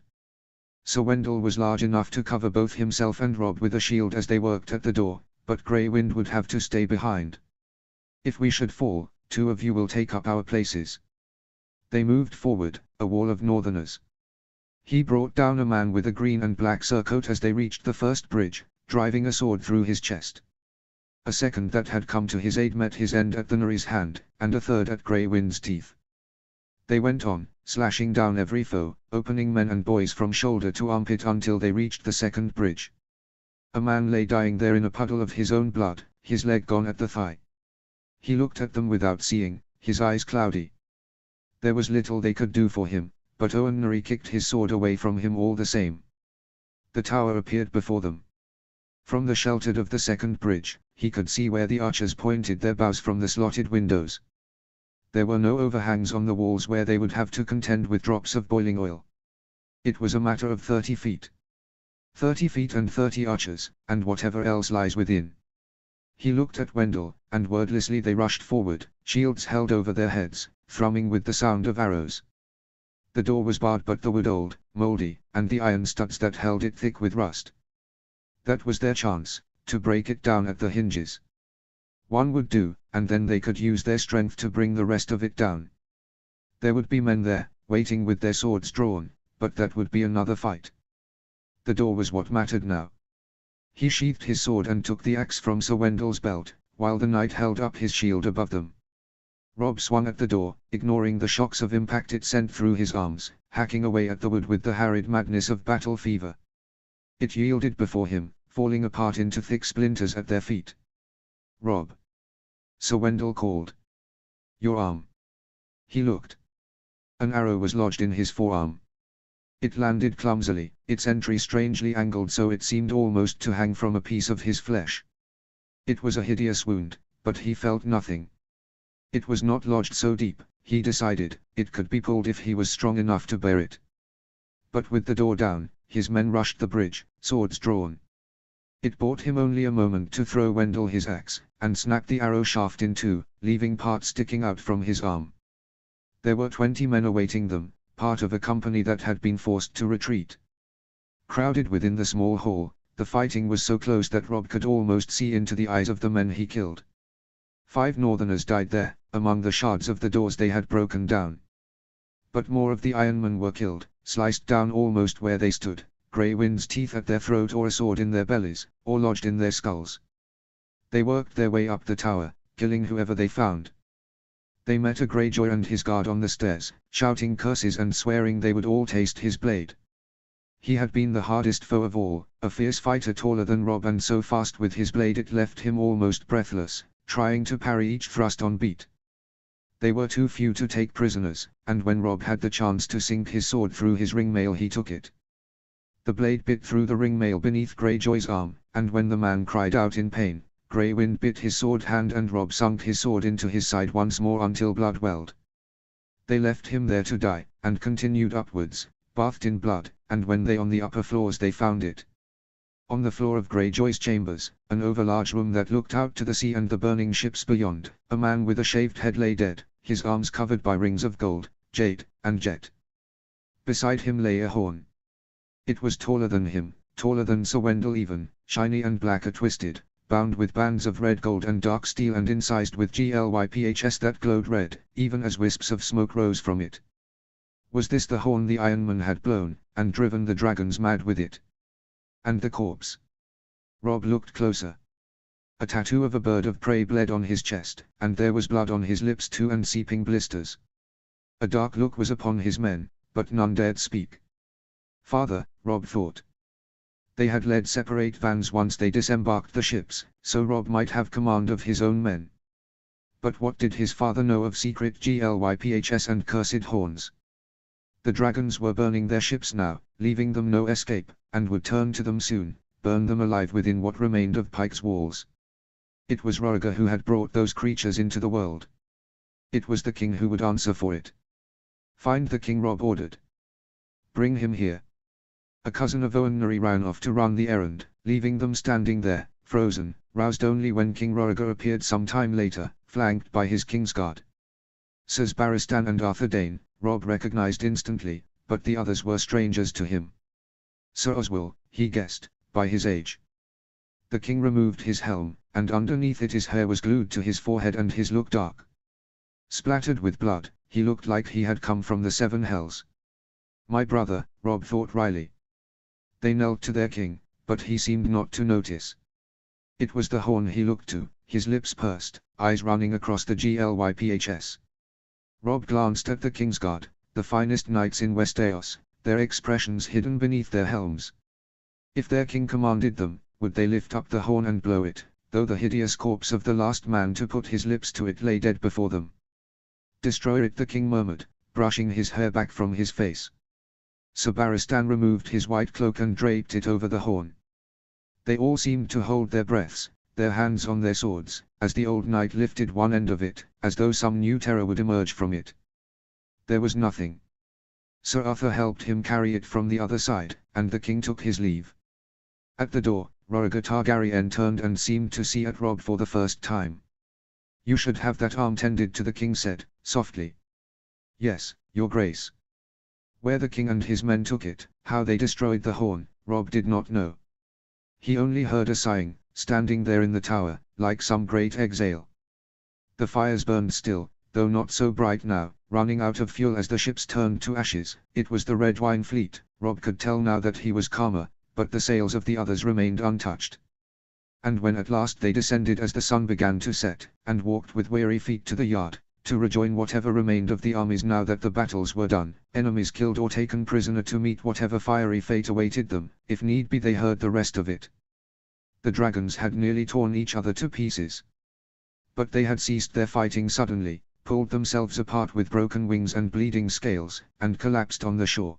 Sir Wendell was large enough to cover both himself and Rob with a shield as they worked at the door, but Grey Wind would have to stay behind. If we should fall, two of you will take up our places. They moved forward, a wall of northerners. He brought down a man with a green and black surcoat as they reached the first bridge, driving a sword through his chest. A second that had come to his aid met his end at the Nari's hand, and a third at Grey Wind's teeth. They went on, slashing down every foe, opening men and boys from shoulder to armpit until they reached the second bridge. A man lay dying there in a puddle of his own blood, his leg gone at the thigh. He looked at them without seeing, his eyes cloudy. There was little they could do for him, but Owen Nari kicked his sword away from him all the same. The tower appeared before them. From the shelter of the second bridge, he could see where the archers pointed their bows from the slotted windows. There were no overhangs on the walls where they would have to contend with drops of boiling oil. It was a matter of 30 feet. 30 feet and 30 archers, and whatever else lies within. He looked at Wendell, and wordlessly they rushed forward, shields held over their heads, thrumming with the sound of arrows. The door was barred but the wood old, mouldy, and the iron studs that held it thick with rust. That was their chance, to break it down at the hinges. One would do, and then they could use their strength to bring the rest of it down. There would be men there, waiting with their swords drawn, but that would be another fight. The door was what mattered now. He sheathed his sword and took the axe from Sir Wendell's belt, while the knight held up his shield above them. Rob swung at the door, ignoring the shocks of impact it sent through his arms, hacking away at the wood with the harried madness of battle fever. It yielded before him, falling apart into thick splinters at their feet. "Rob!" Sir Wendell called. "Your arm." He looked. An arrow was lodged in his forearm. It landed clumsily, its entry strangely angled so it seemed almost to hang from a piece of his flesh. It was a hideous wound, but he felt nothing. It was not lodged so deep, he decided, it could be pulled if he was strong enough to bear it. But with the door down, his men rushed the bridge, swords drawn. It bought him only a moment to throw Wendell his axe, and snap the arrow shaft in two, leaving part sticking out from his arm. There were 20 men awaiting them, part of a company that had been forced to retreat. Crowded within the small hall, the fighting was so close that Rob could almost see into the eyes of the men he killed. 5 northerners died there, among the shards of the doors they had broken down. But more of the ironmen were killed, sliced down almost where they stood, Grey Wind's teeth at their throat or a sword in their bellies, or lodged in their skulls. They worked their way up the tower, killing whoever they found. They met a Greyjoy and his guard on the stairs, shouting curses and swearing they would all taste his blade. He had been the hardest foe of all, a fierce fighter taller than Rob and so fast with his blade it left him almost breathless, trying to parry each thrust on beat. They were too few to take prisoners, and when Rob had the chance to sink his sword through his ringmail he took it. The blade bit through the ringmail beneath Greyjoy's arm, and when the man cried out in pain, Grey Wind bit his sword hand and Rob sunk his sword into his side once more until blood welled. They left him there to die, and continued upwards, bathed in blood, and when they on the upper floors they found it. On the floor of Greyjoy's chambers, an overlarge room that looked out to the sea and the burning ships beyond, a man with a shaved head lay dead, his arms covered by rings of gold, jade, and jet. Beside him lay a horn. It was taller than him, taller than Sir Wendell even, shiny and black twisted, bound with bands of red gold and dark steel and incised with glyphs that glowed red, even as wisps of smoke rose from it. Was this the horn the Ironman had blown, and driven the dragons mad with it? And the corpse? Rob looked closer. A tattoo of a bird of prey bled on his chest, and there was blood on his lips too and seeping blisters. A dark look was upon his men, but none dared speak. Father, Rob thought. They had led separate vans once they disembarked the ships, so Rob might have command of his own men. But what did his father know of secret glyphs and cursed horns? The dragons were burning their ships now, leaving them no escape, and would turn to them soon, burn them alive within what remained of Pike's walls. It was Rhaegar who had brought those creatures into the world. It was the king who would answer for it. Find the king, Rob ordered. Bring him here. A cousin of Owen Nari ran off to run the errand, leaving them standing there, frozen, roused only when King Rhaegar appeared some time later, flanked by his Kingsguard. Sirs Barristan and Arthur Dane, Rob recognized instantly, but the others were strangers to him. Sir Oswell, he guessed, by his age. The king removed his helm, and underneath it his hair was glued to his forehead and his look dark. Splattered with blood, he looked like he had come from the seven hells. My brother, Rob thought wryly. They knelt to their king, but he seemed not to notice. It was the horn he looked to, his lips pursed, eyes running across the glyphs. Rob glanced at the Kingsguard, the finest knights in Westeros, their expressions hidden beneath their helms. If their king commanded them, would they lift up the horn and blow it, though the hideous corpse of the last man to put his lips to it lay dead before them? Destroy it, the king murmured, brushing his hair back from his face. Sir Barristan removed his white cloak and draped it over the horn. They all seemed to hold their breaths, their hands on their swords, as the old knight lifted one end of it, as though some new terror would emerge from it. There was nothing. Sir Arthur helped him carry it from the other side, and the king took his leave. At the door, Rhaegar Targaryen turned and seemed to see at Rob for the first time. You should have that arm tended to, the king said, softly. Yes, your grace. Where the king and his men took it, how they destroyed the horn, Rob did not know. He only heard a sighing, standing there in the tower, like some great exhale. The fires burned still, though not so bright now, running out of fuel as the ships turned to ashes. It was the Red Wine Fleet. Rob could tell now that he was calmer, but the sails of the others remained untouched. And when at last they descended as the sun began to set, and walked with weary feet to the yard, to rejoin whatever remained of the armies now that the battles were done, enemies killed or taken prisoner to meet whatever fiery fate awaited them, if need be they heard the rest of it. The dragons had nearly torn each other to pieces. But they had ceased their fighting suddenly, pulled themselves apart with broken wings and bleeding scales, and collapsed on the shore.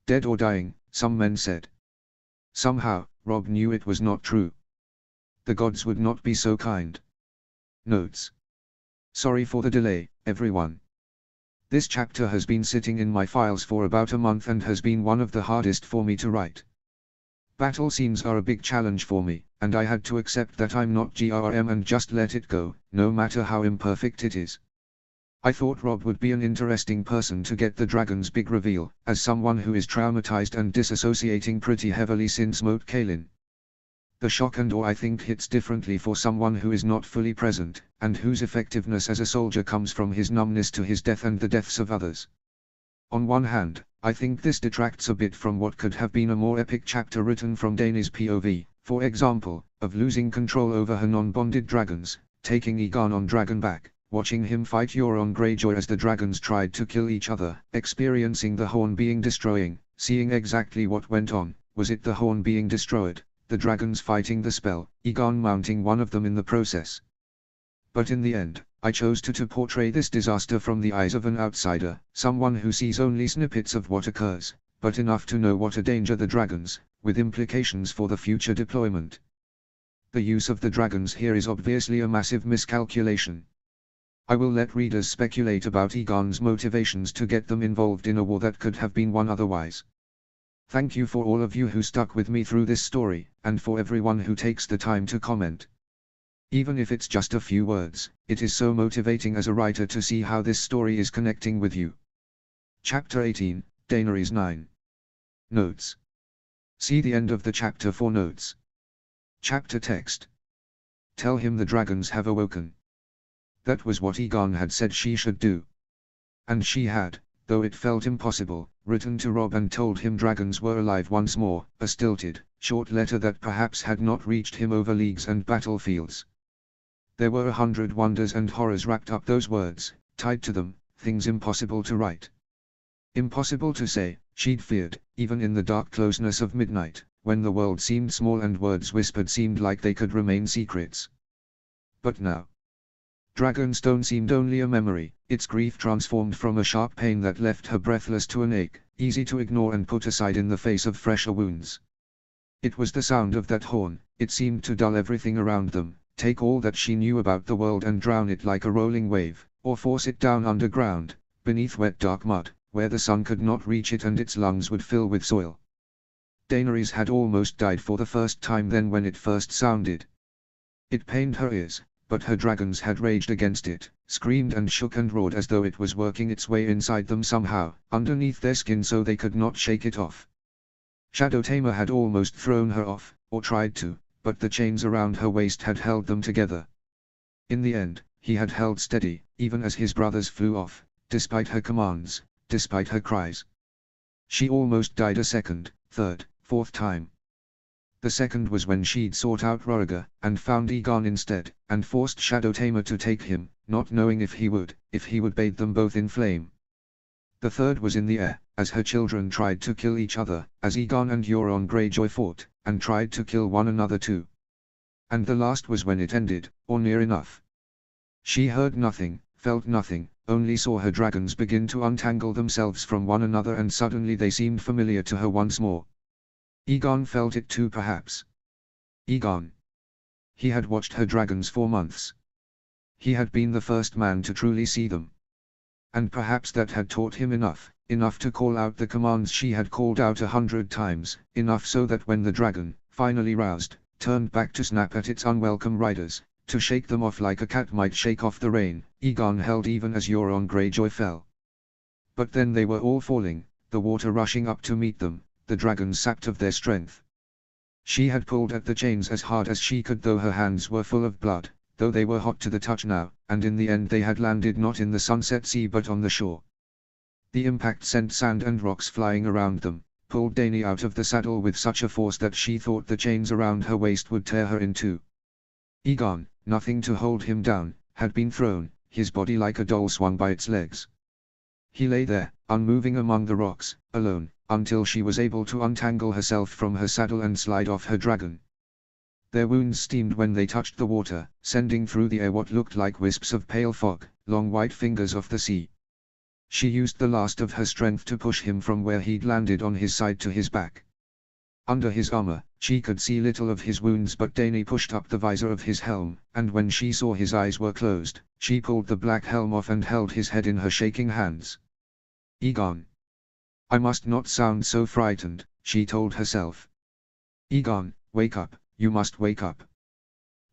Dead or dying, some men said. Somehow, Rob knew it was not true. The gods would not be so kind. Notes. Sorry for the delay, everyone. This chapter has been sitting in my files for about a month and has been one of the hardest for me to write. Battle scenes are a big challenge for me, and I had to accept that I'm not GRM and just let it go, no matter how imperfect it is. I thought Rob would be an interesting person to get the dragon's big reveal, as someone who is traumatized and disassociating pretty heavily since Moat Cailin. The shock and awe I think hits differently for someone who is not fully present, and whose effectiveness as a soldier comes from his numbness to his death and the deaths of others. On one hand, I think this detracts a bit from what could have been a more epic chapter written from Dany's POV, for example, of losing control over her non-bonded dragons, taking Aegon on Dragonback, watching him fight Euron Greyjoy as the dragons tried to kill each other, experiencing the horn being destroying, seeing exactly what went on. Was it the horn being destroyed, the dragons fighting the spell, Aegon mounting one of them in the process? But in the end, I chose to portray this disaster from the eyes of an outsider, someone who sees only snippets of what occurs, but enough to know what a danger the dragons, with implications for the future deployment. The use of the dragons here is obviously a massive miscalculation. I will let readers speculate about Aegon's motivations to get them involved in a war that could have been won otherwise. Thank you for all of you who stuck with me through this story, and for everyone who takes the time to comment. Even if it's just a few words, it is so motivating as a writer to see how this story is connecting with you. Chapter 18, Daenerys 9. Notes. See the end of the chapter for notes. Chapter text. Tell him the dragons have awoken. That was what Aegon had said she should do. And she had, though it felt impossible, written to Rob and told him dragons were alive once more, a stilted, short letter that perhaps had not reached him over leagues and battlefields. There were 100 wonders and horrors wrapped up those words, tied to them, things impossible to write. Impossible to say, she'd feared, even in the dark closeness of midnight, when the world seemed small and words whispered seemed like they could remain secrets. But now, Dragonstone seemed only a memory, its grief transformed from a sharp pain that left her breathless to an ache, easy to ignore and put aside in the face of fresher wounds. It was the sound of that horn, it seemed to dull everything around them, take all that she knew about the world and drown it like a rolling wave, or force it down underground, beneath wet dark mud, where the sun could not reach it and its lungs would fill with soil. Daenerys had almost died for the first time then when it first sounded. It pained her ears, but her dragons had raged against it, screamed and shook and roared as though it was working its way inside them somehow, underneath their skin so they could not shake it off. Shadow Tamer had almost thrown her off, or tried to, but the chains around her waist had held them together. In the end, he had held steady, even as his brothers flew off, despite her commands, despite her cries. She almost died a second, third, fourth time. The second was when she'd sought out Roriga, and found Egon instead, and forced Shadow Tamer to take him, not knowing if he would bathe them both in flame. The third was in the air, as her children tried to kill each other, as Egon and Euron Greyjoy fought, and tried to kill one another too. And the last was when it ended, or near enough. She heard nothing, felt nothing, only saw her dragons begin to untangle themselves from one another, and suddenly they seemed familiar to her once more. Egon felt it too, perhaps. Egon. He had watched her dragons for months. He had been the first man to truly see them. And perhaps that had taught him enough to call out the commands she had called out 100 times, enough so that when the dragon, finally roused, turned back to snap at its unwelcome riders, to shake them off like a cat might shake off the rain, Egon held even as Euron Greyjoy fell. But then they were all falling, the water rushing up to meet them, the dragons sapped of their strength. She had pulled at the chains as hard as she could, though her hands were full of blood, though they were hot to the touch now, and in the end they had landed not in the Sunset Sea but on the shore. The impact sent sand and rocks flying around them, pulled Dany out of the saddle with such a force that she thought the chains around her waist would tear her in two. Egon, nothing to hold him down, had been thrown, his body like a doll swung by its legs. He lay there, unmoving among the rocks, alone, until she was able to untangle herself from her saddle and slide off her dragon. Their wounds steamed when they touched the water, sending through the air what looked like wisps of pale fog, long white fingers of the sea. She used the last of her strength to push him from where he'd landed on his side to his back. Under his armor, she could see little of his wounds, but Dany pushed up the visor of his helm, and when she saw his eyes were closed, she pulled the black helm off and held his head in her shaking hands. Egon. I must not sound so frightened, she told herself. Egon, wake up, you must wake up.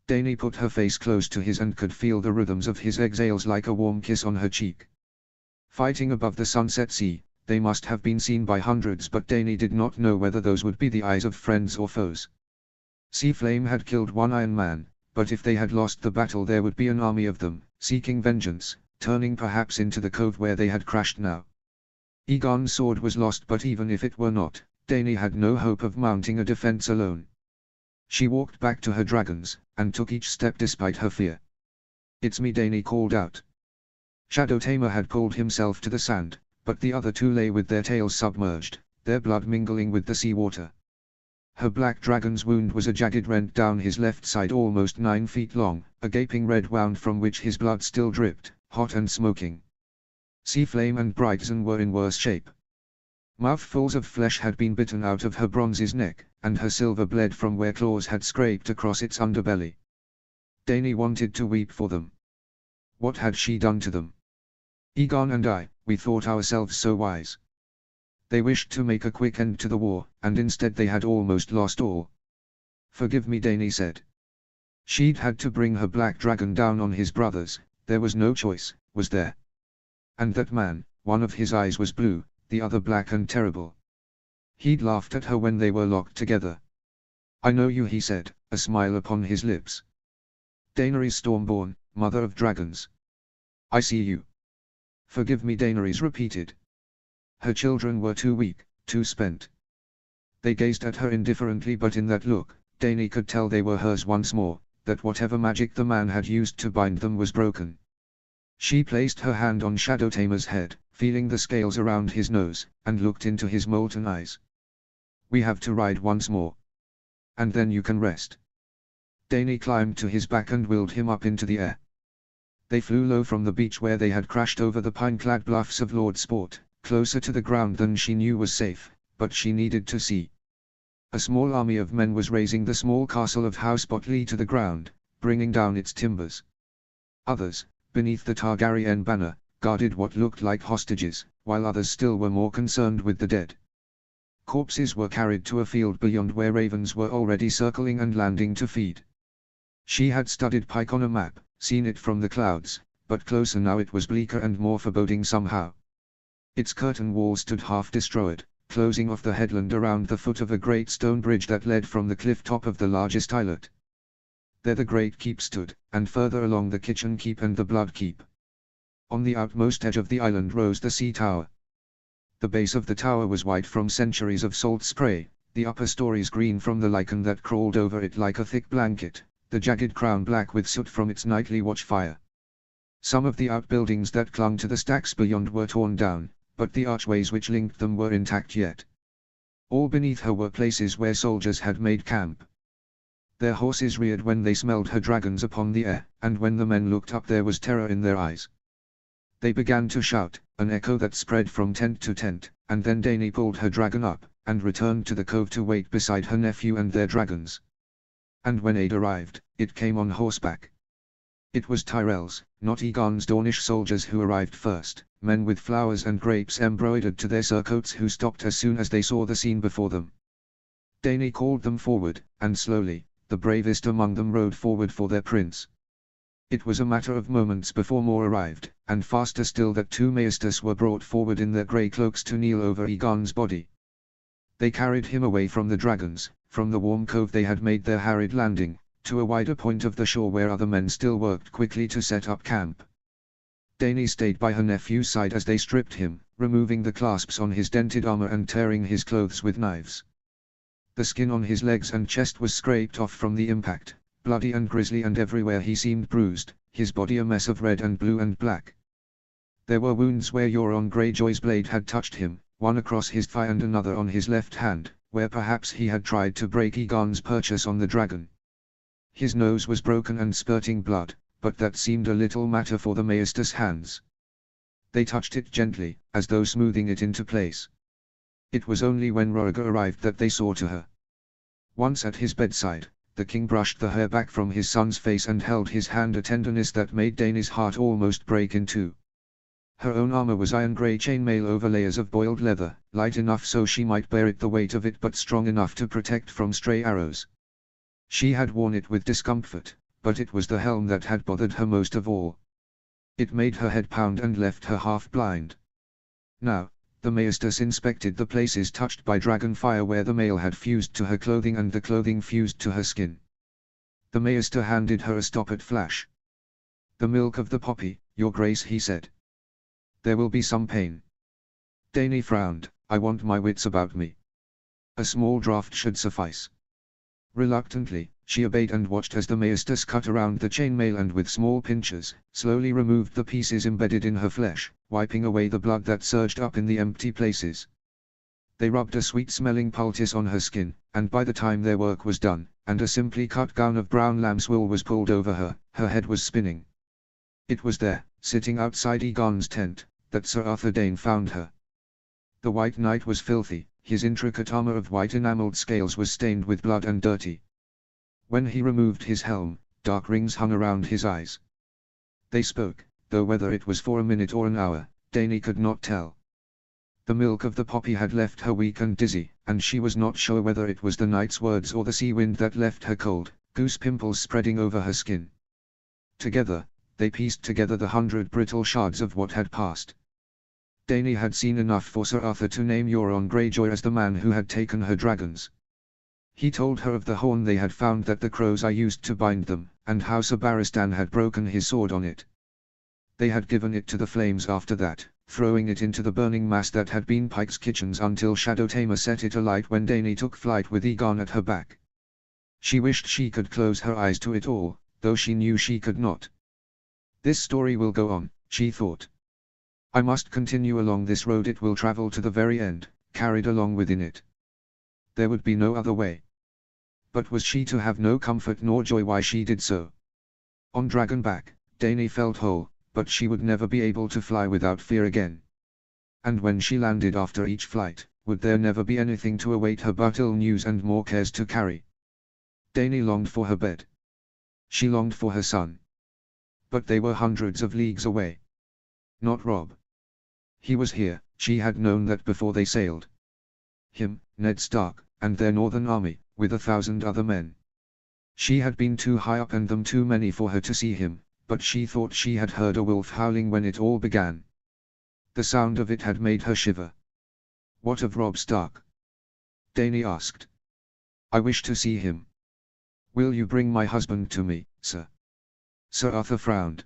Dany put her face close to his and could feel the rhythms of his exhales like a warm kiss on her cheek. Fighting above the Sunset Sea, they must have been seen by hundreds, but Dany did not know whether those would be the eyes of friends or foes. Sea Flame had killed one Iron Man, but if they had lost the battle there would be an army of them, seeking vengeance, turning perhaps into the cove where they had crashed now. Egon's sword was lost, but even if it were not, Dany had no hope of mounting a defense alone. She walked back to her dragons, and took each step despite her fear. It's me, Dany called out. Shadow Tamer had pulled himself to the sand, but the other two lay with their tails submerged, their blood mingling with the seawater. Her black dragon's wound was a jagged rent down his left side almost 9 feet long, a gaping red wound from which his blood still dripped, hot and smoking. Sea Flame and Brighton were in worse shape. Mouthfuls of flesh had been bitten out of her bronze's neck, and her silver bled from where claws had scraped across its underbelly. Dany wanted to weep for them. What had she done to them? Egon and I, we thought ourselves so wise. They wished to make a quick end to the war, and instead they had almost lost all. Forgive me, Dany said. She'd had to bring her black dragon down on his brothers, there was no choice, was there? And that man, one of his eyes was blue, the other black and terrible. He'd laughed at her when they were locked together. I know you, he said, a smile upon his lips. Daenerys Stormborn, mother of dragons. I see you. Forgive me, Daenerys repeated. Her children were too weak, too spent. They gazed at her indifferently, but in that look, Dany could tell they were hers once more, that whatever magic the man had used to bind them was broken. She placed her hand on Shadow Tamer's head, feeling the scales around his nose, and looked into his molten eyes. We have to ride once more. And then you can rest. Dany climbed to his back and wheeled him up into the air. They flew low from the beach where they had crashed over the pine-clad bluffs of Lord Sport, closer to the ground than she knew was safe, but she needed to see. A small army of men was razing the small castle of House Botley to the ground, bringing down its timbers. Others, beneath the Targaryen banner, guarded what looked like hostages, while others still were more concerned with the dead. Corpses were carried to a field beyond where ravens were already circling and landing to feed. She had studied Pike on a map, seen it from the clouds, but closer now it was bleaker and more foreboding somehow. Its curtain wall stood half destroyed, closing off the headland around the foot of a great stone bridge that led from the cliff top of the largest islet. There the great keep stood, and further along the kitchen keep and the blood keep. On the outmost edge of the island rose the sea tower. The base of the tower was white from centuries of salt spray, the upper stories green from the lichen that crawled over it like a thick blanket, the jagged crown black with soot from its nightly watchfire. Some of the outbuildings that clung to the stacks beyond were torn down, but the archways which linked them were intact yet. All beneath her were places where soldiers had made camp. Their horses reared when they smelled her dragons upon the air, and when the men looked up there was terror in their eyes. They began to shout, an echo that spread from tent to tent, and then Dany pulled her dragon up, and returned to the cove to wait beside her nephew and their dragons. And when aid arrived, it came on horseback. It was Tyrell's, not Aegon's Dornish soldiers who arrived first, men with flowers and grapes embroidered to their surcoats who stopped as soon as they saw the scene before them. Dany called them forward, and slowly, the bravest among them rode forward for their prince. It was a matter of moments before more arrived, and faster still that 2 maesters were brought forward in their grey cloaks to kneel over Aegon's body. They carried him away from the dragons, from the warm cove they had made their harried landing, to a wider point of the shore where other men still worked quickly to set up camp. Dany stayed by her nephew's side as they stripped him, removing the clasps on his dented armor and tearing his clothes with knives. The skin on his legs and chest was scraped off from the impact, bloody and grisly, and everywhere he seemed bruised, his body a mess of red and blue and black. There were wounds where Euron Greyjoy's blade had touched him, one across his thigh and another on his left hand, where perhaps he had tried to break Aegon's purchase on the dragon. His nose was broken and spurting blood, but that seemed a little matter for the maesters' hands. They touched it gently, as though smoothing it into place. It was only when Rhaegar arrived that they saw to her. Once at his bedside, the king brushed the hair back from his son's face and held his hand, a tenderness that made Dany's heart almost break in two. Her own armor was iron grey chainmail over layers of boiled leather, light enough so she might bear it the weight of it, but strong enough to protect from stray arrows. She had worn it with discomfort, but it was the helm that had bothered her most of all. It made her head pound and left her half blind. Now, the maesters inspected the places touched by dragon fire where the mail had fused to her clothing and the clothing fused to her skin. The maester handed her a stoppard flash. "The milk of the poppy, your grace," he said. "There will be some pain." Dany frowned. "I want my wits about me. A small draught should suffice." Reluctantly, she obeyed and watched as the maesters cut around the chainmail and with small pinchers, slowly removed the pieces embedded in her flesh, wiping away the blood that surged up in the empty places. They rubbed a sweet-smelling poultice on her skin, and by the time their work was done, and a simply cut gown of brown lamb's wool was pulled over her, her head was spinning. It was there, sitting outside Aegon's tent, that Sir Arthur Dayne found her. The White Knight was filthy, his intricate armor of white enameled scales was stained with blood and dirty. When he removed his helm, dark rings hung around his eyes. They spoke, though whether it was for a minute or an hour, Dany could not tell. The milk of the poppy had left her weak and dizzy, and she was not sure whether it was the night's words or the sea wind that left her cold, goose pimples spreading over her skin. Together, they pieced together the 100 brittle shards of what had passed. Dany had seen enough for Sir Arthur to name Euron Greyjoy as the man who had taken her dragons. He told her of the horn they had found that the crows eye used to bind them, and how Sir Barristan had broken his sword on it. They had given it to the flames after that, throwing it into the burning mass that had been Pike's kitchens until Shadow Tamer set it alight when Dany took flight with Aegon at her back. She wished she could close her eyes to it all, though she knew she could not. This story will go on, she thought. I must continue along this road, it will travel to the very end, carried along within it. There would be no other way. But was she to have no comfort nor joy while she did so? On Dragonback, Dany felt whole, but she would never be able to fly without fear again. And when she landed after each flight, would there never be anything to await her but ill news and more cares to carry? Dany longed for her bed. She longed for her son. But they were hundreds of leagues away. Not Robb. He was here, she had known that before they sailed. Him, Ned Stark, and their northern army, with 1,000 other men. She had been too high up and them too many for her to see him, but she thought she had heard a wolf howling when it all began. The sound of it had made her shiver. What of Robb Stark? Dany asked. I wish to see him. Will you bring my husband to me, sir? Sir Arthur frowned.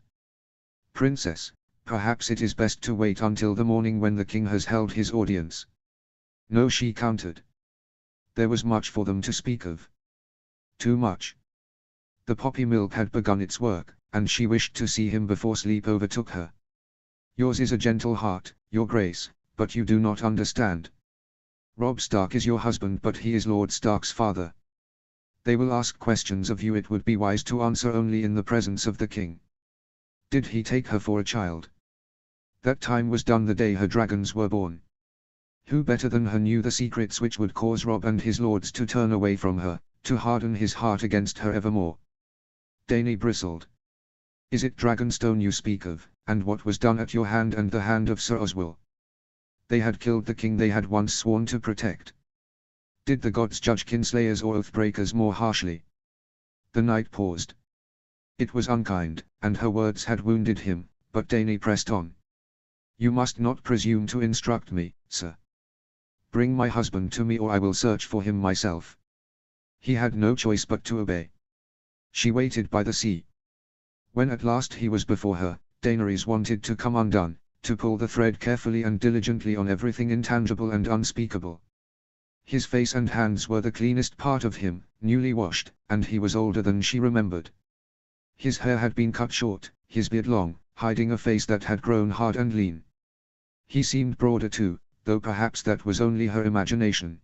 Princess, perhaps it is best to wait until the morning when the king has held his audience. No, she countered. There was much for them to speak of. Too much. The poppy milk had begun its work, and she wished to see him before sleep overtook her. Yours is a gentle heart, your grace, but you do not understand. Robb Stark is your husband, but he is Lord Stark's father. They will ask questions of you. It would be wise to answer only in the presence of the king. Did he take her for a child? That time was done the day her dragons were born. Who better than her knew the secrets which would cause Robb and his lords to turn away from her, to harden his heart against her evermore? Dany bristled. Is it Dragonstone you speak of, and what was done at your hand and the hand of Sir Oswell? They had killed the king they had once sworn to protect. Did the gods judge kinslayers or oath-breakers more harshly? The knight paused. It was unkind, and her words had wounded him, but Dany pressed on. You must not presume to instruct me, sir. Bring my husband to me or I will search for him myself. He had no choice but to obey. She waited by the sea. When at last he was before her, Daenerys wanted to come undone, to pull the thread carefully and diligently on everything intangible and unspeakable. His face and hands were the cleanest part of him, newly washed, and he was older than she remembered. His hair had been cut short, his beard long, hiding a face that had grown hard and lean. He seemed broader too, though perhaps that was only her imagination.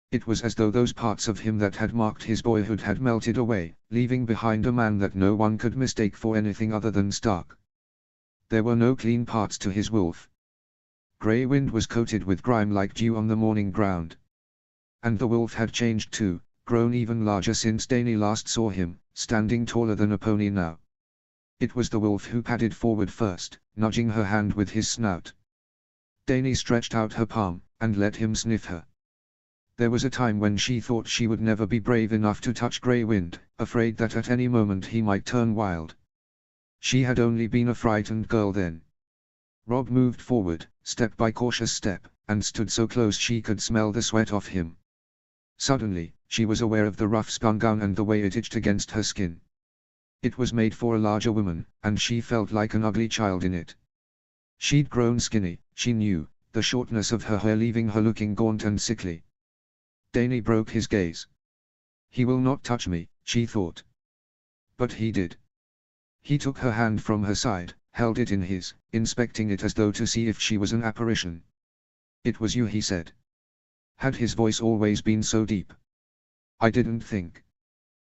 It was as though those parts of him that had marked his boyhood had melted away, leaving behind a man that no one could mistake for anything other than Stark. There were no clean parts to his wolf. Grey Wind was coated with grime like dew on the morning ground. And the wolf had changed too, grown even larger since Dany last saw him, standing taller than a pony now. It was the wolf who padded forward first, nudging her hand with his snout. Dany stretched out her palm, and let him sniff her. There was a time when she thought she would never be brave enough to touch Grey Wind, afraid that at any moment he might turn wild. She had only been a frightened girl then. Robb moved forward, step by cautious step, and stood so close she could smell the sweat off him. Suddenly, she was aware of the rough spun gown and the way it itched against her skin. It was made for a larger woman, and she felt like an ugly child in it. She'd grown skinny, she knew, the shortness of her hair leaving her looking gaunt and sickly. Dany broke his gaze. He will not touch me, she thought. But he did. He took her hand from her side, held it in his, inspecting it as though to see if she was an apparition. It was you, he said. Had his voice always been so deep? I didn't think.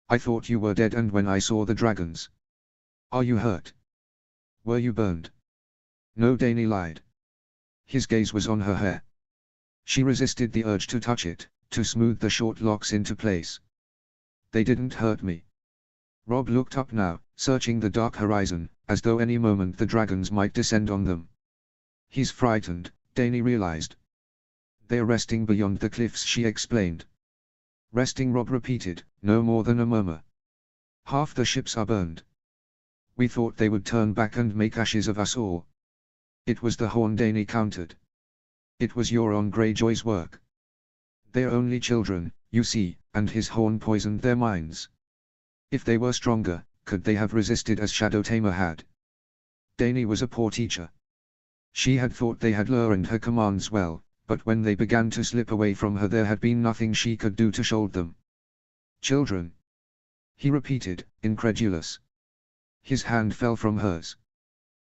I thought you were dead, and when I saw the dragons. Are you hurt? Were you burned? No, Dany lied. His gaze was on her hair. She resisted the urge to touch it, to smooth the short locks into place. They didn't hurt me. Robb looked up now, searching the dark horizon, as though any moment the dragons might descend on them. He's frightened, Dany realized. They're resting beyond the cliffs, she explained. Resting, Robb repeated, no more than a murmur. Half the ships are burned. We thought they would turn back and make ashes of us all. It was the horn, Dany countered. It was Euron Greyjoy's work. They're only children, you see, and his horn poisoned their minds. If they were stronger, could they have resisted as Shadowtamer had? Dany was a poor teacher. She had thought they had learned her commands well, but when they began to slip away from her there had been nothing she could do to shoulder them. Children? He repeated, incredulous. His hand fell from hers.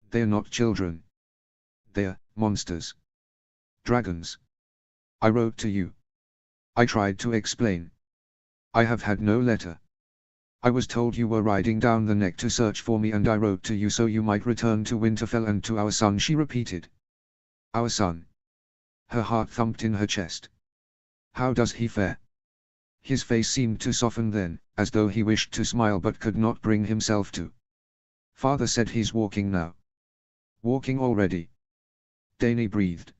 They're not children. They're monsters. Dragons. I wrote to you. I tried to explain. I have had no letter. I was told you were riding down the neck to search for me, and I wrote to you so you might return to Winterfell and to our son, she repeated. Our son. Her heart thumped in her chest. How does he fare? His face seemed to soften then, as though he wished to smile but could not bring himself to. Father said he's walking now. Walking already? Dany breathed.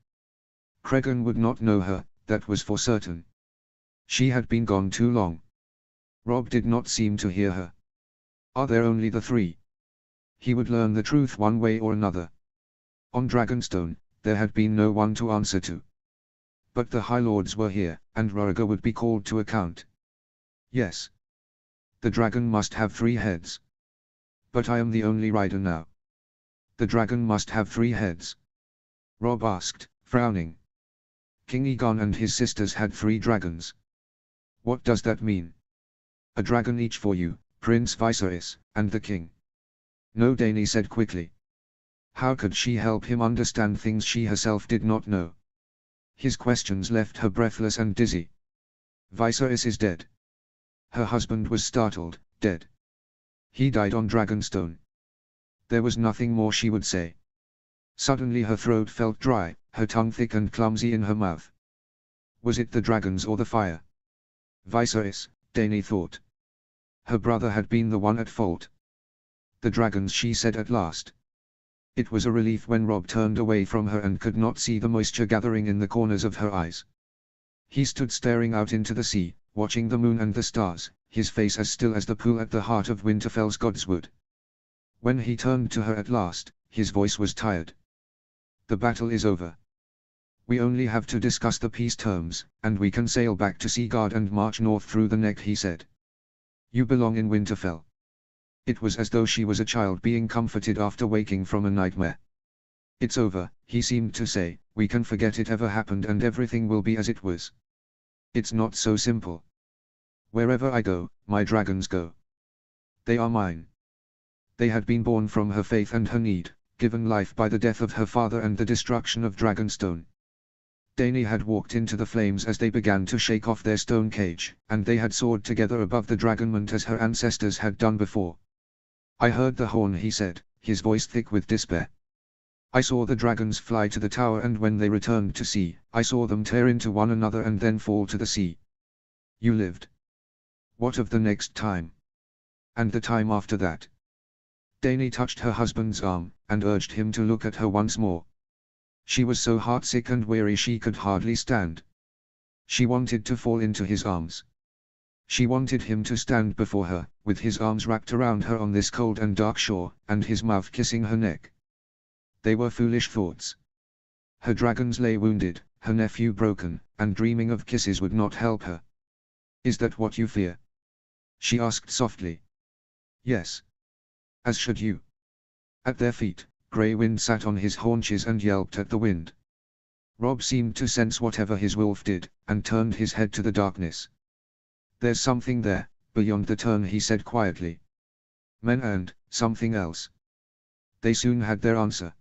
Cregan would not know her, that was for certain. She had been gone too long. Robb did not seem to hear her. Are there only the three? He would learn the truth one way or another. On Dragonstone, there had been no one to answer to. But the High Lords were here, and Roriga would be called to account. Yes. The dragon must have 3 heads. But I am the only rider now. The dragon must have 3 heads. Robb asked, frowning. King Egon and his sisters had 3 dragons. What does that mean? A dragon each for you, Prince Viserys, and the king. No, Dany said quickly. How could she help him understand things she herself did not know? His questions left her breathless and dizzy. Viserys is dead. Her husband was startled. Dead. He died on Dragonstone. There was nothing more she would say. Suddenly her throat felt dry, her tongue thick and clumsy in her mouth. Was it the dragons or the fire? Viserys, Dany thought. Her brother had been the one at fault. The dragons, she said at last. It was a relief when Robb turned away from her and could not see the moisture gathering in the corners of her eyes. He stood staring out into the sea, watching the moon and the stars, his face as still as the pool at the heart of Winterfell's Godswood. When he turned to her at last, his voice was tired. The battle is over. We only have to discuss the peace terms, and we can sail back to Seaguard and march north through the Neck, he said. You belong in Winterfell. It was as though she was a child being comforted after waking from a nightmare. It's over, he seemed to say, we can forget it ever happened and everything will be as it was. It's not so simple. Wherever I go, my dragons go. They are mine. They had been born from her faith and her need, given life by the death of her father and the destruction of Dragonstone. Dany had walked into the flames as they began to shake off their stone cage, and they had soared together above the dragonment as her ancestors had done before. I heard the horn, he said, his voice thick with despair. I saw the dragons fly to the tower, and when they returned to sea, I saw them tear into one another and then fall to the sea. You lived. What of the next time? And the time after that? Dany touched her husband's arm, and urged him to look at her once more. She was so heartsick and weary she could hardly stand. She wanted to fall into his arms. She wanted him to stand before her, with his arms wrapped around her on this cold and dark shore, and his mouth kissing her neck. They were foolish thoughts. Her dragons lay wounded, her nephew broken, and dreaming of kisses would not help her. Is that what you fear? She asked softly. Yes. As should you. At their feet, Grey Wind sat on his haunches and yelped at the wind. Robb seemed to sense whatever his wolf did, and turned his head to the darkness. There's something there, beyond the turn, he said quietly. Men and something else. They soon had their answer.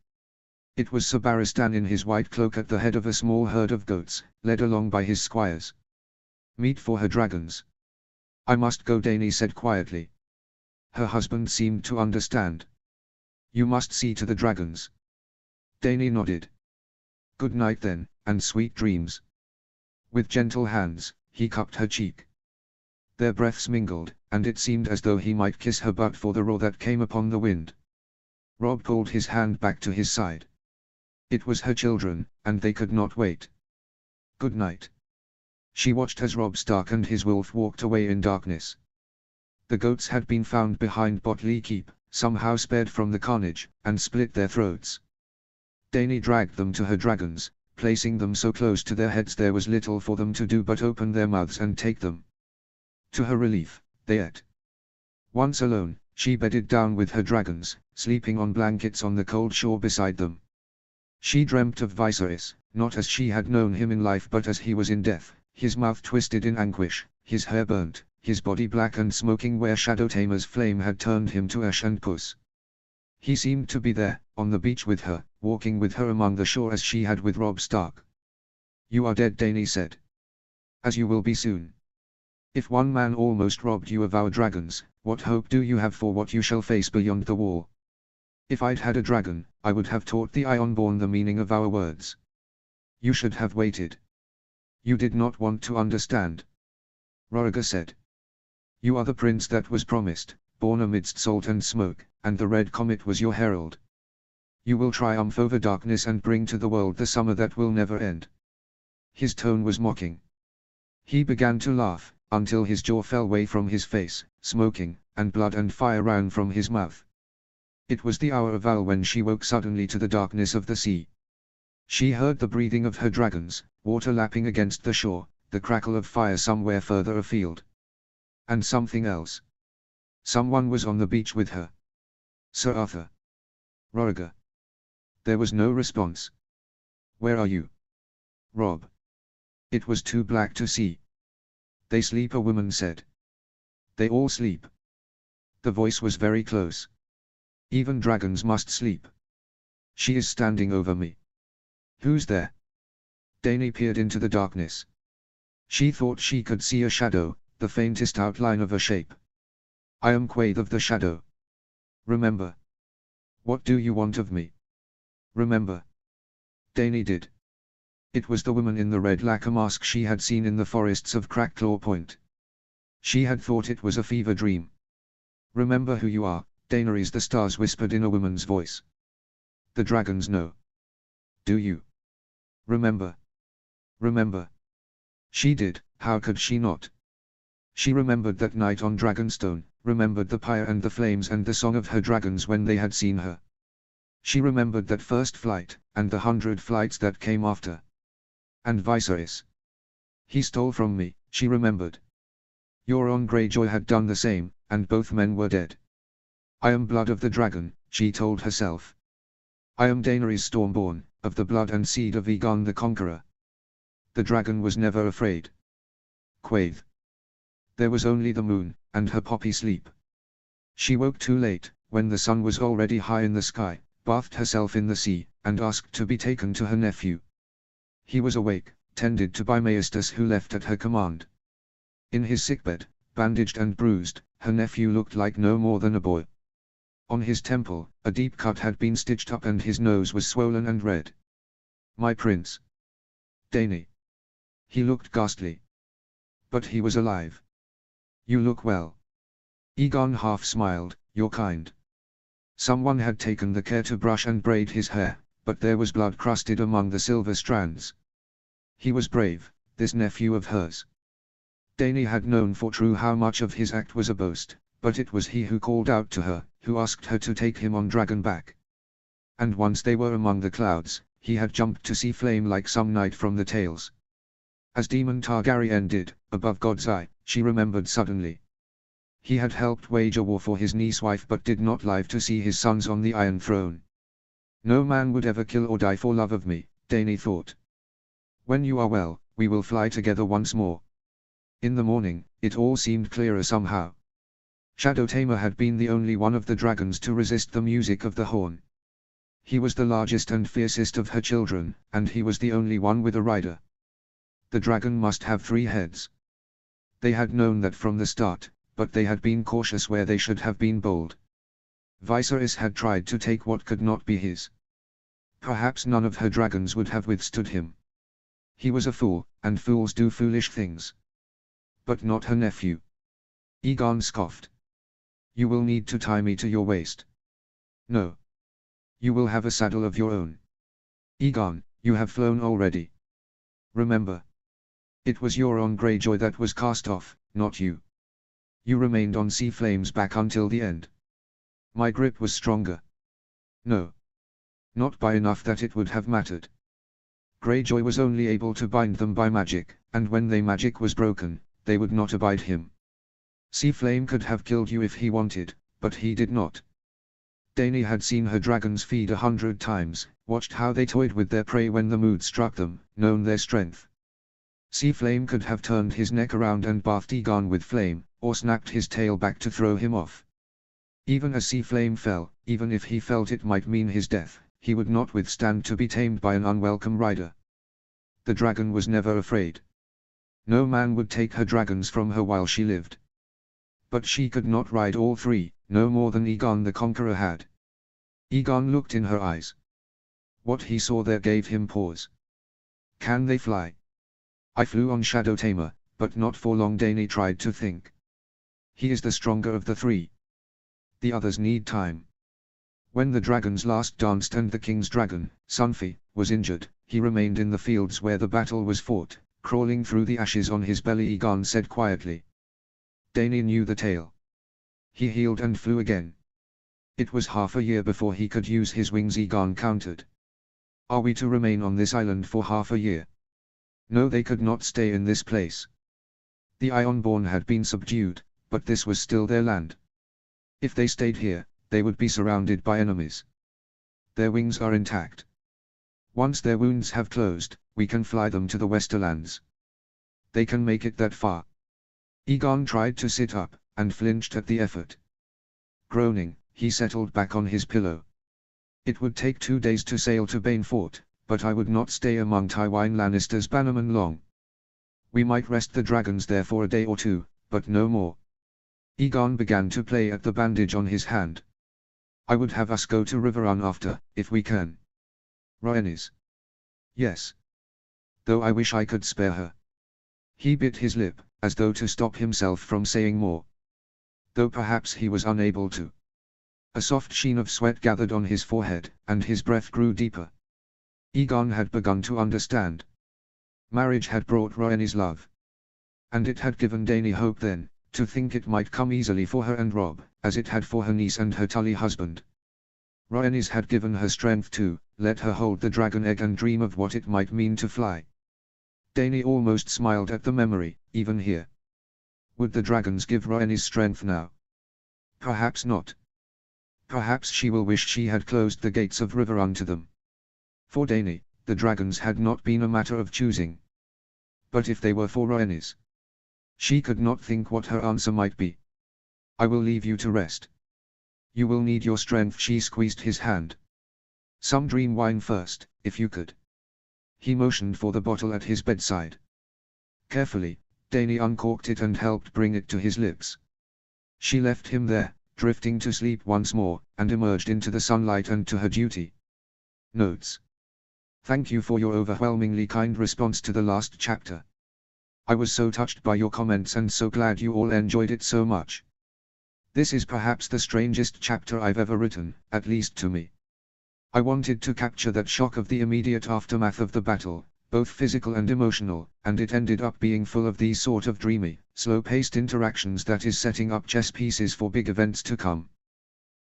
It was Sir Barristan in his white cloak at the head of a small herd of goats, led along by his squires. Meat for her dragons. I must go, Dany said quietly. Her husband seemed to understand. You must see to the dragons. Dany nodded. Good night then, and sweet dreams. With gentle hands, he cupped her cheek. Their breaths mingled, and it seemed as though he might kiss her but for the roar that came upon the wind. Robb pulled his hand back to his side. It was her children, and they could not wait. Good night. She watched as Robb Stark and his wolf walked away in darkness. The goats had been found behind Botley Keep, somehow spared from the carnage, and split their throats. Dany dragged them to her dragons, placing them so close to their heads there was little for them to do but open their mouths and take them. To her relief, they ate. Once alone, she bedded down with her dragons, sleeping on blankets on the cold shore beside them. She dreamt of Viserys, not as she had known him in life but as he was in death, his mouth twisted in anguish, his hair burnt, his body black and smoking where Shadowtamer's flame had turned him to ash and pus. He seemed to be there, on the beach with her, walking with her among the shore as she had with Robb Stark. You are dead, Dany said. As you will be soon. If one man almost robbed you of our dragons, what hope do you have for what you shall face beyond the wall? If I'd had a dragon, I would have taught the Ironborn the meaning of our words. You should have waited. You did not want to understand. Roriga said. You are the prince that was promised, born amidst salt and smoke, and the red comet was your herald. You will triumph over darkness and bring to the world the summer that will never end. His tone was mocking. He began to laugh, until his jaw fell away from his face, smoking, and blood and fire ran from his mouth. It was the hour of Val when she woke suddenly to the darkness of the sea. She heard the breathing of her dragons, water lapping against the shore, the crackle of fire somewhere further afield. And something else. Someone was on the beach with her. Sir Arthur. Roriger. There was no response. Where are you? Rob. It was too black to see. They sleep, a woman said. They all sleep. The voice was very close. Even dragons must sleep. She is standing over me. Who's there? Dany peered into the darkness. She thought she could see a shadow, the faintest outline of a shape. I am Quaithe of the Shadow. Remember. What do you want of me? Remember. Dany did. It was the woman in the red lacquer mask she had seen in the forests of Crackclaw Point. She had thought it was a fever dream. Remember who you are, Daenerys, the stars whispered in a woman's voice. The dragons know. Do you? Remember. Remember. She did, how could she not? She remembered that night on Dragonstone, remembered the pyre and the flames and the song of her dragons when they had seen her. She remembered that first flight, and the 100 flights that came after. And Viserys. He stole from me, she remembered. Euron Greyjoy had done the same, and both men were dead. I am blood of the dragon, she told herself. I am Daenerys Stormborn, of the blood and seed of Aegon the Conqueror. The dragon was never afraid. Quaithe. There was only the moon, and her poppy sleep. She woke too late, when the sun was already high in the sky, bathed herself in the sea, and asked to be taken to her nephew. He was awake, tended to by Maestas, who left at her command. In his sickbed, bandaged and bruised, her nephew looked like no more than a boy. On his temple, a deep cut had been stitched up and his nose was swollen and red. My prince. Dany. He looked ghastly. But he was alive. You look well. Aegon half smiled, you're kind. Someone had taken the care to brush and braid his hair, but there was blood crusted among the silver strands. He was brave, this nephew of hers. Dany had known for true how much of his act was a boast, but it was he who called out to her, who asked her to take him on Dragonback. And once they were among the clouds, he had jumped to see flame like some knight from the tales. As Daemon Targaryen did, above God's eye, she remembered suddenly. He had helped wage a war for his niece wife but did not live to see his sons on the Iron Throne. No man would ever kill or die for love of me, Dany thought. When you are well, we will fly together once more. In the morning, it all seemed clearer somehow. Shadow Tamer had been the only one of the dragons to resist the music of the horn. He was the largest and fiercest of her children, and he was the only one with a rider. The dragon must have 3 heads. They had known that from the start, but they had been cautious where they should have been bold. Viserys had tried to take what could not be his. Perhaps none of her dragons would have withstood him. He was a fool, and fools do foolish things. But not her nephew. Aegon scoffed. You will need to tie me to your waist. No. You will have a saddle of your own. Aegon, you have flown already. Remember. It was Euron Greyjoy that was cast off, not you. You remained on Sea Flame's back until the end. My grip was stronger. No. Not by enough that it would have mattered. Greyjoy was only able to bind them by magic, and when their magic was broken, they would not abide him. Sea Flame could have killed you if he wanted, but he did not. Dany had seen her dragons feed 100 times, watched how they toyed with their prey when the mood struck them, known their strength. Sea Flame could have turned his neck around and bathed Aegon with flame, or snapped his tail back to throw him off. Even as Sea Flame fell, even if he felt it might mean his death, he would not withstand to be tamed by an unwelcome rider. The dragon was never afraid. No man would take her dragons from her while she lived. But she could not ride all 3, no more than Aegon the Conqueror had. Aegon looked in her eyes. What he saw there gave him pause. Can they fly? I flew on Shadow Tamer, but not for long. Dany tried to think. He is the stronger of the 3. The others need time. When the dragons last danced and the king's dragon, Sunfi, was injured, he remained in the fields where the battle was fought, crawling through the ashes on his belly. Aegon said quietly. Dany knew the tale. He healed and flew again. It was half a year before he could use his wings. Aegon countered. Are we to remain on this island for half a year? No, they could not stay in this place. The Ironborn had been subdued, but this was still their land. If they stayed here, they would be surrounded by enemies. Their wings are intact. Once their wounds have closed, we can fly them to the Westerlands. They can make it that far. Egon tried to sit up, and flinched at the effort. Groaning, he settled back on his pillow. It would take 2 days to sail to Banefort, but I would not stay among Tywin Lannister's bannermen long. We might rest the dragons there for a day or two, but no more. Egon began to play at the bandage on his hand. I would have us go to Riverrun after, if we can. Rhaenys. Yes. Though I wish I could spare her. He bit his lip, as though to stop himself from saying more. Though perhaps he was unable to. A soft sheen of sweat gathered on his forehead, and his breath grew deeper. Egon had begun to understand. Marriage had brought Rhaenys love. And it had given Dany hope then, to think it might come easily for her and Robb, as it had for her niece and her Tully husband. Rhaenys had given her strength to let her hold the dragon egg and dream of what it might mean to fly. Dany almost smiled at the memory, even here. Would the dragons give Rhaenys strength now? Perhaps not. Perhaps she will wish she had closed the gates of Riverrun to them. For Dany, the dragons had not been a matter of choosing. But if they were for Rhaenys, she could not think what her answer might be. I will leave you to rest. You will need your strength. She squeezed his hand. Some dream wine first, if you could. He motioned for the bottle at his bedside. Carefully, Dany uncorked it and helped bring it to his lips. She left him there, drifting to sleep once more, and emerged into the sunlight and to her duty. Notes. Thank you for your overwhelmingly kind response to the last chapter. I was so touched by your comments and so glad you all enjoyed it so much. This is perhaps the strangest chapter I've ever written, at least to me. I wanted to capture that shock of the immediate aftermath of the battle, both physical and emotional, and it ended up being full of these sort of dreamy, slow-paced interactions that is setting up chess pieces for big events to come.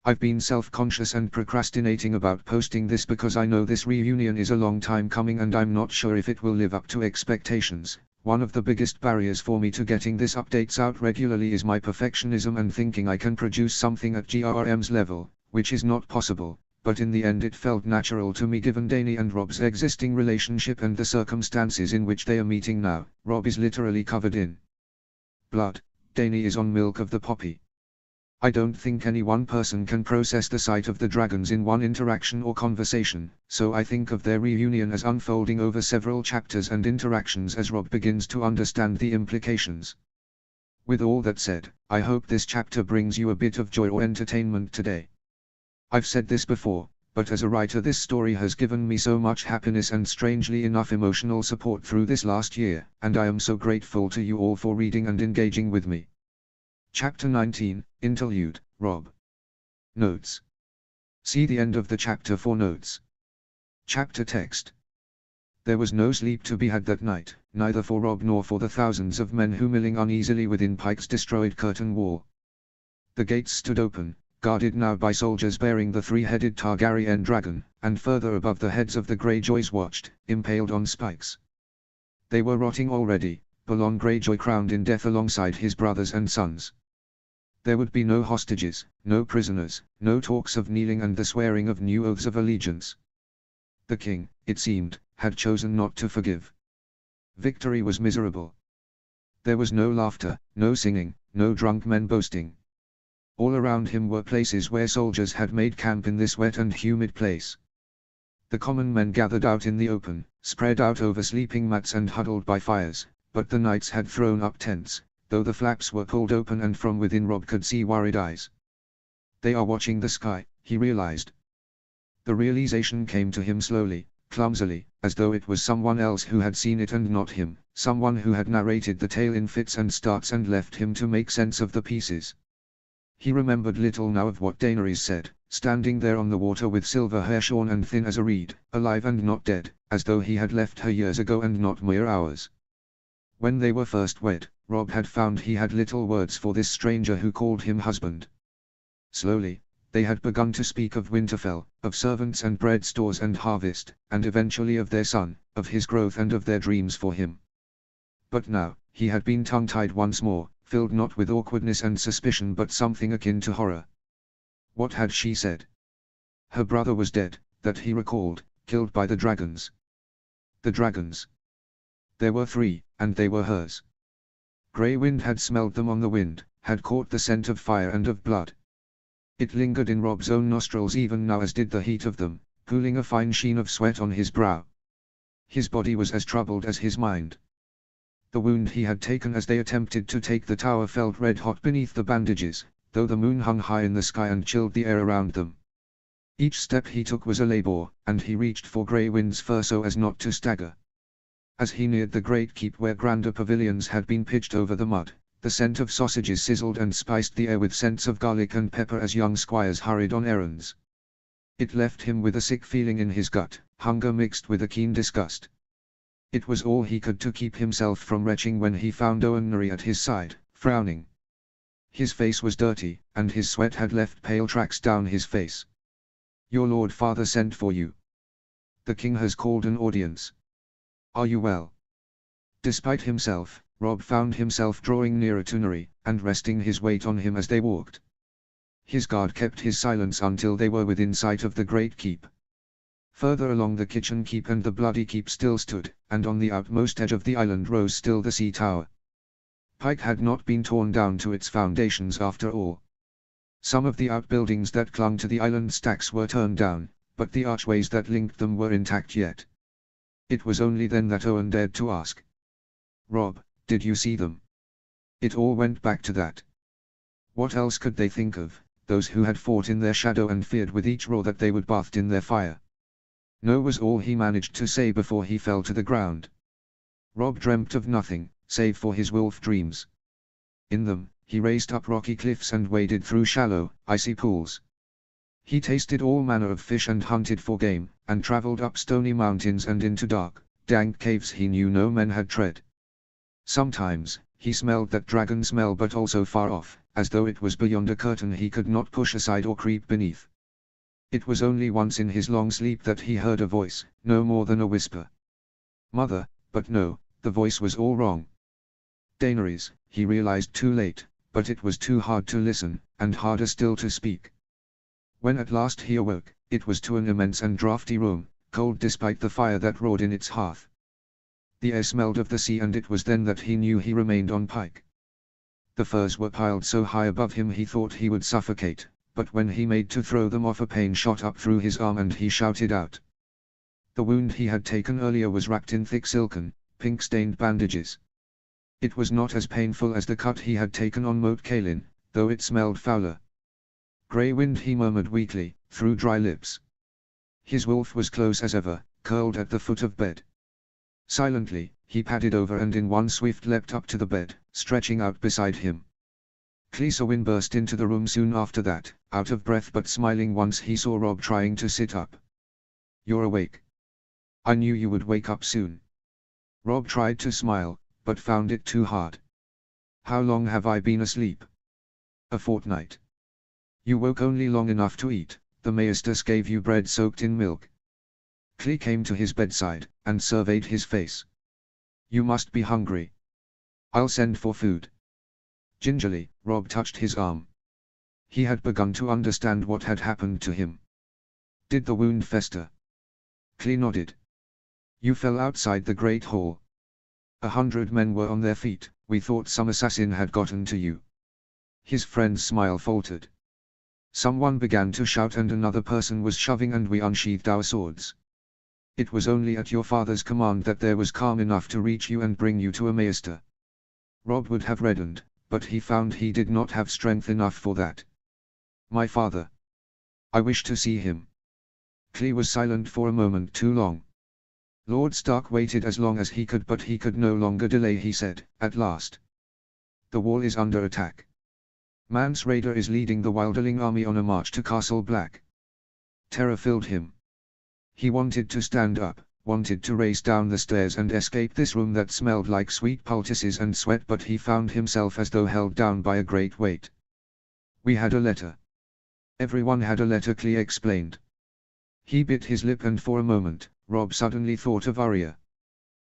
I've been self-conscious and procrastinating about posting this because I know this reunion is a long time coming and I'm not sure if it will live up to expectations. One of the biggest barriers for me to getting this updates out regularly is my perfectionism and thinking I can produce something at GRM's level, which is not possible, but in the end it felt natural to me given Dany and Robb's existing relationship and the circumstances in which they are meeting now. Robb is literally covered in blood, Dany is on milk of the poppy. I don't think any one person can process the sight of the dragons in one interaction or conversation, so I think of their reunion as unfolding over several chapters and interactions as Robb begins to understand the implications. With all that said, I hope this chapter brings you a bit of joy or entertainment today. I've said this before, but as a writer this story has given me so much happiness and strangely enough emotional support through this last year, and I am so grateful to you all for reading and engaging with me. Chapter 19, Interlude, Robb. Notes. See the end of the chapter for notes. Chapter text. There was no sleep to be had that night, neither for Robb nor for the thousands of men who milling uneasily within Pike's destroyed curtain wall. The gates stood open, guarded now by soldiers bearing the three-headed Targaryen dragon, and further above the heads of the Greyjoys watched, impaled on spikes. They were rotting already, Balon Greyjoy crowned in death alongside his brothers and sons. There would be no hostages, no prisoners, no talks of kneeling and the swearing of new oaths of allegiance. The king, it seemed, had chosen not to forgive. Victory was miserable. There was no laughter, no singing, no drunk men boasting. All around him were places where soldiers had made camp in this wet and humid place. The common men gathered out in the open, spread out over sleeping mats and huddled by fires, but the knights had thrown up tents, though the flaps were pulled open and from within Robb could see worried eyes. They are watching the sky, he realized. The realization came to him slowly, clumsily, as though it was someone else who had seen it and not him, someone who had narrated the tale in fits and starts and left him to make sense of the pieces. He remembered little now of what Daenerys said, standing there on the water with silver hair shorn and thin as a reed, alive and not dead, as though he had left her years ago and not mere hours. When they were first wed, Robb had found he had little words for this stranger who called him husband. Slowly, They had begun to speak of Winterfell, of servants and bread stores and harvest, and eventually of their son, of his growth and of their dreams for him. But now, he had been tongue-tied once more, filled not with awkwardness and suspicion but something akin to horror. What had she said? Her brother was dead, that he recalled, killed by the dragons. The dragons. There were 3, and they were hers. Grey Wind had smelled them on the wind, had caught the scent of fire and of blood. It lingered in Rob's own nostrils even now, as did the heat of them, pooling a fine sheen of sweat on his brow. His body was as troubled as his mind. The wound he had taken as they attempted to take the tower felt red hot beneath the bandages, though the moon hung high in the sky and chilled the air around them. Each step he took was a labor, and he reached for Grey Wind's fur so as not to stagger. As he neared the great keep where grander pavilions had been pitched over the mud, the scent of sausages sizzled and spiced the air with scents of garlic and pepper as young squires hurried on errands. It left him with a sick feeling in his gut, hunger mixed with a keen disgust. It was all he could to keep himself from retching when he found Owen Norrie at his side, frowning. His face was dirty, and his sweat had left pale tracks down his face. "Your lord father sent for you. The king has called an audience. Are you well?" Despite himself, Rob found himself drawing nearer to Norrie, and resting his weight on him as they walked. His guard kept his silence until they were within sight of the great keep. Further along the kitchen keep and the bloody keep still stood, and on the outmost edge of the island rose still the sea tower. Pike had not been torn down to its foundations after all. Some of the outbuildings that clung to the island stacks were turned down, but the archways that linked them were intact yet. It was only then that Owen dared to ask. "Rob, did you see them?" It all went back to that. What else could they think of, those who had fought in their shadow and feared with each roar that they would bathe in their fire? No was all he managed to say before he fell to the ground. Rob dreamt of nothing, save for his wolf dreams. In them, he raced up rocky cliffs and waded through shallow, icy pools. He tasted all manner of fish and hunted for game, and traveled up stony mountains and into dark, dank caves he knew no men had tread. Sometimes, he smelled that dragon smell, but also far off, as though it was beyond a curtain he could not push aside or creep beneath. It was only once in his long sleep that he heard a voice, no more than a whisper. Mother, but no, the voice was all wrong. Daenerys, he realized too late, but it was too hard to listen, and harder still to speak. When at last he awoke, it was to an immense and draughty room, cold despite the fire that roared in its hearth. The air smelled of the sea, and it was then that he knew he remained on Pike. The furs were piled so high above him he thought he would suffocate, but when he made to throw them off a pain shot up through his arm and he shouted out. The wound he had taken earlier was wrapped in thick silken, pink-stained bandages. It was not as painful as the cut he had taken on Moat Cailin, though it smelled fouler. "Grey Wind," he murmured weakly, through dry lips. His wolf was close as ever, curled at the foot of bed. Silently, he padded over and in one swift leapt up to the bed, stretching out beside him. Cleesewin burst into the room soon after that, out of breath but smiling once he saw Rob trying to sit up. "You're awake. I knew you would wake up soon." Rob tried to smile, but found it too hard. "How long have I been asleep?" "A fortnight." "You woke only long enough to eat. The maesters gave you bread soaked in milk." Clee came to his bedside, and surveyed his face. "You must be hungry. I'll send for food." Gingerly, Rob touched his arm. He had begun to understand what had happened to him. "Did the wound fester?" Clee nodded. "You fell outside the Great Hall. 100 men were on their feet. We thought some assassin had gotten to you." His friend's smile faltered. "Someone began to shout and another person was shoving and we unsheathed our swords. It was only at your father's command that there was calm enough to reach you and bring you to a maester." Rob would have reddened, but he found he did not have strength enough for that. "My father. I wish to see him." Clee was silent for a moment too long. Lord Stark waited as long as he could, but he could no longer delay. He said, at last. "The wall is under attack. Mance Rayder is leading the Wildling army on a march to Castle Black." Terror filled him. He wanted to stand up, wanted to race down the stairs and escape this room that smelled like sweet poultices and sweat, but he found himself as though held down by a great weight. "We had a letter." Everyone had a letter, Clea explained. He bit his lip, and for a moment, Rob suddenly thought of Arya.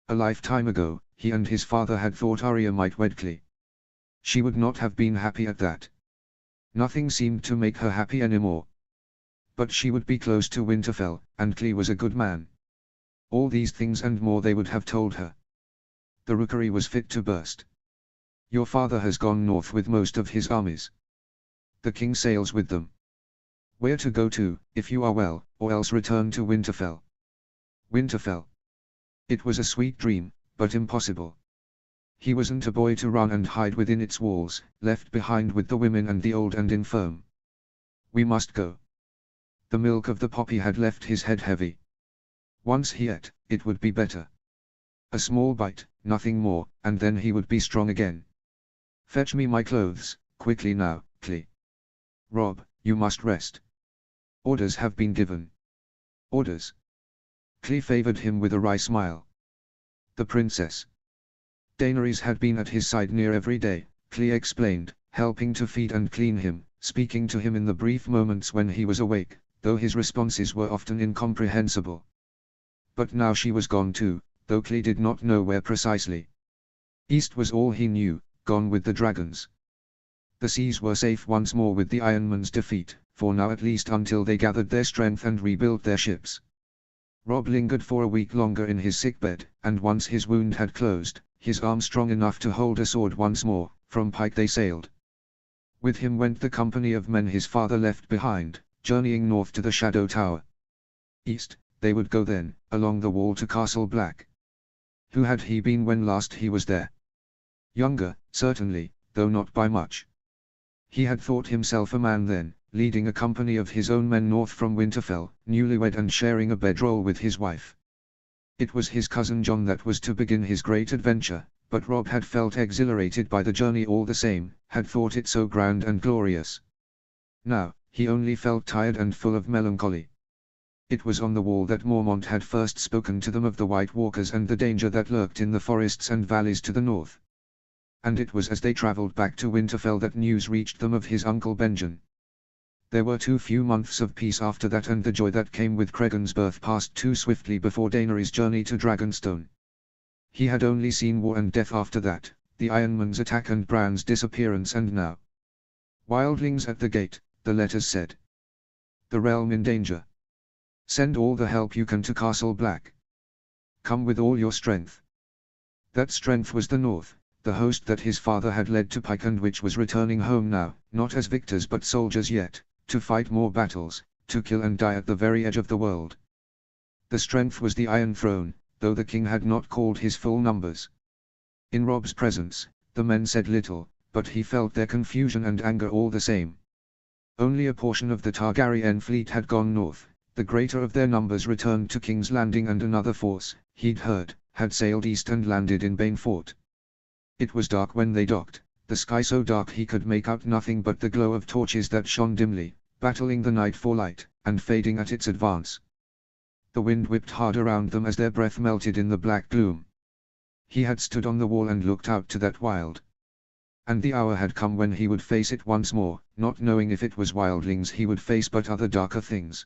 A lifetime ago, he and his father had thought Arya might wed Clea. She would not have been happy at that. Nothing seemed to make her happy anymore. But she would be close to Winterfell, and Clea was a good man. All these things and more they would have told her. The rookery was fit to burst. Your father has gone north with most of his armies. The king sails with them. Where to go to, if you are well, or else return to Winterfell. Winterfell. It was a sweet dream, but impossible. He wasn't a boy to run and hide within its walls, left behind with the women and the old and infirm. We must go. The milk of the poppy had left his head heavy. Once he ate, it would be better. A small bite, nothing more, and then he would be strong again. Fetch me my clothes, quickly now, Clea. Rob, you must rest. Orders have been given. Orders. Clea favored him with a wry smile. The princess. Daenerys had been at his side near every day, Clea explained, helping to feed and clean him, speaking to him in the brief moments when he was awake, though his responses were often incomprehensible. But now she was gone too, though Clea did not know where precisely. East was all he knew, gone with the dragons. The seas were safe once more with the Ironman's defeat, for now at least, until they gathered their strength and rebuilt their ships. Rob lingered for a week longer in his sickbed, and once his wound had closed, his arm strong enough to hold a sword once more, from Pike they sailed. With him went the company of men his father left behind, journeying north to the Shadow Tower. East, they would go then, along the wall to Castle Black. Who had he been when last he was there? Younger, certainly, though not by much. He had thought himself a man then, leading a company of his own men north from Winterfell, newlywed and sharing a bedroll with his wife. It was his cousin Jon that was to begin his great adventure, but Rob had felt exhilarated by the journey all the same, had thought it so grand and glorious. Now, he only felt tired and full of melancholy. It was on the wall that Mormont had first spoken to them of the White Walkers and the danger that lurked in the forests and valleys to the north. And it was as they travelled back to Winterfell that news reached them of his uncle Benjen. There were too few months of peace after that, and the joy that came with Cregan's birth passed too swiftly before Daenerys' journey to Dragonstone. He had only seen war and death after that, the Ironman's attack and Bran's disappearance, and now. Wildlings at the gate, the letters said. The realm in danger. Send all the help you can to Castle Black. Come with all your strength. That strength was the North, the host that his father had led to Pike and which was returning home now, not as victors but soldiers yet, to fight more battles, to kill and die at the very edge of the world. The strength was the Iron Throne, though the king had not called his full numbers. In Rob's presence, the men said little, but he felt their confusion and anger all the same. Only a portion of the Targaryen fleet had gone north, the greater of their numbers returned to King's Landing, and another force, he'd heard, had sailed east and landed in Banefort. It was dark when they docked, the sky so dark he could make out nothing but the glow of torches that shone dimly, battling the night for light, and fading at its advance. The wind whipped hard around them as their breath melted in the black gloom. He had stood on the wall and looked out to that wild. And the hour had come when he would face it once more, not knowing if it was wildlings he would face but other darker things.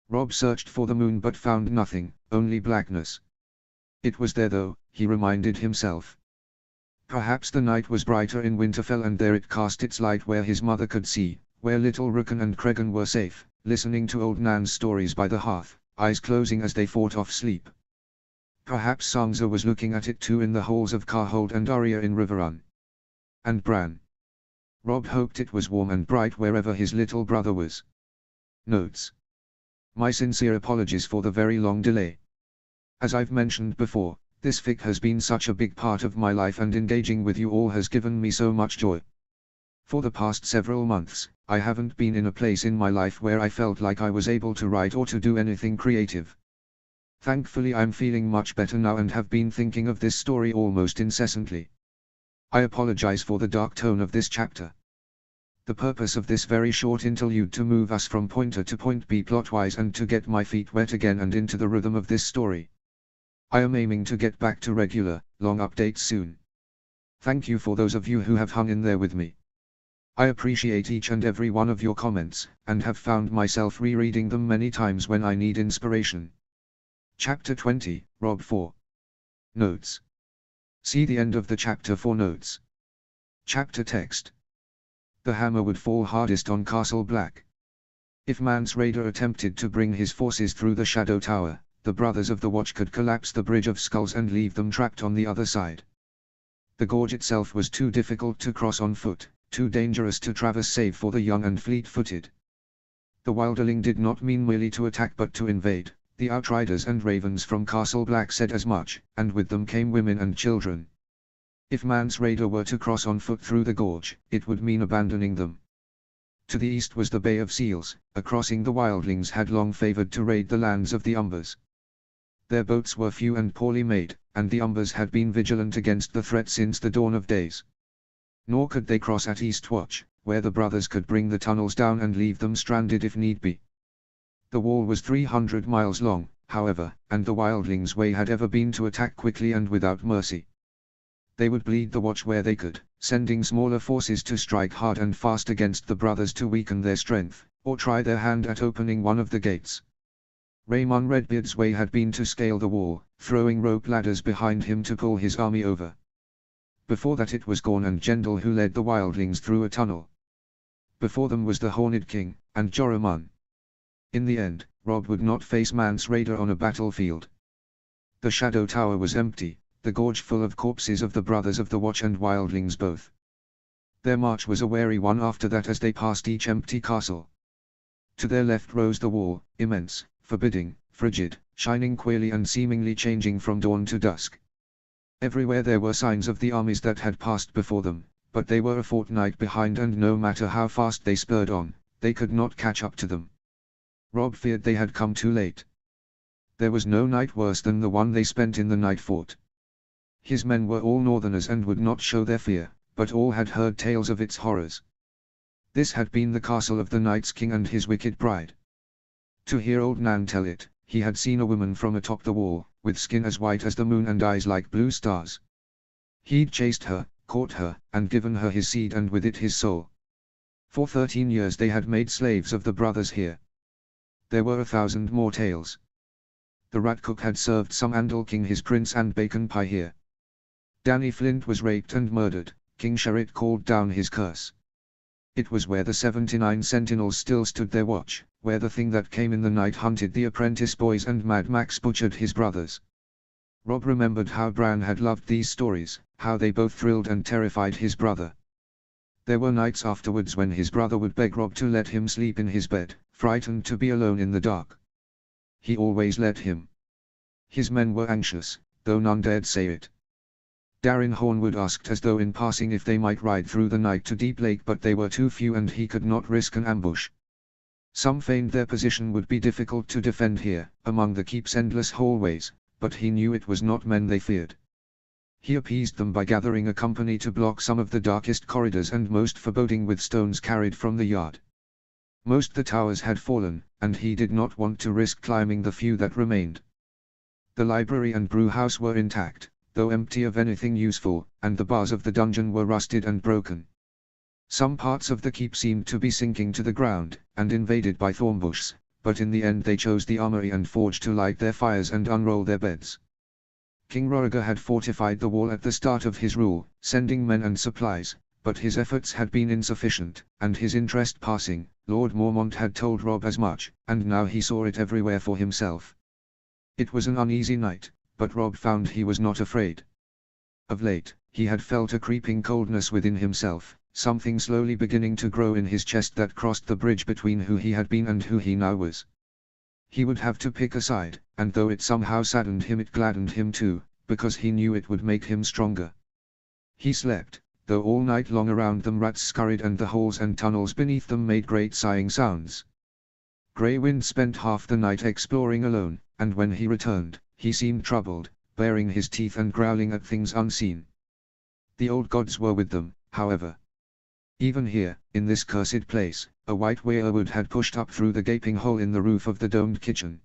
Rob searched for the moon but found nothing, only blackness. It was there though, he reminded himself. Perhaps the night was brighter in Winterfell, and there it cast its light where his mother could see, where little Rickon and Cregan were safe, listening to old Nan's stories by the hearth, eyes closing as they fought off sleep. Perhaps Sansa was looking at it too in the halls of Carhold and Arya in Riverrun. And Bran. Rob hoped it was warm and bright wherever his little brother was. Notes. My sincere apologies for the very long delay. As I've mentioned before, this fic has been such a big part of my life, and engaging with you all has given me so much joy. For the past several months, I haven't been in a place in my life where I felt like I was able to write or to do anything creative. Thankfully I'm feeling much better now and have been thinking of this story almost incessantly. I apologize for the dark tone of this chapter. The purpose of this very short interlude to move us from point A to point B plot-wise and to get my feet wet again and into the rhythm of this story. I am aiming to get back to regular, long updates soon. Thank you for those of you who have hung in there with me. I appreciate each and every one of your comments, and have found myself rereading them many times when I need inspiration. Chapter 20, Rob 4. Notes. See the end of the chapter for notes. Chapter text. The hammer would fall hardest on Castle Black. If Mance Rayder attempted to bring his forces through the Shadow Tower, the Brothers of the Watch could collapse the Bridge of Skulls and leave them trapped on the other side. The gorge itself was too difficult to cross on foot, too dangerous to traverse save for the young and fleet-footed. The Wildling did not mean merely to attack but to invade. The Outriders and Ravens from Castle Black said as much, and with them came women and children. If Mance Rayder were to cross on foot through the gorge, it would mean abandoning them. To the east was the Bay of Seals, a crossing the Wildlings had long favored to raid the lands of the Umbers. Their boats were few and poorly made, and the Umbers had been vigilant against the threat since the dawn of days. Nor could they cross at Eastwatch, where the brothers could bring the tunnels down and leave them stranded if need be. The wall was 300 miles long, however, and the Wildlings' way had ever been to attack quickly and without mercy. They would bleed the Watch where they could, sending smaller forces to strike hard and fast against the brothers to weaken their strength, or try their hand at opening one of the gates. Raymond Redbeard's way had been to scale the wall, throwing rope ladders behind him to pull his army over. Before that it was Gorn and Jendel who led the Wildlings through a tunnel. Before them was the Horned King, and Joramun. In the end, Rob would not face Mance Rayder on a battlefield. The Shadow Tower was empty, the gorge full of corpses of the Brothers of the Watch and Wildlings both. Their march was a wary one after that as they passed each empty castle. To their left rose the wall, immense, forbidding, frigid, shining queerly and seemingly changing from dawn to dusk. Everywhere there were signs of the armies that had passed before them, but they were a fortnight behind and no matter how fast they spurred on, they could not catch up to them. Rob feared they had come too late. There was no night worse than the one they spent in the Night Fort. His men were all Northerners and would not show their fear, but all had heard tales of its horrors. This had been the castle of the Night's King and his wicked bride. To hear old Nan tell it, he had seen a woman from atop the wall, with skin as white as the moon and eyes like blue stars. He'd chased her, caught her, and given her his seed and with it his soul. For 13 years they had made slaves of the brothers here. There were 1,000 more tales. The Rat Cook had served some Andal King his prince and bacon pie here. Danny Flint was raped and murdered, King Sherrit called down his curse. It was where the 79 sentinels still stood their watch, where the thing that came in the night hunted the apprentice boys and Mad Max butchered his brothers. Rob remembered how Bran had loved these stories, how they both thrilled and terrified his brother. There were nights afterwards when his brother would beg Rob to let him sleep in his bed, frightened to be alone in the dark. He always let him. His men were anxious, though none dared say it. Darin Hornwood asked as though in passing if they might ride through the night to Deep Lake, but they were too few and he could not risk an ambush. Some feigned their position would be difficult to defend here, among the keep's endless hallways, but he knew it was not men they feared. He appeased them by gathering a company to block some of the darkest corridors and most foreboding with stones carried from the yard. Most the towers had fallen, and he did not want to risk climbing the few that remained. The library and brewhouse were intact, though empty of anything useful, and the bars of the dungeon were rusted and broken. Some parts of the keep seemed to be sinking to the ground, and invaded by thornbushs, but in the end they chose the armory and forge to light their fires and unroll their beds. King Roriger had fortified the wall at the start of his rule, sending men and supplies, but his efforts had been insufficient, and his interest passing. Lord Mormont had told Rob as much, and now he saw it everywhere for himself. It was an uneasy night, but Rob found he was not afraid. Of late, he had felt a creeping coldness within himself, something slowly beginning to grow in his chest that crossed the bridge between who he had been and who he now was. He would have to pick a side, and though it somehow saddened him it gladdened him too, because he knew it would make him stronger. He slept, though all night long around them rats scurried and the holes and tunnels beneath them made great sighing sounds. Grey Wind spent half the night exploring alone, and when he returned, he seemed troubled, baring his teeth and growling at things unseen. The old gods were with them, however. Even here, in this cursed place, a white weirwood had pushed up through the gaping hole in the roof of the domed kitchen.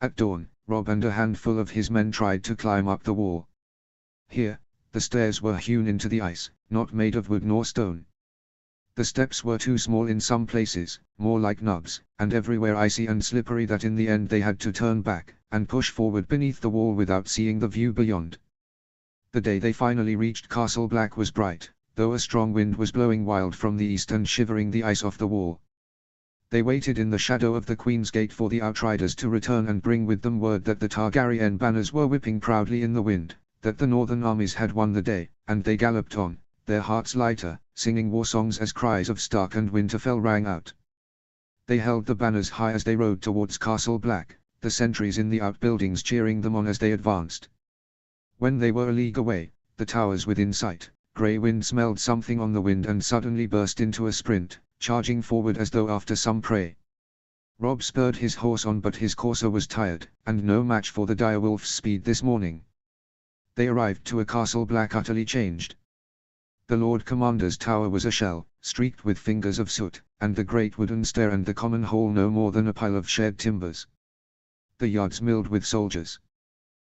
At dawn, Rob and a handful of his men tried to climb up the wall. Here, the stairs were hewn into the ice, not made of wood nor stone. The steps were too small in some places, more like nubs, and everywhere icy and slippery that in the end they had to turn back, and push forward beneath the wall without seeing the view beyond. The day they finally reached Castle Black was bright, though a strong wind was blowing wild from the east and shivering the ice off the wall. They waited in the shadow of the Queen's Gate for the outriders to return and bring with them word that the Targaryen banners were whipping proudly in the wind, that the northern armies had won the day, and they galloped on, their hearts lighter, singing war songs as cries of Stark and Winterfell rang out. They held the banners high as they rode towards Castle Black, the sentries in the outbuildings cheering them on as they advanced. When they were a league away, the towers within sight, Grey Wind smelled something on the wind and suddenly burst into a sprint, charging forward as though after some prey. Robb spurred his horse on, but his courser was tired, and no match for the direwolf's speed this morning. They arrived to a Castle Black utterly changed. The Lord Commander's tower was a shell, streaked with fingers of soot, and the great wooden stair and the common hall no more than a pile of shed timbers. The yards milled with soldiers.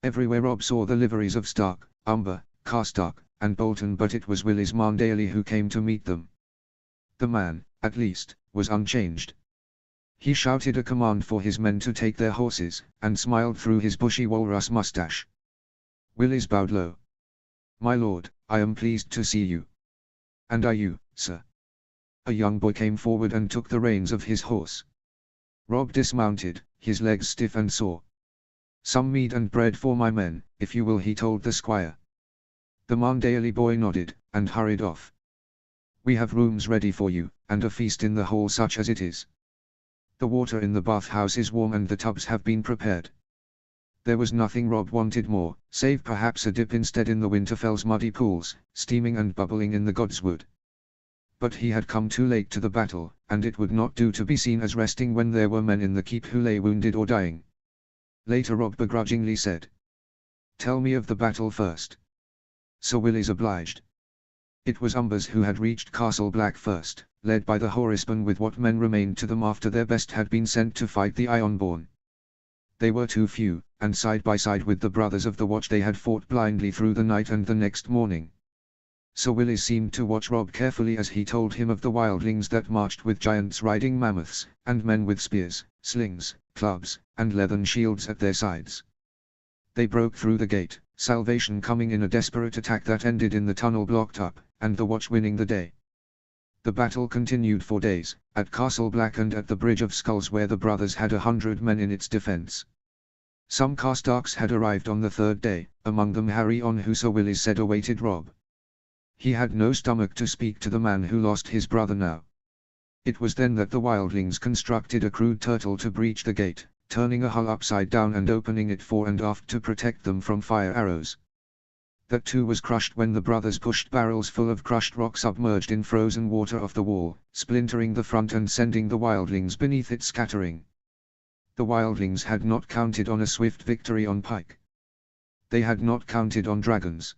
Everywhere Robb saw the liveries of Stark, Umber, Karstark, and Bolton, but it was Willis Marndale who came to meet them. The man, at least, was unchanged. He shouted a command for his men to take their horses, and smiled through his bushy walrus mustache. Willis bowed low. "My lord, I am pleased to see you." "And are you, sir?" A young boy came forward and took the reins of his horse. Robb dismounted, his legs stiff and sore. "Some meat and bread for my men, if you will," he told the squire. The Marndale boy nodded, and hurried off. "We have rooms ready for you, and a feast in the hall such as it is. The water in the bathhouse is warm and the tubs have been prepared." There was nothing Robb wanted more, save perhaps a dip instead in the Winterfell's muddy pools, steaming and bubbling in the Godswood. But he had come too late to the battle, and it would not do to be seen as resting when there were men in the keep who lay wounded or dying. Later Robb begrudgingly said, "Tell me of the battle first." Sir Willis obliged. It was Umbers who had reached Castle Black first, led by the Horispan with what men remained to them after their best had been sent to fight the Ironborn. They were too few, and side by side with the brothers of the Watch they had fought blindly through the night and the next morning. Sir Willis seemed to watch Robb carefully as he told him of the wildlings that marched with giants riding mammoths, and men with spears, slings, clubs, and leathern shields at their sides. They broke through the gate, Salvation coming in a desperate attack that ended in the tunnel blocked up, and the Watch winning the day. The battle continued for days, at Castle Black and at the Bridge of Skulls where the brothers had 100 men in its defense. Some Karstarks had arrived on the third day, among them Harry on who Sir Willis said awaited Robb. He had no stomach to speak to the man who lost his brother now. It was then that the wildlings constructed a crude turtle to breach the gate, turning a hull upside down and opening it fore and aft to protect them from fire arrows. That too was crushed when the brothers pushed barrels full of crushed rock submerged in frozen water off the wall, splintering the front and sending the wildlings beneath it scattering. The wildlings had not counted on a swift victory on pike. They had not counted on dragons.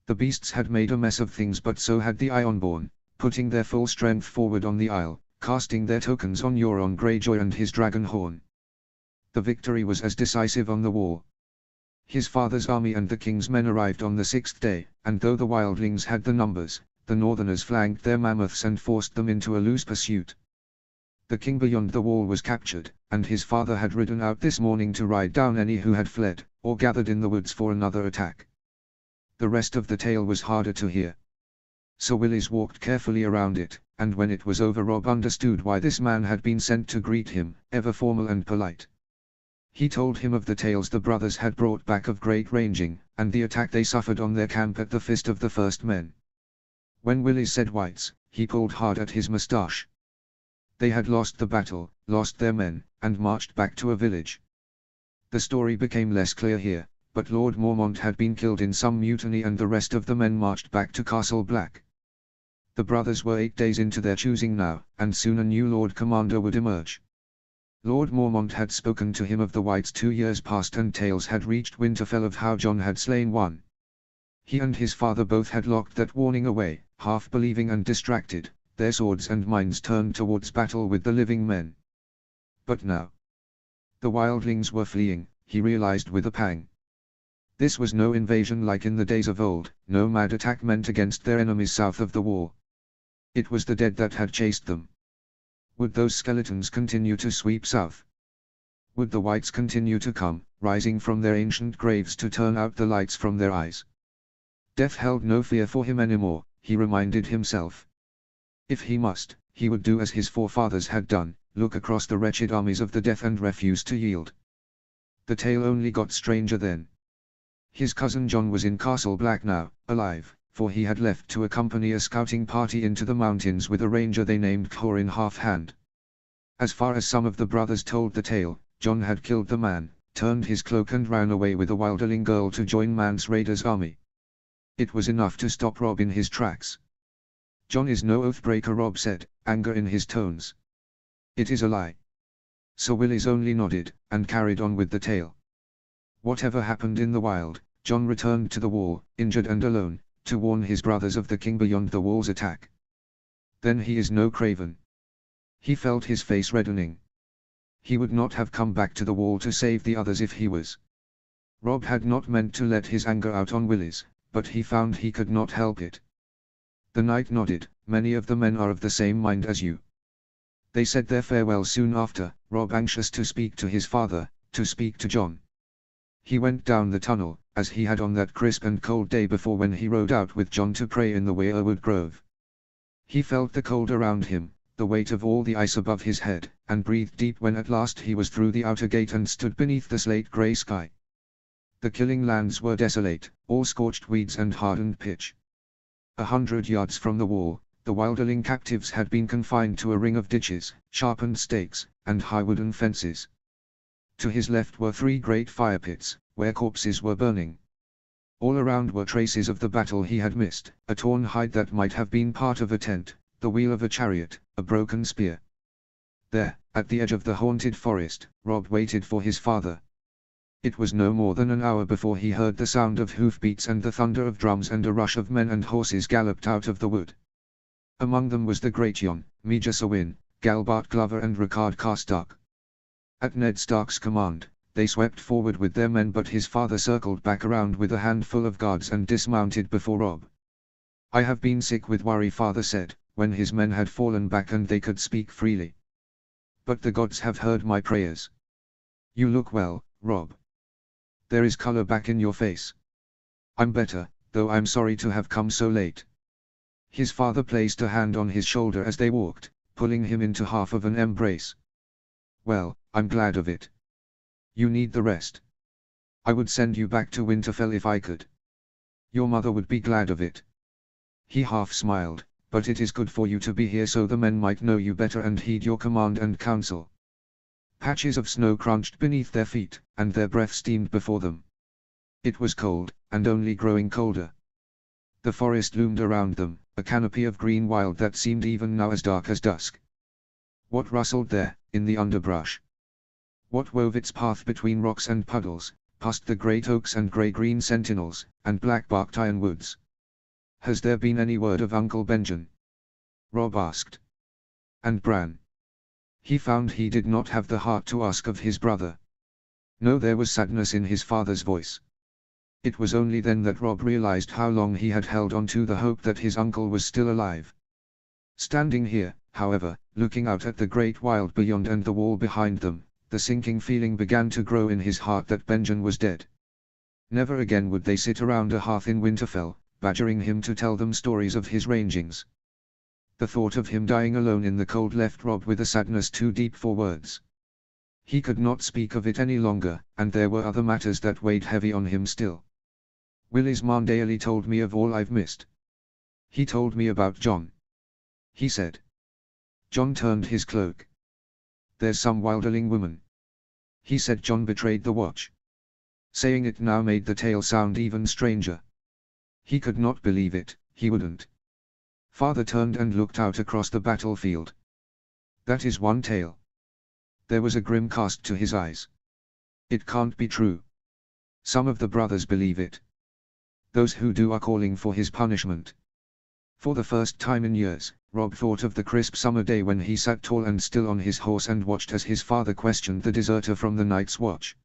The beasts had made a mess of things, but so had the Ironborn, putting their full strength forward on the Isle, casting their tokens on Euron Greyjoy and his dragon horn. The victory was as decisive on the wall. His father's army and the king's men arrived on the 6th day, and though the wildlings had the numbers, the northerners flanked their mammoths and forced them into a loose pursuit. The king beyond the wall was captured, and his father had ridden out this morning to ride down any who had fled, or gathered in the woods for another attack. The rest of the tale was harder to hear. Sir Willis walked carefully around it, and when it was over Robb understood why this man had been sent to greet him, ever formal and polite. He told him of the tales the brothers had brought back of great ranging, and the attack they suffered on their camp at the Fist of the First Men. When Willis said whites, he pulled hard at his moustache. They had lost the battle, lost their men, and marched back to a village. The story became less clear here, but Lord Mormont had been killed in some mutiny and the rest of the men marched back to Castle Black. The brothers were 8 days into their choosing now, and soon a new Lord Commander would emerge. Lord Mormont had spoken to him of the Whites 2 years past, and tales had reached Winterfell of how Jon had slain one. He and his father both had locked that warning away, half believing and distracted, their swords and minds turned towards battle with the living men. But now, the wildlings were fleeing, he realized with a pang. This was no invasion like in the days of old, no mad attack meant against their enemies south of the wall. It was the dead that had chased them. Would those skeletons continue to sweep south? Would the whites continue to come, rising from their ancient graves to turn out the lights from their eyes? Death held no fear for him anymore, he reminded himself. If he must, he would do as his forefathers had done, look across the wretched armies of the death and refuse to yield. The tale only got stranger then. His cousin John was in Castle Black now, alive, for he had left to accompany a scouting party into the mountains with a ranger they named Khor in half-hand. As far as some of the brothers told the tale, John had killed the man, turned his cloak and ran away with a wilderling girl to join Mance Rayder's army. It was enough to stop Rob in his tracks. "John is no oath-breaker," Rob said, anger in his tones. "It is a lie." Sir Willis only nodded, and carried on with the tale. Whatever happened in the wild, John returned to the wall, injured and alone, to warn his brothers of the king beyond the wall's attack. Then he is no craven. He felt his face reddening. He would not have come back to the wall to save the others if he was. Rob had not meant to let his anger out on Willis, but he found he could not help it. The knight nodded. "Many of the men are of the same mind as you." They said their farewell soon after, Rob anxious to speak to his father, to speak to John. He went down the tunnel, as he had on that crisp and cold day before when he rode out with John to pray in the Weirwood Grove. He felt the cold around him, the weight of all the ice above his head, and breathed deep when at last he was through the outer gate and stood beneath the slate-grey sky. The killing lands were desolate, all scorched weeds and hardened pitch. 100 yards from the wall, the wilderling captives had been confined to a ring of ditches, sharpened stakes, and high wooden fences. To his left were 3 great fire pits, where corpses were burning. All around were traces of the battle he had missed, a torn hide that might have been part of a tent, the wheel of a chariot, a broken spear. There, at the edge of the haunted forest, Rob waited for his father. It was no more than an hour before he heard the sound of hoofbeats and the thunder of drums, and a rush of men and horses galloped out of the wood. Among them was the great Jon, Major Sawin, Galbart Glover and Ricard Carstark. At Ned Stark's command, they swept forward with their men, but his father circled back around with a handful of guards and dismounted before Rob. "I have been sick with worry," father said, when his men had fallen back and they could speak freely. "But the gods have heard my prayers. You look well, Rob. There is color back in your face." "I'm better, though I'm sorry to have come so late." His father placed a hand on his shoulder as they walked, pulling him into half of an embrace. "Well, I'm glad of it. You need the rest. I would send you back to Winterfell if I could. Your mother would be glad of it." He half smiled, "But it is good for you to be here so the men might know you better and heed your command and counsel." Patches of snow crunched beneath their feet, and their breath steamed before them. It was cold, and only growing colder. The forest loomed around them, a canopy of green wild that seemed even now as dark as dusk. What rustled there, in the underbrush? What wove its path between rocks and puddles, past the great oaks and grey-green sentinels, and black-barked ironwoods? "Has there been any word of Uncle Benjen?" Rob asked. And Bran? He found he did not have the heart to ask of his brother. No, there was sadness in his father's voice. It was only then that Rob realized how long he had held on to the hope that his uncle was still alive. Standing here, however, looking out at the great wild beyond and the wall behind them, the sinking feeling began to grow in his heart that Benjen was dead. Never again would they sit around a hearth in Winterfell, badgering him to tell them stories of his rangings. The thought of him dying alone in the cold left Rob with a sadness too deep for words. He could not speak of it any longer, and there were other matters that weighed heavy on him still. "Willis Marndaly told me of all I've missed. He told me about John," he said. "John turned his cloak. There's some wilderling woman. He said John betrayed the watch." Saying it now made the tale sound even stranger. He could not believe it, he wouldn't. Father turned and looked out across the battlefield. "That is one tale." There was a grim cast to his eyes. "It can't be true. Some of the brothers believe it. Those who do are calling for his punishment." For the first time in years, Rob thought of the crisp summer day when he sat tall and still on his horse and watched as his father questioned the deserter from the night's watch.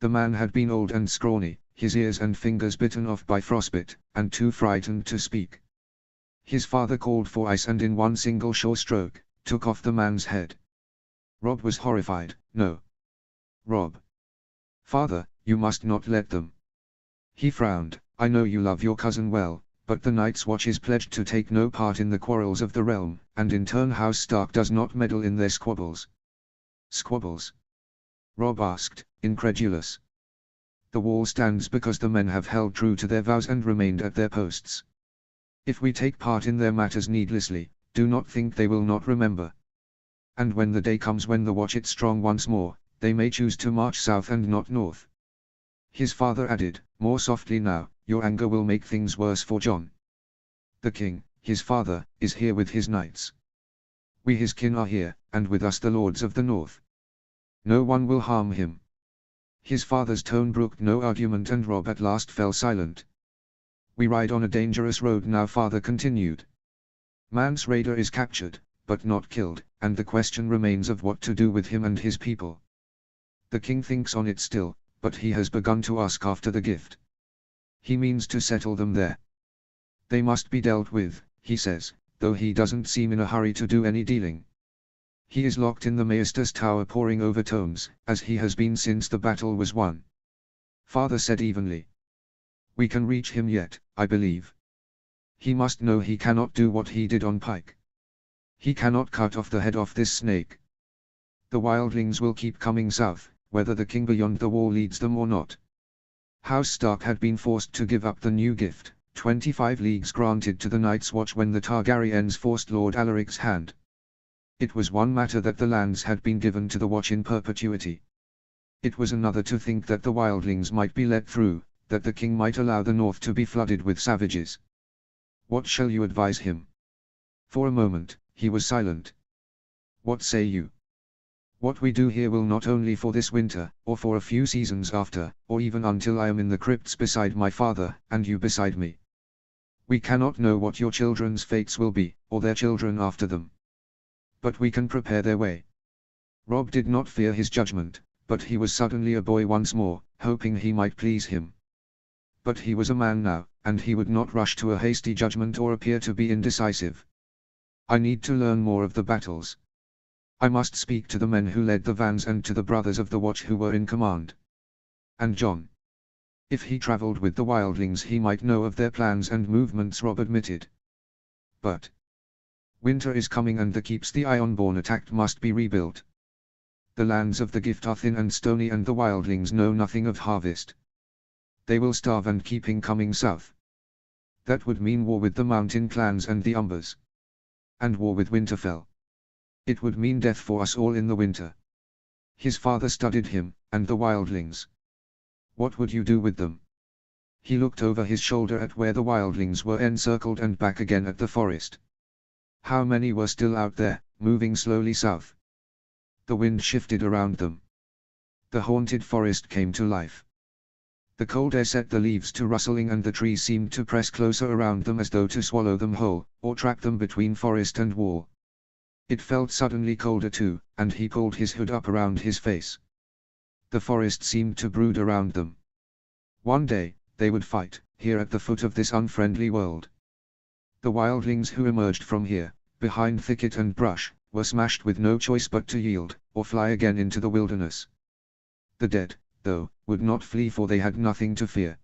The man had been old and scrawny, his ears and fingers bitten off by frostbite, and too frightened to speak. His father called for ice and in one single sure stroke, took off the man's head. Rob was horrified. No. Rob. Father, you must not let them. He frowned. I know you love your cousin well, but the Night's Watch is pledged to take no part in the quarrels of the realm, and in turn House Stark does not meddle in their squabbles. Squabbles? Rob asked, incredulous. The wall stands because the men have held true to their vows and remained at their posts. If we take part in their matters needlessly, do not think they will not remember. And when the day comes when the Watch is strong once more, they may choose to march south and not north. His father added, more softly now, your anger will make things worse for Jon. The king, his father, is here with his knights. We his kin are here, and with us the lords of the north. No one will harm him. His father's tone brooked no argument and Rob at last fell silent. We ride on a dangerous road now, father continued. Mance Rayder is captured, but not killed, and the question remains of what to do with him and his people. The king thinks on it still, but he has begun to ask after the gift. He means to settle them there. They must be dealt with, he says, though he doesn't seem in a hurry to do any dealing. He is locked in the Maester's tower poring over tomes, as he has been since the battle was won. Father said evenly. We can reach him yet, I believe. He must know he cannot do what he did on Pike. He cannot cut off the head of this snake. The wildlings will keep coming south, whether the king beyond the wall leads them or not. House Stark had been forced to give up the new gift, 25 leagues granted to the Night's Watch when the Targaryens forced Lord Alaric's hand. It was one matter that the lands had been given to the Watch in perpetuity. It was another to think that the wildlings might be let through, that the king might allow the north to be flooded with savages. What shall you advise him? For a moment, he was silent. What say you? What we do here will not only for this winter, or for a few seasons after, or even until I am in the crypts beside my father, and you beside me. We cannot know what your children's fates will be, or their children after them. But we can prepare their way. Rob did not fear his judgment, but he was suddenly a boy once more, hoping he might please him. But he was a man now, and he would not rush to a hasty judgment or appear to be indecisive. I need to learn more of the battles. I must speak to the men who led the vans and to the brothers of the Watch who were in command. And Jon. If he traveled with the wildlings he might know of their plans and movements, Rob admitted. But winter is coming and the keeps the Ironborn attacked must be rebuilt. The lands of the Gift are thin and stony and the wildlings know nothing of harvest. They will starve and keeping coming south. That would mean war with the mountain clans and the Umbers. And war with Winterfell. It would mean death for us all in the winter. His father studied him, and the wildlings. What would you do with them? He looked over his shoulder at where the wildlings were encircled and back again at the forest. How many were still out there, moving slowly south? The wind shifted around them. The haunted forest came to life. The cold air set the leaves to rustling and the trees seemed to press closer around them as though to swallow them whole, or trap them between forest and wall. It felt suddenly colder too, and he pulled his hood up around his face. The forest seemed to brood around them. One day, they would fight, here at the foot of this unfriendly world. The wildlings who emerged from here, behind thicket and brush, were smashed with no choice but to yield, or fly again into the wilderness. The dead, though, would not flee for they had nothing to fear.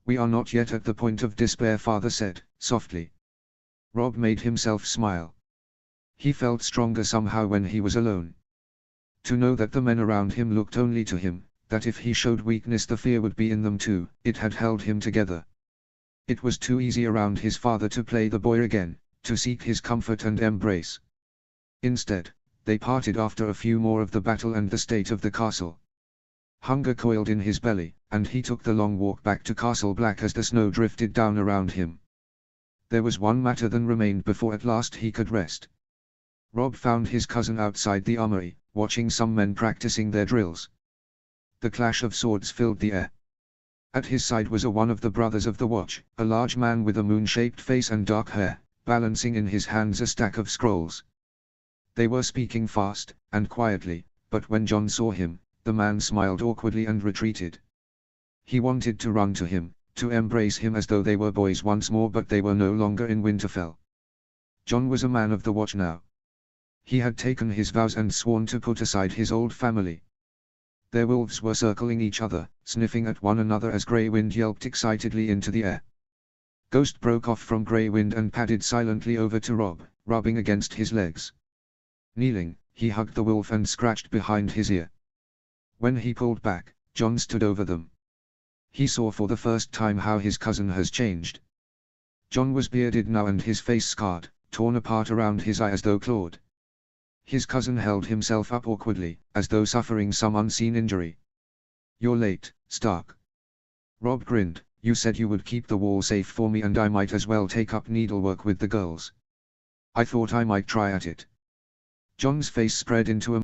We are not yet at the point of despair, father said, softly. Rob made himself smile. He felt stronger somehow when he was alone. To know that the men around him looked only to him, that if he showed weakness the fear would be in them too, it had held him together. It was too easy around his father to play the boy again, to seek his comfort and embrace. Instead, they parted after a few more of the battle and the state of the castle. Hunger coiled in his belly, and he took the long walk back to Castle Black as the snow drifted down around him. There was one matter then remained before at last he could rest. Rob found his cousin outside the armory, watching some men practicing their drills. The clash of swords filled the air. At his side was one of the brothers of the Watch, a large man with a moon-shaped face and dark hair, balancing in his hands a stack of scrolls. They were speaking fast, and quietly, but when Jon saw him, the man smiled awkwardly and retreated. He wanted to run to him, to embrace him as though they were boys once more, but they were no longer in Winterfell. Jon was a man of the watch now. He had taken his vows and sworn to put aside his old family. Their wolves were circling each other, sniffing at one another as Grey Wind yelped excitedly into the air. Ghost broke off from Grey Wind and padded silently over to Robb, rubbing against his legs. Kneeling, he hugged the wolf and scratched behind his ear. When he pulled back, Jon stood over them. He saw for the first time how his cousin has changed. Jon was bearded now and his face scarred, torn apart around his eye as though clawed. His cousin held himself up awkwardly, as though suffering some unseen injury. "You're late, Stark." Robb grinned. "You said you would keep the wall safe for me and I might as well take up needlework with the girls. I thought I might try at it." Jon's face spread into a